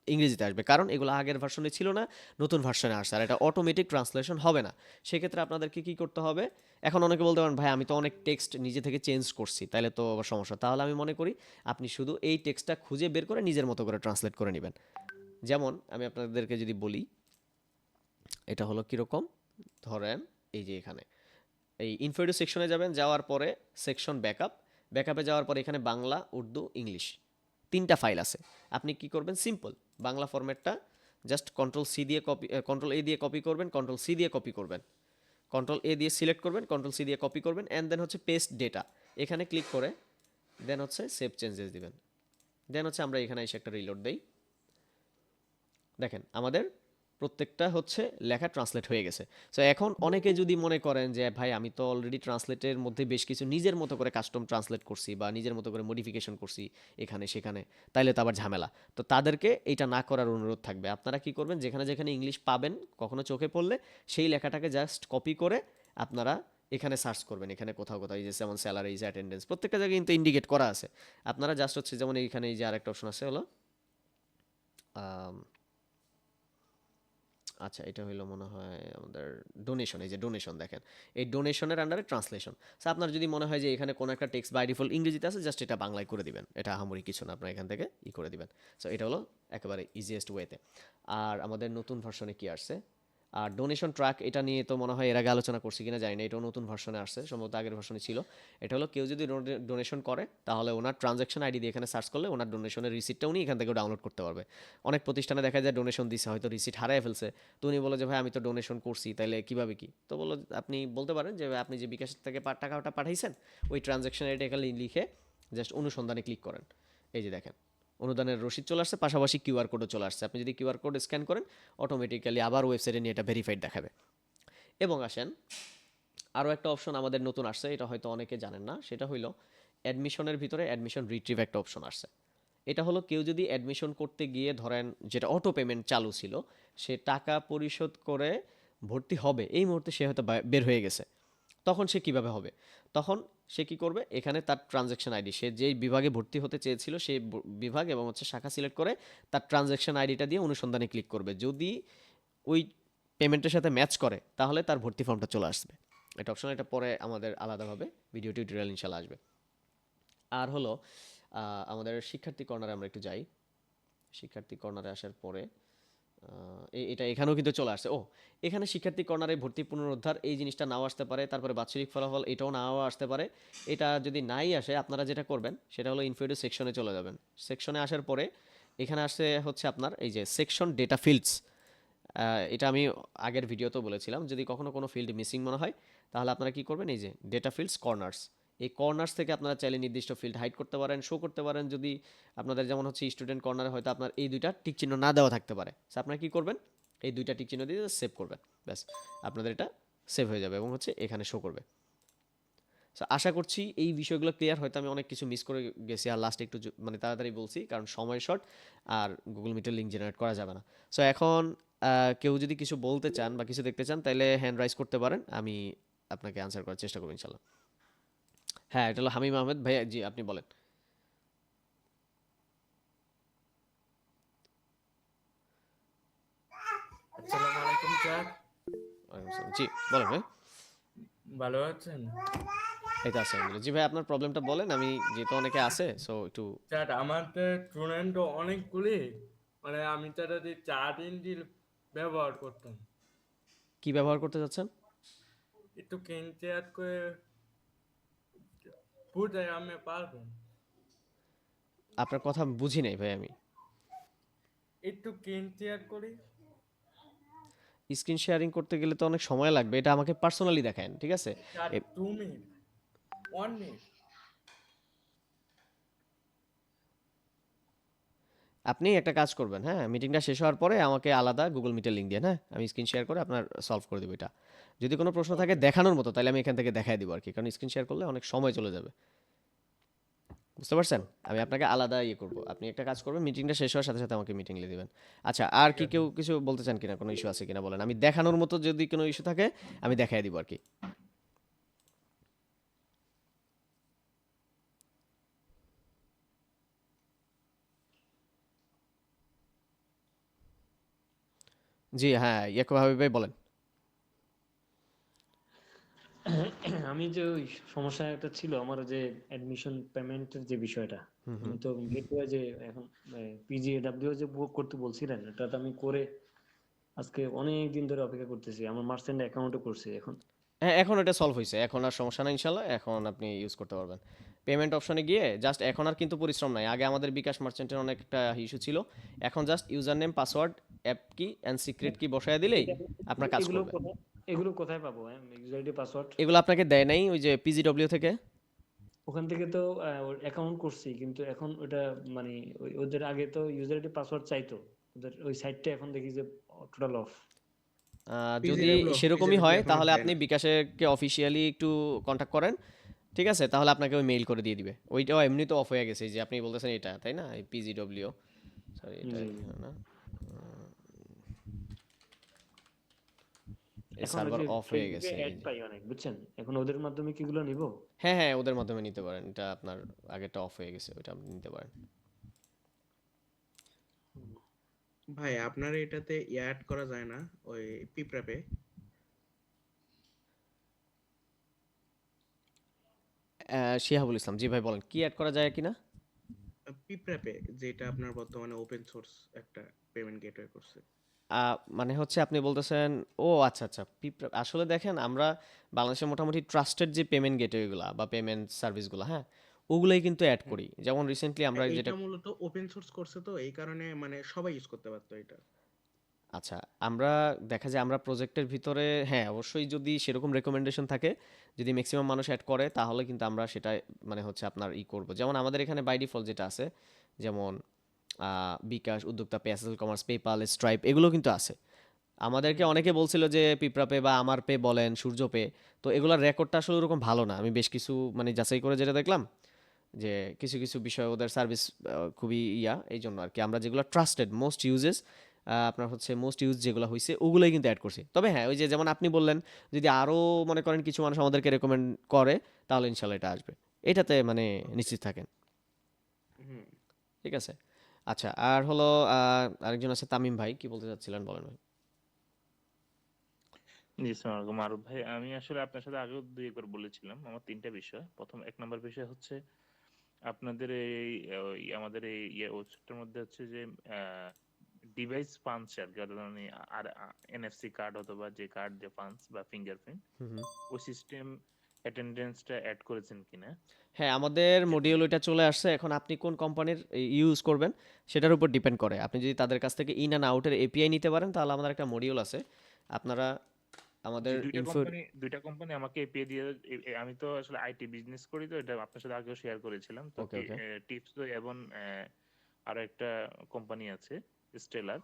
ইংরেজিতে আসবে কারণ এগুলো আগের ভার্সনে ছিল না নতুন ভার্সনে আসছে আর এটা অটোমেটিক ট্রান্সলেশন হবে না সেক্ষেত্রে আপনাদেরকে কী করতে হবে এখন অনেকে বলতে পারেন ভাই আমি তো অনেক টেক্সট নিজে থেকে চেঞ্জ করছি তাহলে তো আবার সমস্যা তাহলে আমি মনে করি আপনি শুধু এই টেক্সটটা খুঁজে বের করে নিজের মতো করে ট্রান্সলেট করে নেবেন যেমন আমি আপনাদেরকে যদি বলি এটা হলো কীরকম ধরেন এই যে এখানে এই ইনফোডু সেকশনে যাবেন যাওয়ার পরে সেকশন ব্যাকআপে যাওয়ার পরে এখানে বাংলা উর্দু ইংলিশ 3টা ফাইল আছে আপনি কি করবেন সিম্পল বাংলা ফরম্যাটটা জাস্ট কন্ট্রোল এ দিয়ে কপি করবেন কন্ট্রোল সি দিয়ে কপি করবেন কন্ট্রোল এ দিয়ে সিলেক্ট করবেন কন্ট্রোল সি দিয়ে কপি করবেন অ্যান্ড দেন হচ্ছে পেস্ট ডেটা এখানে ক্লিক করে দেন হচ্ছে সেভ চেঞ্জেস দিবেন দেন হচ্ছে আমরা এখানে এসে একটা রিলোড দেই দেখেন আমাদের প্রত্যেকটা হচ্ছে লেখা ট্রান্সলেট হয়ে গেছে সো এখন অনেকে যদি মনে করেন যে ভাই আমি তো অলরেডি ট্রান্সলেটের মধ্যে বেশ কিছু নিজের মতো করে কাস্টম ট্রান্সলেট করছি বা নিজের মতো করে মডিফিকেশন করছি এখানে সেখানে তাইলে তো আবার ঝামেলা তো তাদেরকে এটা না করার অনুরোধ থাকবে আপনারা কি করবেন যেখানে যেখানে ইংলিশ পাবেন কখনো চোখে পড়লে সেই লেখাটাকে জাস্ট কপি করে আপনারা এখানে সার্চ করবেন, এখানে কোথাও কোথাও এই যে যেমন স্যালারিজ, অ্যাটেন্ডেন্স, প্রত্যেকটা জায়গায় কিন্তু ইন্ডিকেট করা আছে। আপনারা জাস্ট হচ্ছে যেমন এইখানে এই যে আরেকটা অপশন আছে হলো আম, আচ্ছা এটা হইলো মনে হয় আমাদের ডোনেশন। এই যে ডোনেশন দেখেন, এই ডোনেশনের আন্ডারে ট্রান্সলেশন। সো আপনার যদি মনে হয় যে এখানে কোনো একটা টেক্সট বাই ডিফল্ট ইংরেজিতে আছে, জাস্ট এটা বাংলায় করে দিবেন, এটা আহামরি কিছু না, আপনার এখান থেকে করে দিবেন। সো এটা হলো একেবারে ইজিয়েস্ট ওয়েতে। আর আমাদের নতুন ভার্সনে কি আসছে, আর ডোনেশন ট্র্যাক, এটা নিয়ে তো মনে হয় এর আগে আলোচনা করছি কিনা জানি না, এটাও নতুন ভার্সনে আসছে, সম্ভবত আগের ভার্সনে ছিল। এটা হলো কেউ যদি ডোনেশন করে তাহলে ওনার ট্রানজ্যাকশন আইডি দিয়ে এখানে সার্চ করলে ওনার ডোনেশনের রিসিটটা উনি এখান থেকে ডাউনলোড করতে পারবে। অনেক প্রতিষ্ঠানে দেখা যায় ডোনেশন দিছে, হয়তো রিসিট হারায় ফেলছে, তো উনি বলে যে ভাই আমি তো ডোনেশন করছি, তাইলে কীভাবে কি, তো বলো আপনি বলতে পারেন যে আপনি যে বিকাশ থেকে টাকাটা পাঠাইছেন ওই ট্রানজ্যাকশন আইডি এখানে লিখে জাস্ট অনুসন্ধানে ক্লিক করেন। এই যে দেখেন অনুদানের রসিদ চলে আসছে, পাশাপাশি কিউআর কোডও চলে আসছে। আপনি যদি কিউআর কোড স্ক্যান করেন অটোমেটিক্যালি আবার ওয়েবসাইটে নিয়ে এটা ভেরিফাইড দেখাবে। এবং আসেন আরও একটা অপশন আমাদের নতুন আসছে, এটা হয়তো অনেকে জানেন না, সেটা হইলো অ্যাডমিশনের ভিতরে অ্যাডমিশন রিট্রিভ একটা অপশন আসছে। এটা হলো কেউ যদি অ্যাডমিশন করতে গিয়ে ধরেন যেটা অটো পেমেন্ট চালু ছিল, সে টাকা পরিশোধ করে ভর্তি হবে, এই মুহূর্তে সে হয়তো বের হয়ে গেছে, তখন সে কিভাবে হবে, তখন সে কি করবে, এখানে তার ট্রানজ্যাকশন আইডি, সে যেই বিভাগে ভর্তি হতে চেয়েছিল সেই বিভাগ এবং হচ্ছে শাখা সিলেক্ট করে তার ট্রানজ্যাকশন আইডিটা দিয়ে অনুসন্ধানে ক্লিক করবে। যদি ওই পেমেন্টের সাথে ম্যাচ করে তাহলে তার ভর্তি ফর্মটা চলে আসবে। এটা অপশন, এটা পরে আমাদের আলাদাভাবে ভিডিও টিউটোরিয়াল ইনশাল্লাহ আসবে। আর হলো আমাদের শিক্ষার্থী কর্নারে আমরা একটু যাই। শিক্ষার্থী কর্নারে আসার পরে এটা এখানেও কিন্তু চলে আসছে। এখানে শিক্ষার্থী কর্নারে ভর্তি পুনরুদ্ধার এই জিনিসটা নাও আসতে পারে, তারপরে বাৎসরিক ফলাফল এটাও নাও আসতে পারে। এটা যদি নাই আসে আপনারা যেটা করবেন সেটা হলো ইনফিডো সেকশনে চলে যাবেন। সেকশনে আসার পরে এখানে আসে হচ্ছে আপনার এই যে সেকশন ডেটা ফিল্ডস। এটা আমি আগের ভিডিওতেও বলেছিলাম, যদি কখনো কোনো ফিল্ড মিসিং মনে হয় তাহলে আপনারা কি করবেন, এই যে ডেটা ফিল্ডস কর্নার্স, এই কর্নার্স থেকে আপনারা চাইলে নির্দিষ্ট ফিল্ড হাইড করতে পারেন, শো করতে পারেন। যদি আপনাদের যেমন হচ্ছে স্টুডেন্ট কর্নারে হয়তো আপনার এই দুইটা টিক চিহ্ন না দেওয়া থাকতে পারে, সো আপনারা কি করবেন, এই দুইটা টিক চিহ্ন দিয়ে সেভ করবেন, ব্যাস আপনাদের এটা সেভ হয়ে যাবে এবং হচ্ছে এখানে শো করবে। সো আশা করছি এই বিষয়গুলো ক্লিয়ার। হয়তো আমি অনেক কিছু মিস করে গেছি, আর লাস্টে একটু মানে তাড়াতাড়ি বলছি কারণ সময় শর্ট আর গুগল মিটের লিঙ্ক জেনারেট করা যাবে না। সো এখন কেউ যদি কিছু বলতে চান বা কিছু দেখতে চান তাহলে হ্যান্ড রাইজ করতে পারেন, আমি আপনাকে আনসার করার চেষ্টা করবো ইনশাল্লাহ। হ্যাঁ এটা হলো হামিম আহমেদ ভাই, জি আপনি বলেন। আসসালামু আলাইকুম স্যার। ওয়ালাইকুম আসসালাম। জি বলেন ভাই। ভালো আছেন? এই তো আছে আলহামদুলিল্লাহ। জি ভাই আপনার প্রবলেমটা বলেন, আমি যেহেতু অনেকে আছে সো একটু। স্যার আমার তো স্টুডেন্ট অনেকগুলি, মানে আমি তো যদি 4 দিন ব্যবহার করতাম, কি ব্যবহার করতে যাচ্ছেন? একটু কিনতে আর করে বুঝে আমি পারবেন, আপনার কথা বুঝি নাই ভাই আমি। একটু কিনতে আর করি। স্ক্রিন শেয়ারিং করতে গেলে তো অনেক সময় লাগবে, এটা আমাকে পার্সোনালি দেখান, ঠিক আছে? Sir 2 minute, 1 minute. আপনি একটা কাজ করবেন, হ্যাঁ মিটিংটা শেষ হওয়ার পরে আমাকে আলাদা গুগল মিটের লিঙ্ক দিয়ে, হ্যাঁ আমি স্ক্রিন শেয়ার করে আপনার সলভ করে দেবো এটা। যদি কোনো প্রশ্ন থাকে দেখানোর মতো তাহলে আমি এখান থেকে দেখাই দিব আর কি, কারণ স্ক্রিন শেয়ার করলে অনেক সময় চলে যাবে, বুঝতে পারছেন? আমি আপনাকে আলাদা করব, আপনি একটা কাজ করবেন, মিটিংটা শেষ হওয়ার সাথে সাথে আমাকে মিটিং নিয়ে দিবেন। আচ্ছা আর কি কেউ কিছু বলতে চান কিনা, কোনো ইস্যু আছে কিনা বলেন, আমি দেখানোর মতো যদি কোনো ইস্যু থাকে আমি দেখাই দিব আর কি। জি হ্যাঁ ইয়াকুব হাবিব ভাই বলেন। আমি যে ওই সমস্যা একটা ছিল আমার, যে অ্যাডমিশন পেমেন্টের যে বিষয়টা, আমি তো গেটওয়ে যে এখন পিজিএডব্লিউ যে বুক করতে বলছিলেন, এটা তো আমি করে আজকে অনেক দিন ধরে অপেক্ষা করতেছি, আমার মার্চেন্ট অ্যাকাউন্টও করছি এখন। হ্যাঁ এখন এটা সলভ হয়েছে, এখন আর সমস্যা নাই ইনশাল্লাহ, এখন আপনি ইউজ করতে পারবেন। পেমেন্ট অপশনে গিয়ে জাস্ট এখন আর কিন্তু পরিশ্রম নাই, আগে আমাদের বিকাশ মার্চেন্টের অনেক একটা ইস্যু ছিল, এখন just user name password app কি অ্যান্ড সিক্রেট কি বসায় দিলেই আপনার কাজ এগুলো করবে। এগুলো কোথায় পাবো? ইউজার আইডি পাসওয়ার্ড এগুলো আপনাকে দেয় নাই ওই যে পিজিডব্লিউ থেকে? ওখান থেকে তো অ্যাকাউন্ট করছি, কিন্তু এখন ওটা মানে ওদের আগে তো ইউজার আইডি পাসওয়ার্ড চাইতো, ওদের ওই সাইটটা এখন দেখি যে টোটাল অফ। যদি সেরকমই হয় তাহলে আপনি বিকাশকে অফিসিয়ালি একটু কন্ট্যাক্ট করেন, ঠিক আছে? তাহলে আপনাকে ওই মেইল করে দিয়ে দিবে, ওইটাও এমনি তো অফ হয়ে গেছে, এই যে আপনি বলতেছেন এটা তাই না, এই পিজিডব্লিউ, সরি এটা না, এই এখন ওই সার্ভার যে অফ হয়ে ফেসবুকে গেছে এই অ্যাড যে। পাই অনেক, বুঝছেন? এখন ওদের মাধ্যমে কি এগুলো নিব? হ্যাঁ হ্যাঁ, ওদের মাধ্যমে নিতে পারেন, এটা আপনার আগেরটা অফ হয়ে গেছে, ওইটা আপনি নিতে পারেন। ভাই আপনার এটাতে অ্যাড করা যায় না ওই পিপ্রাপে? শিহাবুল ইসলাম, জি ভাই বলেন, কি অ্যাড করা যায় কিনা? পিপ্রাপে যেটা আপনার বর্তমানে ওপেন সোর্স একটা পেমেন্ট গেটওয়ে করছে। মানে হচ্ছে আপনি বলতেছেন, ও আচ্ছা আচ্ছা, আসলে দেখেন আমরা বাংলাদেশে মোটামুটি ট্রাস্টেড যে পেমেন্ট গেটওয়েগুলো বা পেমেন্ট সার্ভিসগুলো, হ্যাঁ, ওগুলোই কিন্তু অ্যাড হুম। করি। যেমন রিসেন্টলি আমরা যেটা, এইটা মূলত ওপেন সোর্স করছে তো এই কারণে মানে সবাই ইউজ করতে পারতো এটা। আচ্ছা, আমরা দেখা যায় আমরা প্রজেক্টের ভিতরে, হ্যাঁ অবশ্যই যদি সেরকম রেকমেন্ডেশন থাকে, যদি ম্যাক্সিমাম মানুষ অ্যাড করে, তাহলে কিন্তু আমরা সেটা মানে হচ্ছে আপনার করব। যেমন আমাদের এখানে বাই ডিফল্ট যেটা আছে, যেমন বিকাশ, উদ্যোক্তা pay, SSL commerce, PayPal, stripe, এগুলো কিন্তু আছে। আমাদেরকে অনেকে বলছিল যে পিঁপড়া পে বা আমার পে বলেন, সূর্য পে, তো এগুলোর রেকর্ডটা আসলে ওরকম ভালো না। আমি বেশ কিছু মানে যাচাই করে যেটা দেখলাম, যে কিছু কিছু বিষয় ওদের সার্ভিস খুবই এই জন্য আর কি আমরা যেগুলো ট্রাস্টেড মোস্ট ইউজেস, আপনার হচ্ছে মোস্ট ইউজ যেগুলো হয়েছে ওগুলোই কিন্তু অ্যাড করছি। তবে হ্যাঁ, ওই যে যেমন আপনি বললেন, যদি আরও মনে করেন কিছু মানুষ আমাদেরকে রেকমেন্ড করে, তাহলে ইনশাল্লাহ এটা আসবে, এটাতে মানে নিশ্চিত থাকেন। হুম। ঠিক আছে। আচ্ছা, আর হলো আরেকজন আছে তামিম ভাই, কি বলতে চাচ্ছিলেন বলেন ভাই। জি, আসসালামু আলাইকুম মারুফ ভাই। আমি আসলে আপনার সাথে আগেও দুই একবার বলেছিলাম আমার ৩টা বিষয়। প্রথম ১ নাম্বার বিষয় হচ্ছে আপনাদের এই আমাদের এই ওয়েবসাইটের মধ্যে হচ্ছে যে ডিভাইস পাঞ্চ আরকি, অর্থাৎ মানে আর এনএফসি কার্ড অথবা যে কার্ড দিয়ে পাঞ্চ বা ফিঙ্গারপ্রিন্ট, হুম হুম। ওই সিস্টেম অ্যাটেনডেন্সটা এড করেছেন কিনা? হ্যাঁ, আমাদের সেটা মডিউল ওইটা চলে আসছে। এখন আপনি কোন কোম্পানির ইউজ করবেন সেটার উপর ডিপেন্ড করে। আপনি যদি তাদের কাছ থেকে ইন অ্যান্ড আউটের এপিআই নিতে পারেন, তাহলে আমাদের একটা মডিউল আছে। আপনারা আমাদের জি, ২টা ইনফো, কোম্পানি ২টা কোম্পানি আমাকে এপিআই দিয়ে আমি তো আসলে আইটি বিজনেস করি, তো এটা আপনার সাথে আগেও শেয়ার করেছিলাম। তো ওকে ওকে। টিপস এবং আরো একটা কোম্পানি আছে স্টেলার,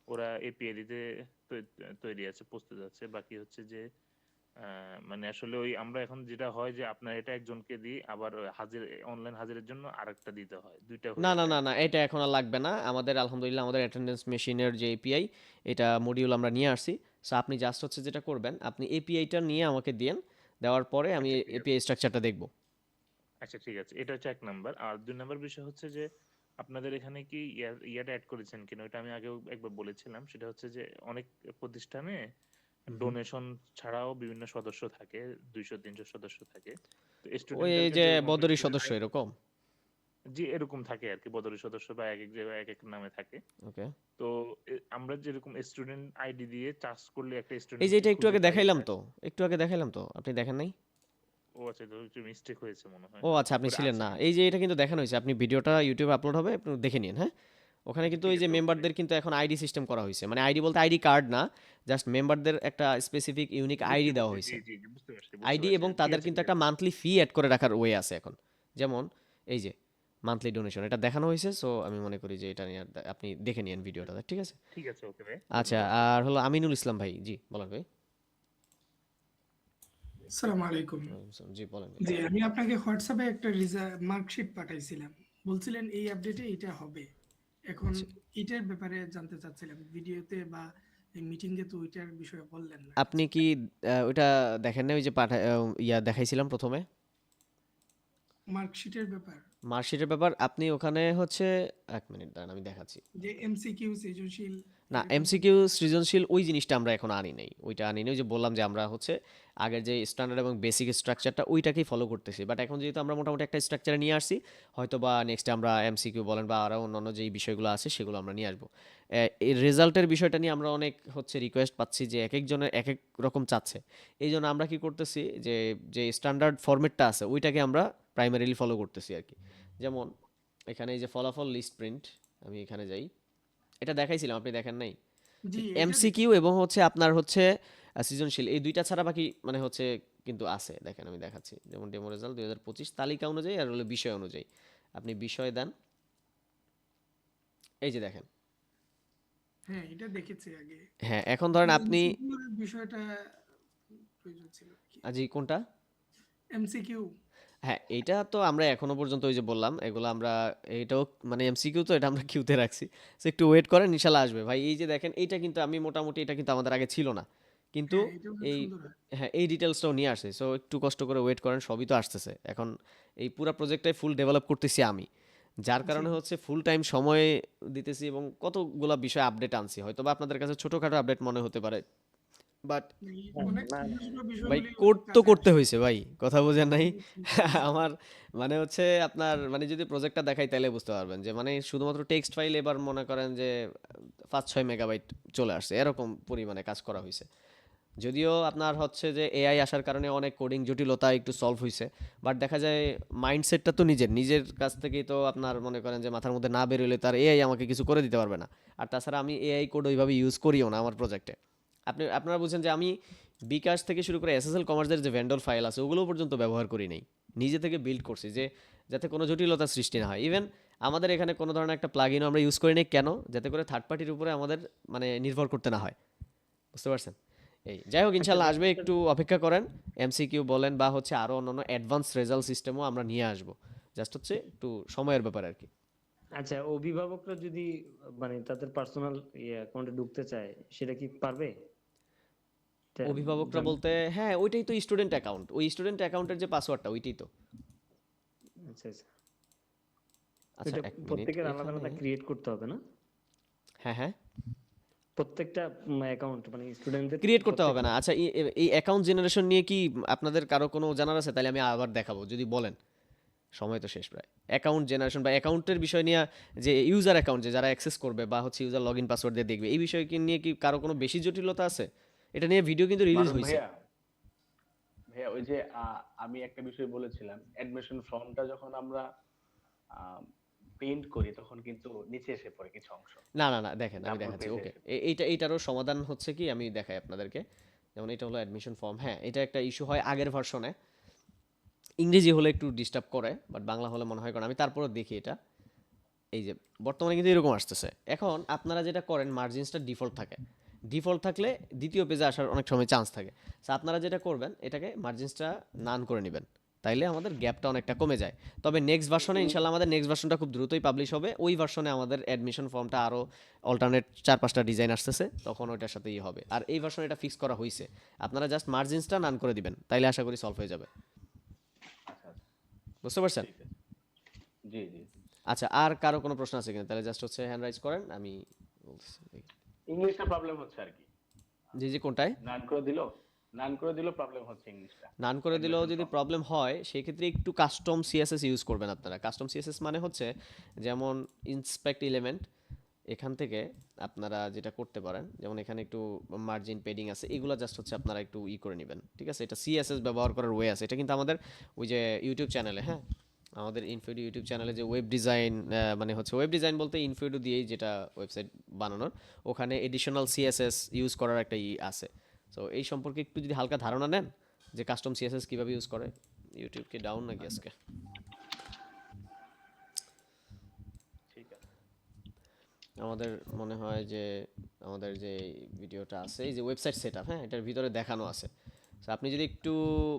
ওরা এপিআই দিতে তৈরি আছে, প্রস্তুত আছে। বাকি হচ্ছে যে মানে আসলে ওই আমরা এখন যেটা হয় যে আপনার এটা একজনকে দিই, আবার হাজির অনলাইন হাজিরের জন্য আরেকটা দিতে হয়, ২টা না হয়ে না যায় না আর না, কি। এটা এখন আর লাগবে না আমাদের। আলহামদুলিল্লাহ আমাদের অ্যাটেন্ডেন্স মেশিনের যে এপিআই, এটা মডিউল আমরা নিয়ে আসছি। সো আপনি জাস্ট হচ্ছে যেটা করবেন, আপনি এপিআইটা নিয়ে আমাকে দিয়েন, দেওয়ার পরে আমি আচ্ছা ঠিক আছে। এপিআই স্ট্রাকচারটা দেখব। আচ্ছা ঠিক আছে, এটা হচ্ছে ১ নাম্বার। আর ২ নাম্বার বিষয় হচ্ছে যে আপনাদের এখানে কি ইয়াটা এড করেছেন কিনা, ওটা আমি আগেও একবার বলেছিলাম। সেটা হচ্ছে যে অনেক প্রতিষ্ঠানে হুম হুম। ডোনেশন ছাড়াও বিভিন্ন সদস্য থাকে, ২০০-৩০০ সদস্য থাকে। তো ওই এই স্টুডেন্টদেরকে যে যেরকম আমরা বদরি স্টুডেন্ট সদস্য এরকম। জি এরকম থাকে আরকি, বদলি সদস্য বা একেক জায়গায় একেক নামে থাকে। ওকে। তো আমরা যেরকম স্টুডেন্ট আইডি দিয়ে চার্জ করলে একটা এই যে স্টুডেন্টকে এটা একটু খুঁজে আগে পাই দেখাইলাম এটা। তো, একটু আগে দেখাইলাম তো, আপনি দেখেন নাই? ও আচ্ছা, তো একটু মিস্টেক হয়েছে মনে হয়। ও আচ্ছা, আপনি ওটা ছিলেন আছে না। কিন্তু। এই যে এটা কিন্তু দেখানো হয়েছে, আপনি ভিডিওটা ইউটিউবে আপলোড হবে, আপনি দেখে নিন, হ্যাঁ। ওখানে আচ্ছা কিন্তু ঠিক এই যে আছে, ওকে ভাই। মেম্বারদের কিন্তু এখন আইডি সিস্টেম করা হয়েছে, মানে আইডি বলতে আইডি কার্ড না, জাস্ট মেম্বারদের একটা স্পেসিফিক ইউনিক বুঝছি, আইডি দেওয়া বুঝছি। জি, হয়েছে। জি, জি, বুঝতে পারছি, বুঝতে আইডি পারছি। এবং ঠিক তাদের আছে, কিন্তু ঠিক একটা আছে। মান্থলি ফি অ্যাড করে রাখার ওয়ে আছে এখন। যেমন এই যে মান্থলি ডোনেশন, এটা দেখানো হয়েছে। সো আমি মনে করি যে এটা নিয়ে আপনি দেখে নিন ভিডিওটা, ঠিক আছে। ঠিক আছে, ওকে ভাই। আচ্ছা, ধন্যবাদ। আর হলো আমিনুল ইসলাম ভাই, জি বলেন ভাই। আসসালামু আলাইকুম। জি বলেন ভাই। জি, আমি আপনাকে হোয়াটসঅ্যাপে একটা মার্কশিট পাঠাইছিলাম। বলছিলেন এই আপডেটে এটা হবে। এখন আচ্ছা, এটার ব্যাপারে জানতে চাচ্ছিলাম। ভিডিওতে বা এই মিটিং এ তো ওইটার বিষয়ে বললেন না আপনি কিছু। কি ওইটা দেখেন না, ওই যে দেখাইছিলাম প্রথমে মার্কশিটের ব্যাপার মার্কশিটের ব্যাপার। আপনি ওখানে হচ্ছে, এক মিনিট দাঁড়ান আমি দেখাচ্ছি। যে এমসিকিউ সৃজনশীল না, এরকম এমসিকিউ সৃজনশীল ওই জিনিসটা আমরা এখন আনি নাই, ওইটা আনি নাই। ওই যে বললাম যে আমরা হচ্ছে আগের যে স্ট্যান্ডার্ড এবং বেসিক স্ট্রাকচারটা ওইটাকেই ফলো করতেছি। বাট এখন যেহেতু আমরা মোটামুটি একটা স্ট্রাকচারে নিয়ে আসছি, হয়তো বা নেক্সটে আমরা এমসিকিউ বলেন বা আরও অন্যান্য যেই বিষয়গুলো আছে সেগুলো আমরা নিয়ে আসবো। এই রেজাল্টের বিষয়টা নিয়ে আমরা অনেক হচ্ছে রিকোয়েস্ট পাচ্ছি যে এক একজনের এক এক রকম চাচ্ছে। এই জন্য আমরা কি করতেছি, যে যে স্ট্যান্ডার্ড ফরম্যাটটা আছে ওইটাকে আমরা প্রাইমারিলি ফলো করতেছি আর কি। যেমন এখানে এই যে ফলাফল লিস্ট প্রিন্ট, আমি এখানে যাই, এটা দেখাইছিলাম, আপনি দেখেন নাই? জি, এটা এমসিকিউ এবং হচ্ছে আপনার হচ্ছে সৃজনশীল, এই দুইটা ছাড়া বাকি মানে হচ্ছে কিন্তু আছে। দেখেন আমি দেখাচ্ছি, যেমন ডেমো রেজাল্ট 2025 তালিকা অনুযায়ী আর হলো বিষয় অনুযায়ী। আপনি বিষয় দেন, এই যে দেখেন। হ্যাঁ, এটা দেখেছি আগে। হ্যাঁ, এখন ধরেন আপনি এমসিকিউ এর বিষয়টা প্রয়োজন ছিল কি? আজি কোনটা? এমসিকিউ হ্যাঁ, এইটা তো আমরা এখনো পর্যন্ত ওই যে বললাম, এগুলো আমরা এটাও মানে এমসিকিউ তো এটা আমরা কিউতে রাখছি। সো একটু ওয়েট করেন, ইনশাল্লাহ আসবে ভাই। এই যে দেখেন, এইটা কিন্তু আমি মোটামুটি, এটা কিন্তু আমাদের আগে ছিল না, কিন্তু হ্যাঁ, এটাও খুব এই সুন্দর হয়। হ্যাঁ এই ডিটেলসটাও নিয়ে আসছে, সো একটু কষ্ট করে ওয়েট করেন, সবই তো আসতেছে। এখন এই পুরো প্রজেক্টটাই ফুল ডেভেলপ করতেছি আমি, যার কারণে জি। হচ্ছে ফুল টাইম সময় দিতেছি এবং কতগুলা বিষয় আপডেট আনছি। হয়তো বা আপনাদের কাছে ছোটোখাটো আপডেট মনে হতে পারে, বাট এই হ্যাঁ, অনেক না, ছোট না, ছোট ভাই বিষয়গুলি কোড অনেক তো কাজে করতে আসে। হয়েছে ভাই, কথা বোঝেন নাই? জি। আমার মানে হচ্ছে আপনার মানে যদি প্রজেক্টটা দেখাই তাহলে বুঝতে পারবেন যে মানে শুধুমাত্র টেক্সট ফাইল এবার মনে করেন যে 5-6 মেগাবাইট চলে আসছে, এরকম পরিমাণে কাজ করা হয়েছে। যদিও আপনার হচ্ছে যে এআই আসার কারণে অনেক কোডিং জটিলতা একটু সলভ হয়েছে, বাট দেখা যায় মাইন্ডসেটটা তো নিজের নিজের কাছ থেকেই তো আপনার মনে করেন যে মাথার মধ্যে না বেরোলে তার এআই আমাকে কিছু করে দিতে পারবে না। আর তাছাড়া আমি এআই কোড ওইভাবে ইউজ করিও না আমার প্রজেক্টে। আপনারা বুঝছেন যে আমি বিকাশ থেকে শুরু করে এসএসএল কমার্সের যে ভেন্ডর ফাইল আছে ওগুলো পর্যন্ত ব্যবহার করি নাই, নিজে থেকে বিল্ড করছি যে যাতে কোনো জটিলতা সৃষ্টি না হয়। ইভেন আমাদের এখানে কোনো ধরনের একটা প্লাগইনও আমরা ইউজ করি নাই, কেন? যাতে করে থার্ড পার্টির উপরে আমাদের মানে নির্ভর করতে না হয়, বুঝতে পারছেন? এই যাই হোক, আচ্ছা ইনশাল্লাহ ভাই, আসবে, একটু অপেক্ষা করেন। এমসিকিউ বলেন বা হচ্ছে আরও অন্যান্য অ্যাডভান্স রেজাল্ট সিস্টেমও আমরা নিয়ে আসবো, জাস্ট হচ্ছে একটু সময়ের ব্যাপার আর কি। আচ্ছা অভিভাবকরা যদি মানে তাদের পার্সোনাল অ্যাকাউন্টে ঢুকতে চায় সেটা কি পারবে? এটা অভিভাবকরা জান- বলতে হ্যাঁ ওইটাই তো স্টুডেন্ট অ্যাকাউন্ট, ওই স্টুডেন্ট অ্যাকাউন্টের যে পাসওয়ার্ডটা ওইটাই তো। আচ্ছা আচ্ছা, আচ্ছা এটা এক মিনিট, প্রত্যেকের আলাদা এখানে আলাদা ক্রিয়েট করতে হবে না? হ্যাঁ হ্যাঁ প্রত্যেকটা অ্যাকাউন্ট মানে স্টুডেন্টদের ক্রিয়েট করতে হবে প্রত্যেকটা। না। আচ্ছা এই অ্যাকাউন্ট জেনারেশন নিয়ে কি আপনাদের কারো কোনো জানার আছে? তাহলে আমি আবার দেখাবো, যদি বলেন। সময় তো শেষ প্রায়। অ্যাকাউন্ট জেনারেশন বা অ্যাকাউন্টের বিষয় নিয়ে, যে ইউজার অ্যাকাউন্ট যে যারা অ্যাক্সেস করবে বা হচ্ছে ইউজার লগ ইন পাসওয়ার্ড দিয়ে দেখবে, এই বিষয়ে কি নিয়ে কি কারো কোনো বেশি জটিলতা আছে? এটা নিয়ে ভিডিও কিন্তু রিলিজ মারুফ হয়েছে। ভাইয়া, ভাইয়া ওই যে আমি একটা বিষয় বলেছিলাম, অ্যাডমিশন ফর্মটা যখন আমরা প্রিন্ট করি তখন কিন্তু নিচে এসে পড়ে কিছু অংশ, না না না, দেখেন আমি তারপর দেখাচ্ছি। পেজে ওকে, এসে পড়ে। এইটারও সমাধান হচ্ছে কি, আমি দেখাই আপনাদেরকে। যেমন এটা হলো অ্যাডমিশন ফর্ম, হ্যাঁ এটা একটা ইস্যু হয় আগের ভার্সনে, ইংরেজি হলে একটু ডিস্টার্ব করে, বাট বাংলা হলে মনে হয়, কারণ আমি তারপরও দেখি এটা। এই যে বর্তমানে কিন্তু এরকম আসতেছে। এখন আপনারা যেটা করেন, মার্জিনসটা ডিফল্ট থাকে, ডিফল্ট থাকলে দ্বিতীয় পেজে আসার অনেক সময় চান্স থাকে। সো আপনারা যেটা করবেন, এটাকে মার্জিনসটা নান করে নেবেন, তাইলে আমাদের গ্যাপটা অনেকটা কমে যায়। তবে নেক্সট ভার্সনে ইনশাল্লাহ আমাদের নেক্সট ভার্সনটা খুব দ্রুতই পাবলিশ হবে। ওই ভার্সনে আমাদের অ্যাডমিশন ফর্মটা আরও অল্টারনেট 4-5টা ডিজাইন আসতেছে, তখন ওইটার সাথেই হবে। আর এই ভার্সনে এটা ফিক্স করা হয়েছে, আপনারা জাস্ট মার্জিনসটা নান করে দিবেন, তাইলে আশা করি সলভ হয়ে যাবে। আচ্ছা আচ্ছা, বুঝতে পারছেন? ঠিক আছে। জি জি। আচ্ছা, আর কারো কোনো প্রশ্ন আছে কিনা? তাহলে জাস্ট হচ্ছে হ্যান্ড রাইজ করেন, আমি বলতেছি। ইংলিশটা প্রবলেম হচ্ছে আর কি, জি জি, কোনটায়? নান করে দিল প্রবলেম হচ্ছে ইংলিশটা, নান করে দিলেও অ্যাডমিশন যদি ফর্ম। প্রবলেম হয়, সেই ক্ষেত্রে একটু কাস্টম সিএসএস ইউজ করবেন আপনারা। কাস্টম সিএসএস মানে হচ্ছে যেমন ইন্সপেক্ট এলিমেন্ট, এখান থেকে আপনারা যেটা করতে পারেন, যেমন এখানে একটু মার্জিন পেডিং আছে, এগুলো জাস্ট হচ্ছে আপনারা একটু করে নেবেন, ঠিক আছে? এটা সিএসএস ব্যবহার করার ওয়ে আছে, এটা কিন্তু আমাদের ওই যে ইউটিউব চ্যানেলে, হ্যাঁ আমাদের ইনফিডু ইউটিউব চ্যানেলে যে ওয়েব ডিজাইন, মানে হচ্ছে ওয়েব ডিজাইন বলতে ইনফিডু দিয়েই যেটা ওয়েবসাইট বানানোর, ওখানে এডিশনাল সিএসএস ইউজ করার একটা আছে। সো এই সম্পর্কে একটু যদি হালকা ধারণা নেন যে কাস্টম সিএসএস কীভাবে ইউজ করে। ইউটিউবকে ডাউন নাকি আজকে? ঠিক আছে। আমাদের মনে হয় যে আমাদের যে ভিডিওটা আছে, এই যে ওয়েবসাইট সেটআপ, হ্যাঁ এটার ভিতরে দেখানো আছে। সো আপনি যদি একটু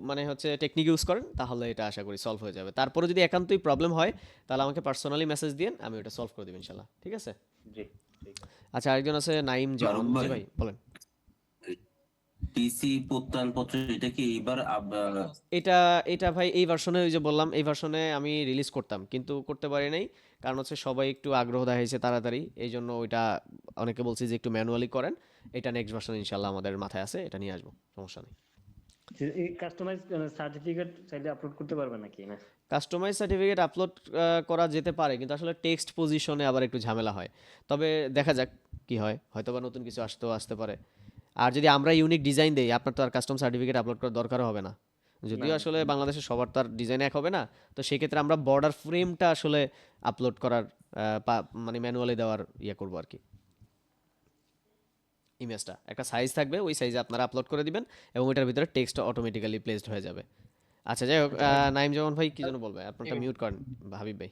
মানে হচ্ছে টেকনিক ইউজ করেন, তাহলে এটা আশা করি সলভ হয়ে যাবে। তারপরে যদি একান্তই প্রবলেম হয়, তাহলে আমাকে পার্সোনালি মেসেজ দিন, আমি ওটা সলভ করে দেব ইনশাল্লাহ, ঠিক আছে? জি ঠিক আছে। আচ্ছা, আরেকজন আছে নাইম জামান। মারুফ জি ভাই, ভাই বলেন। টিসি প্রত্যয়নপত্র এটা কি এইবার এটা এটা ভাই এই ভার্সনে, ওই যে বললাম এই ভার্সনে আমি রিলিজ করতাম কিন্তু করতে পারি নাই, কারণ হচ্ছে সবাই একটু আগ্রহ দেখাইছে তাড়াতাড়ি, এই জন্য ওইটা অনেকে বলছি যে একটু ম্যানুয়ালি করেন। এটা নেক্সট ভার্সন ইনশাল্লাহ আমাদের মাথায় আছে, এটা নিয়ে আসবো, সমস্যা নেই। এই কাস্টমাইজ সার্টিফিকেট চাইলে আপলোড করতে পারবে নাকি না? কাস্টমাইজ সার্টিফিকেট আপলোড করা যেতে পারে, কিন্তু আসলে টেক্সট পজিশনে আবার একটু ঝামেলা হয়। তবে দেখা যাক কি হয়, হয়তো বা নতুন কিছু আসতে পারে। আর যদি আমরা ইউনিক ডিজাইন দেই, আপনার তো আর কাস্টম সার্টিফিকেট আপলোড করার দরকারও হবে না। যদিও না, আসলে বাংলাদেশে সবার তো আর ডিজাইন এক হবে না, তো সেক্ষেত্রে আমরা বর্ডার ফ্রেমটা আসলে আপলোড করার মানে ম্যানুয়ালি দেওয়ার করবো আর কি। ইমেজটা একটা সাইজ থাকবে, ওই সাইজে আপনারা আপলোড করে দিবেন এবং ওইটার ভিতরে টেক্সট অটোমেটিক্যালি প্লেসড হয়ে যাবে। আচ্ছা যাই হোক, নাইম জামান ভাই কি যেন বলবে, আপনারটা মিউট করেন হাবিব ভাই।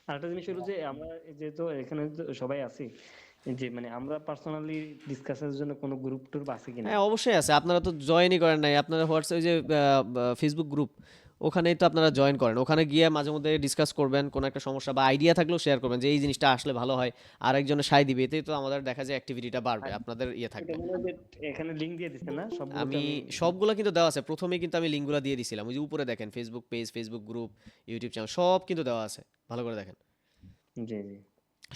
আরেকটা জিনিস হলো যে আমরা যেহেতু এখানে তো সবাই আছি, যে মানে আমরা পার্সোনালি ডিসকাসের জন্য কোনো গ্রুপ টুপ আছে কিনা? হ্যাঁ অবশ্যই আছে, আপনারা তো জয়েনই করেন নাই। আপনারা হোয়াটসঅ্যাপ যে ফেসবুক গ্রুপ, ওখানেই তো আপনারা জয়েন করেন, ওখানে গিয়ে মাঝে মধ্যে ডিসকাস করবেন, কোনো একটা সমস্যা বা আইডিয়া থাকলেও শেয়ার করবেন যে এই জিনিসটা আসলে ভালো হয়, আর একজনের সায় দিবে, এতেই তো আমাদের দেখা যায় অ্যাক্টিভিটিটা বাড়বে, আপনাদের ইয়ে এটা থাকবে। মনে হয় যে এখানে লিংক দিয়ে দিচ্ছেন না সবগুলোতে? আমি সবগুলো কিন্তু দেওয়া আছে, প্রথমেই কিন্তু আমি লিঙ্কগুলো দিয়ে দিছিলাম, ওই যে উপরে দেখেন Facebook page, Facebook group, YouTube channel সব কিন্তু দেওয়া আছে, ভালো করে দেখেন, জি জি।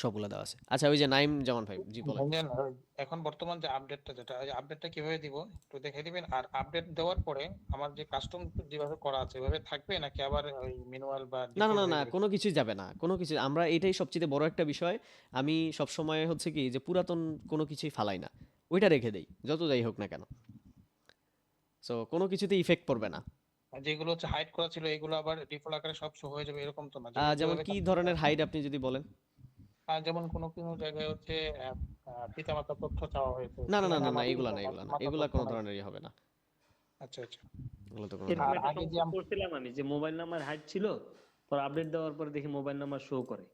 সবগুলো দেওয়া আছে। আচ্ছা ওই যে নাইম জামান ভাই, জি বলেন। ভাইজান, এখন বর্তমান যে আপডেটটা যেটা, এই আপডেটটা কিভাবে দিব একটু দেখে দিবেন। আর আপডেট দেওয়ার পরে আমার যে কাস্টম যেভাবে করা আছে এভাবে থাকবে নাকি আবার ওই ম্যানুয়াল বা না না ডিফল্ট না হয়ে না, যাবে? কোনো কিছুই যাবে না, কোনো কিছু, আমরা এটাই সবচেয়ে বড় একটা বিষয়। আমি সবসময় হচ্ছে কি যে পুরাতন কোনো কিছুই ফালাই না, ওইটা রেখে দেই যত যাই হোক না কেন, সো কোনো কিছুতে ইফেক্ট পড়বে না। আর যেগুলো হচ্ছে হাইড করা ছিল এগুলো আবার ডিফল্ট আকারে সব শো হয়ে যাবে এরকম তো না, যেগুলো যেমন যেভাবে কি কাস্টম ধরনের হাইড আপনি যদি বলেন। যেমন কোনো কোনো জায়গায় হচ্ছে পিতামাতার তথ্য চাওয়া হয়েছে, না না না সেখানে না না, আমার এগুলা না, এগুলা না, মাতার এগুলা তথ্য কোনো নাই। ধরনেরই হবে না, আচ্ছা আচ্ছা। এগুলো তো কোনো এরকম ধরনের। একটা আগে যে সমস্যা করছিলাম আমি, যে মোবাইল নাম্বার হাইড ছিল, পর আপডেট দেওয়ার পরে দেখি মোবাইল নাম্বার শো করে।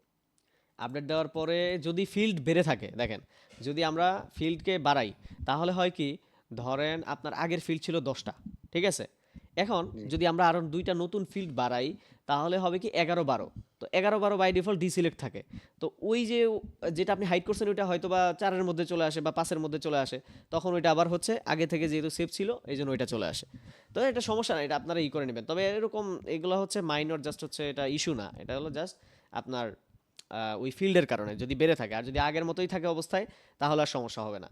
আপডেট দেওয়ার পরে যদি ফিল্ড বেড়ে থাকে, দেখেন যদি আমরা ফিল্ডকে বাড়াই তাহলে হয় কি, ধরেন আপনার আগের ফিল্ড ছিল 10টা, ঠিক আছে, এখন যদি আমরা আরও 2টা নতুন ফিল্ড বাড়াই তাহলে হবে কি 11-12, তো 11-12 বাই ডিফল্ট ডিসিলেক্ট থাকে, তো ওই যে যেটা আপনি হাইড করছেন ওইটা হয়তো বা 4-এর মধ্যে চলে আসে বা 5-এর মধ্যে চলে আসে, তখন ওইটা আবার হচ্ছে আগে থেকে যেহেতু সেভ ছিল এই জন্য ওইটা চলে আসে। তো এটা সমস্যা না, এটা আপনারা করে নেবেন, তবে এরকম এগুলো হচ্ছে মাইনর, জাস্ট হচ্ছে এটা ইস্যু না, এটা হলো জাস্ট আপনার ওই ফিল্ডের কারণে যদি বেড়ে থাকে, আর যদি আগের মতোই থাকে অবস্থায় তাহলে আর সমস্যা হবে না।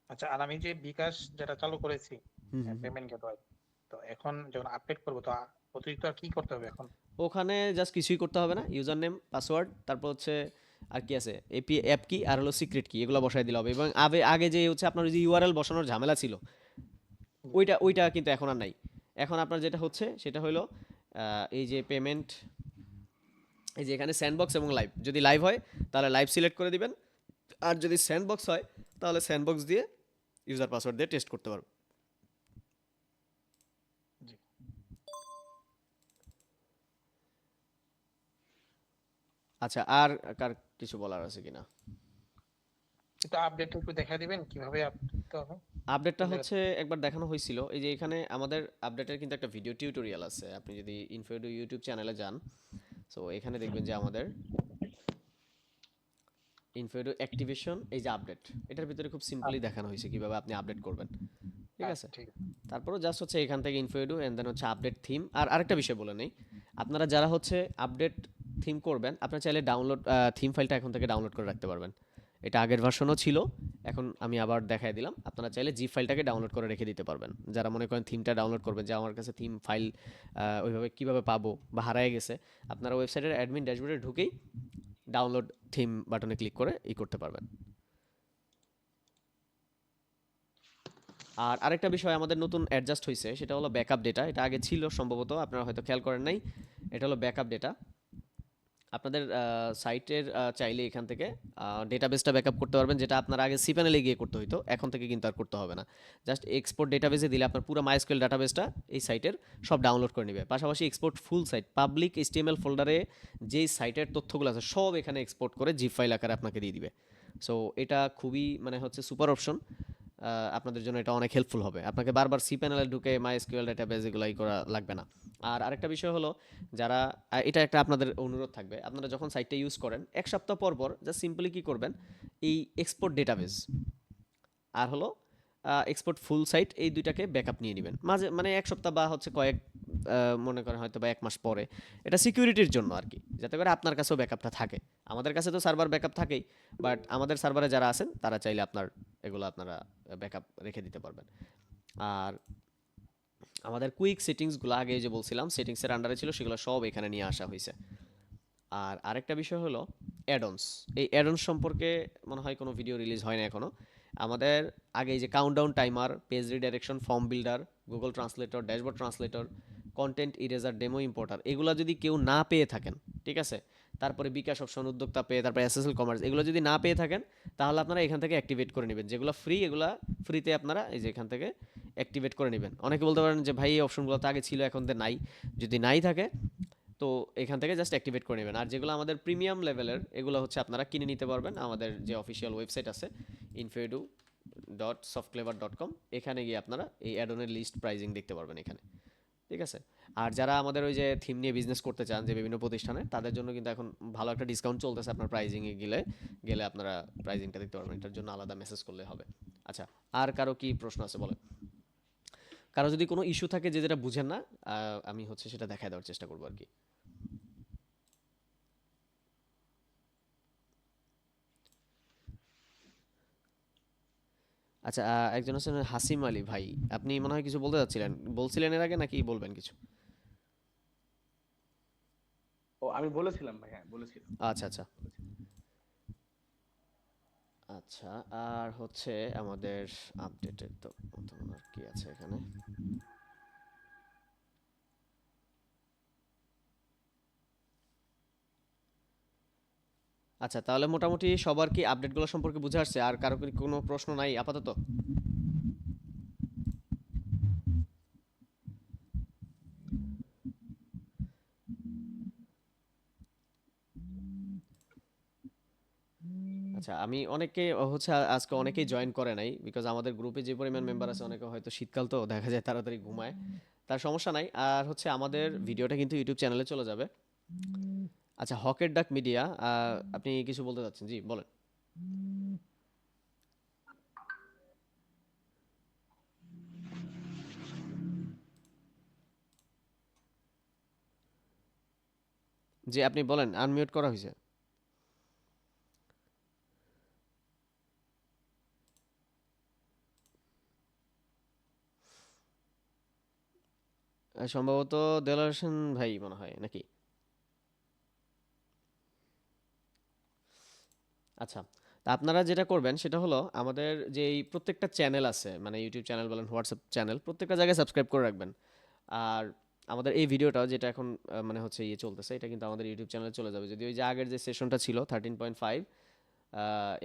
আচ্ছা, আর আমি যে বিকাশ যেটা চালু করেছি হুম হুম হুম। পেমেন্ট গেটওয়ে, তো এখন যখন আপডেট করবো তো অতিরিক্ত আর কি করতে হবে এখন? ওখানে জাস্ট কিছুই করতে হবে না, ইউজার নেম, পাসওয়ার্ড, তারপর হচ্ছে আর কি আছে, এপি অ্যাপ কি আর হলো সিক্রেট কি, এগুলো বসাই দিলে হবে। এবং আগে আগে যে হচ্ছে আপনার ওই যে ইউআরএল বসানোর ঝামেলা ছিল, ওইটা কিন্তু এখন আর নাই। এখন আপনার যেটা হচ্ছে সেটা হলো এই যে পেমেন্ট, এই যে এখানে স্যান্ডবক্স এবং লাইভ, যদি লাইভ হয় তাহলে লাইভ সিলেক্ট করে দিবেন, আর যদি স্যান্ডবক্স হয় তাহলে স্যান্ডবক্স দিয়ে ইউজার পাসওয়ার্ড দিয়ে টেস্ট করতে পারবেন। জি। আচ্ছা, আর কার কিছু বলার আছে কিনা? কিন্তু আপডেট একটু দেখা দিবেন কিভাবে আপডেট দিতে হবে? আপডেটটা হচ্ছে একবার দেখানো হয়েছিল, এই যে এখানে আমাদের আপডেটের কিন্তু একটা ভিডিও টিউটোরিয়াল আছে, আপনি যদি ইনফোডু ইউটিউব চ্যানেলে যান, সো এখানে দেখবেন যে আমাদের ইনফোডু অ্যাক্টিভেশন, এই যে আপডেট, এটার ভিতরে খুব সিম্পলি দেখানো হয়েছে কিভাবে আপনি আপডেট করবেন, ঠিক আছে। ঠিক আছে। তারপরে জাস্ট হচ্ছে এখান থেকে ইনফোডু এন্ড দেন হচ্ছে আপডেট থিম। আর আরেকটা বিষয় বলে নেই, আপনারা যারা হচ্ছে আপডেট থিম করবেন আপনারা চাইলে ডাউনলোড থিম ফাইলটা এখন থেকে ডাউনলোড করে রাখতে পারবেন, এটা আগের ভার্সনও ছিল, এখন আমি আবার দেখাই দিলাম, আপনারা চাইলে জিপ ফাইলটাকে ডাউনলোড করে রেখে দিতে পারবেন। যারা মনে করেন থিমটা ডাউনলোড করবেন, যে আমার কাছে থিম ফাইল ওইভাবে কীভাবে পাবো বা হারায় গেছে, আপনারা ওয়েবসাইটের অ্যাডমিন ড্যাশবোর্ডে ঢুকেই ডাউনলোড থিম বাটনে ক্লিক করে করতে পারবেন। আর আরেকটা বিষয় আমাদের নতুন অ্যাডজাস্ট হয়েছে, সেটা হলো ব্যাকআপ ডেটা, এটা আগে ছিল সম্ভবত, আপনারা হয়তো খেয়াল করেন নাই, এটা হলো ব্যাকআপ ডেটা। আপনাদের সাইটের চাইলে এখান থেকে ডেটাবেসটা ব্যাকআপ করতে পারবেন, যেটা আপনার আগে সিপ্যানেলে গিয়ে করতে হতো, এখন থেকে কিন্তু আর করতে হবে না, জাস্ট এক্সপোর্ট ডেটাবেসে দিলে আপনার পুরো মাইস্কুয়েল ডাটাবেসটা এই সাইটের সব ডাউনলোড করে নেবে। পাশাপাশি এক্সপোর্ট ফুল সাইট, পাবলিক HTML ফোল্ডারে যেই সাইটের তথ্যগুলো আছে সব এখানে এক্সপোর্ট করে জিপ ফাইল আকারে আপনাকে দিয়ে দিবে। সো এটা খুবই মানে হচ্ছে সুপার অপশন, আপনাদের জন্য এটা অনেক হেল্পফুল হবে, আপনাকে বারবার সিপ্যানেলে ঢুকে মাইস্কুয়েল ডাটাবেস এগুলাই করা লাগবে না। আর আরেকটা বিষয় হলো, যারা এটা একটা আপনাদের অনুরোধ থাকবে, আপনারা যখন সাইটটা ইউজ করেন 1 সপ্তাহ পর পর জাস্ট সিম্পলি কী করবেন, এই এক্সপোর্ট ডেটাবেস আর হলো এক্সপোর্ট ফুল সাইট, এই দুইটাকে ব্যাকআপ নিয়ে নেবেন মাঝে, মানে 1 সপ্তাহ বা হচ্ছে কয়েক মনে করেন হয়তো বা 1 মাস পরে, এটা সিকিউরিটির জন্য আর কি, যাতে করে আপনার কাছেও ব্যাকআপটা থাকে। আমাদের কাছে তো সার্ভার ব্যাকআপ থাকেই, বাট আমাদের সার্ভারে যারা আছেন তারা চাইলে এগুলো আপনারা ব্যাকআপ রেখে দিতে পারবেন। আর আমাদের কুইক সেটিংসগুলো আগে যে বলছিলাম সেটিংসের আন্ডারে ছিল, সেগুলো সব এখানে নিয়ে আসা হয়েছে। আর আরেকটা বিষয় হলো অ্যাডনস, এই অ্যাডনস সম্পর্কে মনে হয় কোনো ভিডিও রিলিজ হয় না এখনও। আমাদের আগে এই যে countdown timer, page redirection, form builder, Google translator, dashboard translator, content eraser, demo importer, এগুলো যদি কেউ না পেয়ে থাকেন, ঠিক আছে, তারপরে বিকাশ অপশন, উদ্যোক্তা পেয়ে, তারপরে SSL কমার্স, এগুলো যদি না পেয়ে থাকেন তাহলে আপনারা এখান থেকে অ্যাক্টিভেট করে নেবেন, যেগুলো ফ্রি এগুলো ফ্রিতে আপনারা এই যে এখান থেকে অ্যাক্টিভেট করে নেবেন। অনেকে বলতে পারেন যে ভাই এই অপশনগুলো তো আগে ছিল এখন তো নাই, যদি নাই থাকে তো এখান থেকে জাস্ট অ্যাক্টিভেট করে নেবেন। আর যেগুলো আমাদের প্রিমিয়াম লেভেলের এগুলো হচ্ছে আপনারা কিনে নিতে পারবেন আমাদের যে অফিসিয়াল ওয়েবসাইট আছে infedu.softclever.com, এখানে গিয়ে আপনারা এই অ্যাডনের লিস্ট প্রাইজিং দেখতে পারবেন এখানে। ঠিক আছে? আর যারা আমাদের ওই যে থিম নিয়ে বিজনেস করতে চান যে বিভিন্ন প্রতিষ্ঠানে, তাদের জন্য কিন্তু এখন ভালো একটা ডিসকাউন্ট চলতেছে। আপনার প্রাইজিংয়ে গেলে আপনারা প্রাইজিংটা দেখতে পারবেন। এটার জন্য আলাদা মেসেজ করলে হবে। আচ্ছা, আর কারো কি প্রশ্ন আছে বলেন? কারো যদি কোনো ইস্যু থাকে যে যেটা বুঝেন না, আমি হচ্ছে সেটা দেখায় দেওয়ার চেষ্টা করবো আর কি। আচ্ছা, একজন আছেন হাসিম আলী ভাই, আপনি মনে হয় কিছু বলতে চাচ্ছিলেন, বলছিলেন এর আগে নাকি বলবেন কিছু? ও আমি বলেছিলাম ভাই, হ্যাঁ বলেছিলাম। আচ্ছা আচ্ছা আচ্ছা, আর হচ্ছে আমাদের আপডেটের তো মতন আর কি আছে এখানে। আচ্ছা, তাহলে মোটামুটি সবার কি আপডেটগুলো সম্পর্কে বুঝে আসছে? আর কারো কি কোনো প্রশ্ন নাই আপাতত? আচ্ছা, আমি অনেকে হচ্ছে আজকে অনেকেই জয়েন করে নাই, বিকজ আমাদের গ্রুপে যে পরিমাণ মেম্বার আছে অনেকে হয়তো শীতকাল তো দেখা যায় তাড়াতাড়ি ঘুমায়। তার সমস্যা নাই। আর হচ্ছে আমাদের ভিডিওটা কিন্তু ইউটিউব চ্যানেলে চলে যাবে। আচ্ছা, হকের ডাক মিডিয়া, আপনি কিছু বলতে চাচ্ছেন? জি বলেন। জি আপনি বলেন, আনমিউট করা হয়েছে। সম্ভবত দেলার হোসেন ভাই মনে হয় নাকি? আচ্ছা, তা আপনারা যেটা করবেন সেটা হলো আমাদের যে এই প্রত্যেকটা চ্যানেল আছে, মানে ইউটিউব চ্যানেল বলেন, হোয়াটসঅ্যাপ চ্যানেল, প্রত্যেকটা জায়গায় সাবস্ক্রাইব করে রাখবেন। আর আমাদের এই ভিডিওটা যেটা এখন মানে হচ্ছে ইয়ে চলতেছে, এটা কিন্তু আমাদের ইউটিউব চ্যানেলে চলে যাবে। যদি ওই যে আগের যে সেশনটা ছিল 13.5,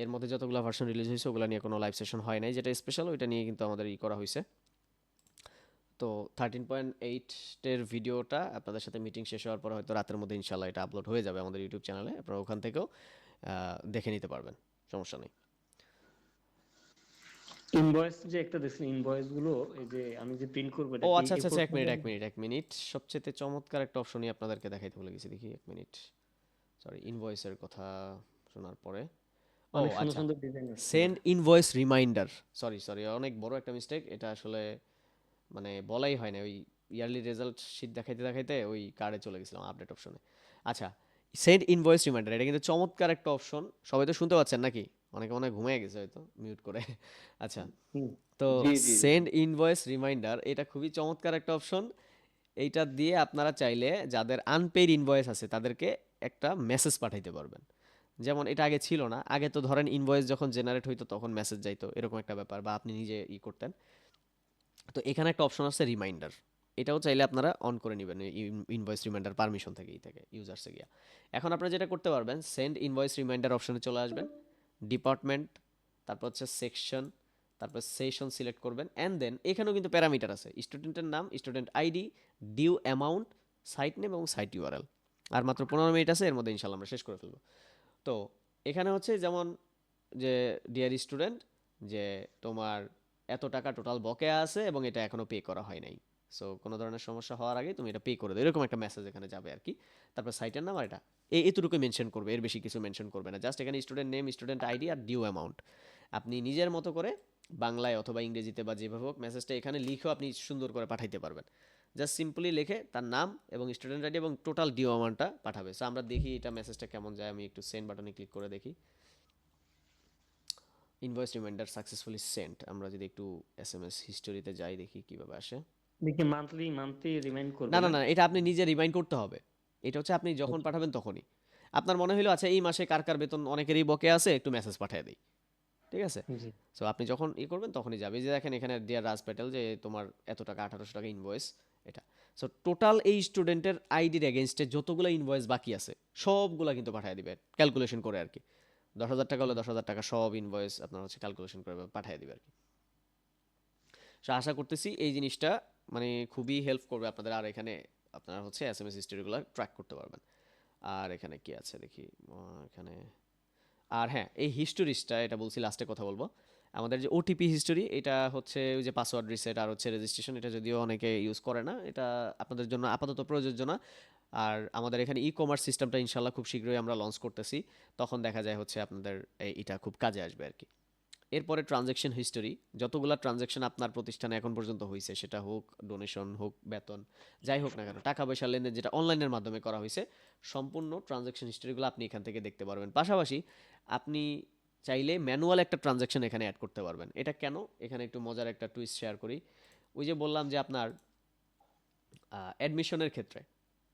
এর মধ্যে যতগুলো ভার্সন রিলিজ হয়েছে ওগুলো নিয়ে কোনো লাইভ সেশন হয় নাই, যেটা স্পেশাল ওইটা নিয়ে কিন্তু আমাদের ই করা হয়েছে। তো 13.8-এর ভিডিওটা আপনাদের সাথে মিটিং শেষ হওয়ার পর হয়তো রাতের মধ্যে ইনশাল্লাহ এটা আপলোড হয়ে যাবে আমাদের ইউটিউব চ্যানেলে। আপনারা ওখান থেকেও দেখে নিতে পারবেন, সমস্যা নেই। ইনভয়েস যে একটা দেখছেন, ইনভয়েস গুলো এই যে আমি যে প্রিন্ট করবো এটা ও কি আচ্ছা আচ্ছা আচ্ছা, এ4 এক মিনিট, সবচেয়ে চমৎকার একটা অপশনই আপনাদেরকে দেখাইতে ভুলে গেছি। দেখি এক মিনিট, সরি, ইনভয়েসের কথা শোনার পরে। ও অনেক সুন্দর আচ্ছা, সুন্দর ডিজাইন আছে। Send invoice reminder, sorry sorry, অনেক বড় একটা মিস্টেক এটা আসলে, মানে বলাই হয় না। ওই ইয়ারলি রেজাল্ট শিট দেখাইতে দেখাইতে ওই কার্ডে চলে গেছিলাম আপডেট অপশনে। আচ্ছা, সেন্ড ইনভয়েস রিমাইন্ডার, এটা কিন্তু চমৎকার একটা অপশন। সবাই তো শুনতে পাচ্ছেন নাকি? অনেকে মনে হয় ঘুমিয়ে গেছে হয়তো মিউট করে। আচ্ছা, হুম। তো জি জি জি। সেন্ড ইনভয়েস রিমাইন্ডার এটা খুবই চমৎকার একটা অপশন। এইটা দিয়ে আপনারা চাইলে যাদের আনপেইড ইনভয়েস আছে তাদেরকে একটা মেসেজ পাঠাইতে পারবেন। যেমন এটা আগে ছিল না, আগে তো ধরেন ইনভয়েস যখন জেনারেট হইতো তখন মেসেজ যাইতো, এরকম একটা ব্যাপার, বা আপনি নিজে ই করতেন। তো এখানে একটা অপশন আছে রিমাইন্ডার, এটাও চাইলে আপনারা অন করে নেবেন ইনভয়েস রিমাইন্ডার পারমিশন থেকে, ইউজার্সে গিয়া। এখন আপনারা যেটা করতে পারবেন, সেন্ড ইনভয়েস রিমাইন্ডার অপশনে চলে আসবেন, ডিপার্টমেন্ট, তারপর হচ্ছে সেকশন, তারপর সেশন সিলেক্ট করবেন, অ্যান্ড দেন এখানেও কিন্তু প্যারামিটার আছে, স্টুডেন্টের নাম, student ID, due amount, site name এবং সাইট ইউআরএল। আর মাত্র 15 মিনিট আছে, এর মধ্যে ইনশাল্লাহ আমরা শেষ করে ফেলবো। তো এখানে হচ্ছে যেমন যে ডিয়ার স্টুডেন্ট, যে তোমার এত টাকা টোটাল বকেয়া আছে এবং এটা এখনো পে করা হয় নাই, সো কোনো ধরনের সমস্যা হওয়ার আগে তুমি এটা পে করে দাও, এরকম একটা মেসেজ এখানে যাবে আর কি। তারপর সাইটের নাম, আর এটা এতটুকু মেনশন করবে, এর বেশি কিছু মেনশন করবে না। জাস্ট এখানে স্টুডেন্ট নেম, স্টুডেন্ট আইডি আর ডিউ অ্যামাউন্ট আপনি নিজের মতো করে বাংলায় অথবা ইংরেজিতে বা যেভাবে হোক মেসেজটা এখানে লিখেও আপনি সুন্দর করে পাঠাইতে পারবেন। জাস্ট সিম্পলি লিখে তার নাম এবং স্টুডেন্ট আইডি এবং টোটাল ডিউ অ্যামাউন্টটা পাঠাবে। সো আমরা দেখি এটা মেসেজটা কেমন যায়। আমি একটু সেন্ড বাটনে ক্লিক করে দেখি। Invoice reminder successfully sent. আমরা যদি একটু এসএমএস হিস্টোরিতে যাই দেখি কিভাবে আসে। দেখি মান্থলি মান্থলি রিমাইন্ড করবে না না না? না, এটা আপনি নিজে রিমাইন্ড করতে হবে। এটা হচ্ছে আপনি যখন আচ্ছা। পাঠাবেন তখনই। আপনার মনে হইলো আচ্ছা এই মাসে কার কার বেতন অনেকেরই বকেয়া আছে, একটু মেসেজ পাঠিয়ে দেই, ঠিক আছে? জি। সো আপনি যখন করবেন তখনই যাবে। এই যে দেখেন এখানে ডিয়ার রাজ প্যাটেল, যে তোমার এত টাকা, 1800 টাকা ইনভয়েস এটা। সো টোটাল এই স্টুডেন্টের আইডির এগেনস্টে যতগুলো ইনভয়েস বাকি আছে সবগুলা কিন্তু পাঠিয়ে দিবে ক্যালকুলেশন করে আর কি। 10,000 টাকা হলে 10,000 টাকা সব ইনভয়েস আপনার হচ্ছে ক্যালকুলেশন করে পাঠিয়ে দিবে আর কি। সো আশা করতেছি এই জিনিসটা মানে খুবই হেল্প করবে আপনাদের। আর এখানে আপনারা হচ্ছে এসএমএস হিস্ট্রিগুলো ট্র্যাক করতে পারবেন। আর এখানে কি আছে দেখি, এখানে, আর হ্যাঁ, এই হিস্টোরিজটা এটা বলছি লাস্টে কথা বলবো। আমাদের যে ওটিপি হিস্টোরি, এটা হচ্ছে ওই যে পাসওয়ার্ড রিসেট আর হচ্ছে রেজিস্ট্রেশন, এটা যদিও অনেকে ইউজ করে না, এটা আপনাদের জন্য আপাতত প্রযোজ্য না। আর আমাদের এখানে ই কমার্স সিস্টেমটা ইনশাল্লাহ খুব শীঘ্রই আমরা লঞ্চ করতেছি, তখন দেখা যায় হচ্ছে আপনাদের এটা খুব কাজে আসবে আর কি। এরপরে ট্রানজ্যাকশন হিস্টোরি, যতগুলা ট্রানজ্যাকশন আপনার প্রতিষ্ঠানে এখন পর্যন্ত হয়েছে, সেটা হোক ডোনেশন, হোক বেতন, যাই হোক না কেন, টাকা পয়সা লেনদেন যেটা অনলাইনের মাধ্যমে করা হয়েছে, সম্পূর্ণ ট্রানজ্যাকশন হিস্টোরিগুলো আপনি এখান থেকে দেখতে পারবেন। পাশাপাশি আপনি চাইলে ম্যানুয়াল একটা ট্রানজ্যাকশন এখানে অ্যাড করতে পারবেন। এটা কেন, এখানে একটু মজার একটা টুইস্ট শেয়ার করি। ওই যে বললাম যে আপনার অ্যাডমিশনের ক্ষেত্রে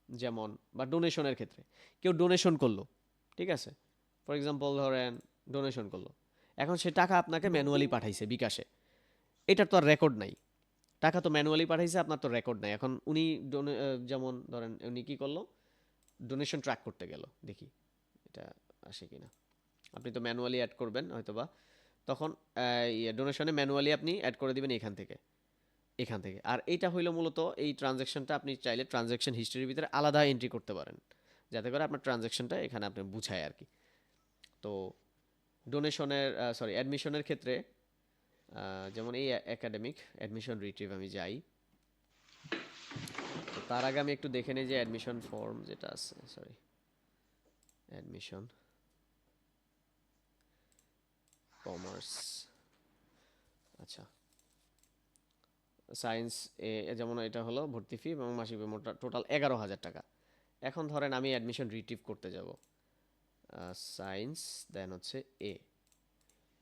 যেমন, বা ডোনেশনের ক্ষেত্রে, কেউ ডোনেশন করলো, ঠিক আছে, ফর এক্সাম্পল ধরেন ডোনেশন করলো, এখন সে টাকা আপনাকে ম্যানুয়ালি পাঠাইছে বিকাশে, এটার তো আর রেকর্ড নাই, টাকা তো ম্যানুয়ালি পাঠাইছে, আপনার তো রেকর্ড নাই। এখন উনি যেমন ধরেন উনি কী করলো, ডোনেশন ট্র্যাক করতে গেল, দেখি এটা আসে কি না। আপনি তো ম্যানুয়ালি অ্যাড করবেন হয়তোবা, তখন ডোনেশনে ম্যানুয়ালি আপনি অ্যাড করে দিবেন এখান থেকে। আর এইটা হইলো মূলত এই ট্রানজ্যাকশনটা আপনি চাইলে ট্রানজ্যাকশন হিস্ট্রির ভিতরে আলাদা এন্ট্রি করতে পারেন, যাতে করে আপনার ট্রানজ্যাকশনটা এখানে আপনি বুঝায় আর কি। তো ডোনেশনের অ্যাডমিশনের ক্ষেত্রে যেমন এই একাডেমিক অ্যাডমিশন রিট্রিভ আমি যাই, তো তার আগে আমি একটু দেখে নিই যে অ্যাডমিশন ফর্ম যেটা আছে, অ্যাডমিশন কমার্স, আচ্ছা সায়েন্স যেমন এটা হলো ভর্তি ফি এবং মাসিক টোটাল 11,000 টাকা। এখন ধরেন আমি অ্যাডমিশন রিট্রিভ করতে যাব, সায়েন্স দেন হচ্ছে এ,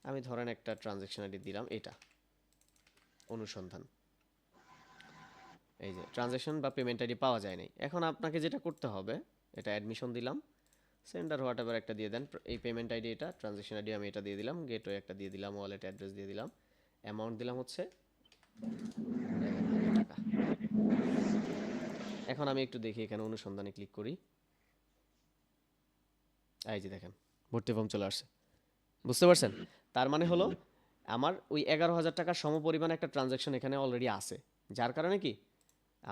আমি ধরেন একটা ট্রানজ্যাকশন আইডি দিলাম, এটা অনুসন্ধান, এই যে ট্রানজ্যাকশন বা পেমেন্ট আইডি পাওয়া যায় নাই। এখন আপনাকে যেটা করতে হবে, এটা অ্যাডমিশন দিলাম, সেন্ডার হোয়াট এভার একটা দিয়ে দেন, এই পেমেন্ট আইডি এটা, ট্রানজ্যাকশন আইডি আমি এটা দিয়ে দিলাম, গেটওয়ে একটা দিয়ে দিলাম, ওয়ালেট অ্যাড্রেস দিয়ে দিলাম, অ্যামাউন্ট দিলাম হচ্ছে 11,000 টাকা। এখন আমি একটু দেখি এখানে অনুসন্ধানে ক্লিক করি, এই যে দেখেন ভর্তি ফর্ম চলে আসছে, বুঝতে পারছেন? তার মানে হলো আমার ওই 11,000 টাকার সমপরিমাণ একটা ট্রানজ্যাকশন এখানে অলরেডি আছে, যার কারণে কি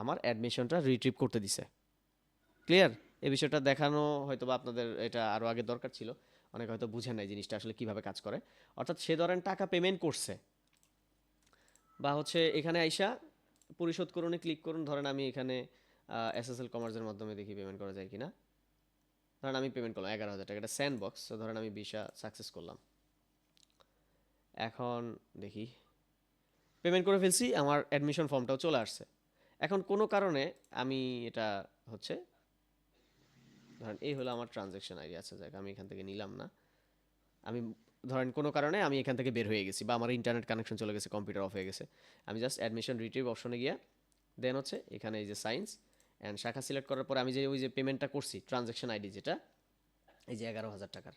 আমার অ্যাডমিশনটা রিট্রিভ করতে দিছে। ক্লিয়ার? এই বিষয়টা দেখানো হয়তো বা আপনাদের এটা আরও আগে দরকার ছিল, অনেকে হয়তো বুঝেন নাই জিনিসটা আসলে কিভাবে কাজ করে। অর্থাৎ সে ধরেন টাকা পেমেন্ট করছে, বা হচ্ছে এখানে আইসা পরিশোধ করুন ক্লিক করুন, ধরেন আমি এখানে এসএসএল কমার্সের মাধ্যমে দেখি পেমেন্ট করা যায় কিনা, ধরেন আমি পেমেন্ট করলাম 11,000 টাকা, এটা স্যান্ডবক্স, তো ধরেন আমি ভিসা সাকসেস করলাম, এখন দেখি পেমেন্ট করে ফেলছি, আমার অ্যাডমিশন ফর্মটাও চলে আসছে। এখন কোনো কারণে আমি এটা হচ্ছে ধরেন এই হলো আমার ট্রানজ্যাকশন আইডি, আচ্ছা যাক আমি এখান থেকে নিলাম না, আমি ধরেন কোনো কারণে আমি এখান থেকে বের হয়ে গেছি, বা আমার ইন্টারনেট কানেকশন চলে গেছে, কম্পিউটার অফ হয়ে গেছে, আমি জাস্ট অ্যাডমিশন রিট্রিভ অপশনে গিয়ে দেন হচ্ছে এখানে এই যে সায়েন্স অ্যান্ড শাখা সিলেক্ট করার পরে আমি যে ওই যে পেমেন্টটা করছি ট্রানজ্যাকশন আইডি যেটা এই যে 11,000 টাকার,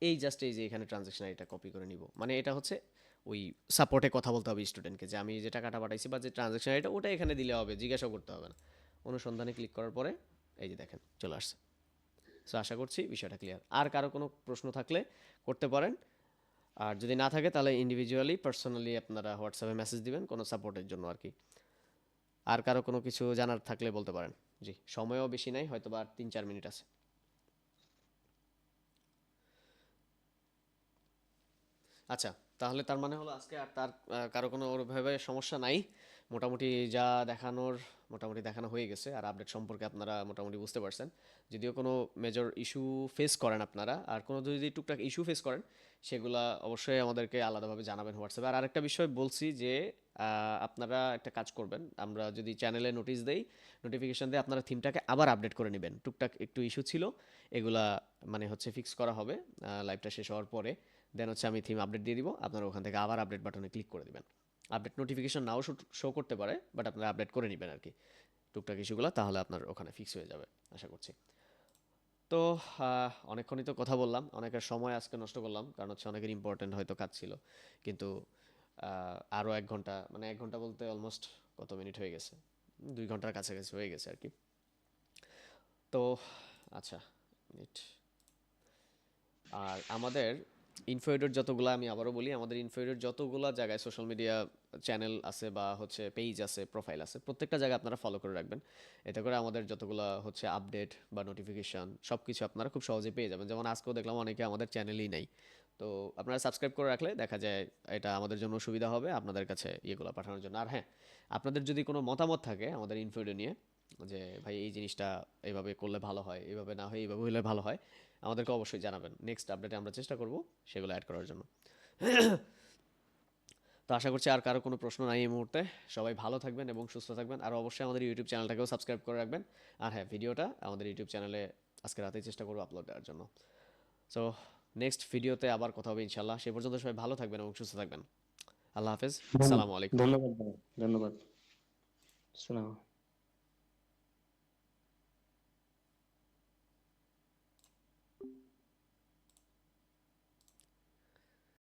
এই জাস্ট এই যে এখানে ট্রানজ্যাকশন আইডিটা কপি করে নিব। মানে এটা হচ্ছে ওই সাপোর্টে কথা বলতে হবে স্টুডেন্টকে যে আমি যে টাকাটা পাঠাইছি বা যে ট্রানজ্যাকশন আইডিটা ওটা এখানে দিলে হবে, জিজ্ঞাসা করতে হবে না। অনুসন্ধানে ক্লিক করার পরে এই যে দেখেন চলে আসছে। সো আশা করছি বিষয়টা ক্লিয়ার। আর কারো কোনো প্রশ্ন থাকলে করতে পারেন, আর যদি না থাকে তাহলে ইন্ডিভিজুয়ালি পার্সোনালি আপনারা হোয়াটসঅ্যাপে মেসেজ দিবেন কোনো সাপোর্টের জন্য আর কি। আর কারো কোনো কিছু জানার থাকলে বলতে পারেন। জি, সময়ও বেশি নাই, হয়তো বা আর 3-4 মিনিট আছে। আচ্ছা, তাহলে তার মানে হলো আজকে আর তার কারো কোনো ওরভাবে সমস্যা নাই, মোটামুটি যা দেখানোর মোটামুটি দেখানো হয়ে গেছে, আর আপডেট সম্পর্কে আপনারা মোটামুটি বুঝতে পারছেন। যদিও কোনো মেজর ইস্যু ফেস করেন আপনারা, আর কোনো যদি টুকটাক ইস্যু ফেস করেন সেগুলা অবশ্যই আমাদেরকে আলাদাভাবে জানাবেন হোয়াটসঅ্যাপে। আর আরেকটা বিষয় বলছি যে আপনারা একটা কাজ করবেন, আমরা যদি চ্যানেলে নোটিশ দেই, নোটিফিকেশন দেয়, আপনারা থিমটাকে আবার আপডেট করে নেবেন। টুকটাক একটু ইস্যু ছিল, এগুলা মানে হচ্ছে ফিক্স করা হবে লাইভটা শেষ হওয়ার পরে, দেন হচ্ছে আমি থিম আপডেট দিয়ে দিব, আপনারা ওখান থেকে আবার আপডেট বাটনে ক্লিক করে দিবেন। আপডেট নোটিফিকেশন নাও শো করতে পারে, বাট আপনারা আপডেট করে নেবেন আর কি টুকটাক ইস্যুগুলো, তাহলে আপনার ওখানে ফিক্স হয়ে যাবে আশা করছি। তো অনেকক্ষণই তো কথা বললাম, অনেকের সময় আজকে নষ্ট করলাম, কারণ হচ্ছে অনেকের ইম্পর্টেন্ট হয়তো কাজ ছিল, কিন্তু আরও 1 ঘন্টা, মানে 1 ঘন্টা বলতে অলমোস্ট কত মিনিট হয়ে গেছে, 2 ঘন্টার কাছাকাছি হয়ে গেছে আর কি। তো আচ্ছা মিনিট, আর আমাদের ইনফোএডের যতগুলো, আমি আবারও বলি, আমাদের ইনফোএডের যতগুলো জায়গায় সোশ্যাল মিডিয়া চ্যানেল আছে বা হচ্ছে পেজ আছে, প্রোফাইল আছে, প্রত্যেকটা জায়গায় আপনারা ফলো করে রাখবেন। এতে করে আমাদের যতগুলো হচ্ছে আপডেট বা নোটিফিকেশান সব কিছু আপনারা খুব সহজে পেয়ে যাবেন। যেমন আজকেও দেখলাম অনেকে আমাদের চ্যানেলই নাই, তো আপনারা সাবস্ক্রাইব করে রাখলে দেখা যায় এটা আমাদের জন্য সুবিধা হবে আপনাদের কাছে ইয়েগুলো পাঠানোর জন্য। আর হ্যাঁ, আপনাদের যদি কোনো মতামত থাকে আমাদের ইনফিডো নিয়ে, যে ভাই এই জিনিসটা এইভাবে করলে ভালো হয়, এইভাবে না হয় এইভাবে হলে ভালো হয়, আমাদেরকে অবশ্যই জানাবেন। নেক্সট আপডেটে আমরা চেষ্টা করব সেগুলো অ্যাড করার জন্য। তো আশা করছি আর কারো কোনো প্রশ্ন নাই এই মুহূর্তে। সবাই ভালো থাকবেন এবং সুস্থ থাকবেন। আর অবশ্যই আমাদের ইউটিউব চ্যানেলটাকেও সাবস্ক্রাইব করে রাখবেন। আর হ্যাঁ, ভিডিওটা আমাদের ইউটিউব চ্যানেলে আজকে রাতেই চেষ্টা করবো আপলোড দেওয়ার জন্য। সো নেক্সট ভিডিওতে আবার কথা হবে ইনশাল্লাহ। সে পর্যন্ত সবাই ভালো থাকবেন এবং সুস্থ থাকবেন। আল্লাহ হাফেজ। আসসালামু আলাইকুম। ধন্যবাদ ভাই, ধন্যবাদ। আসসালাম।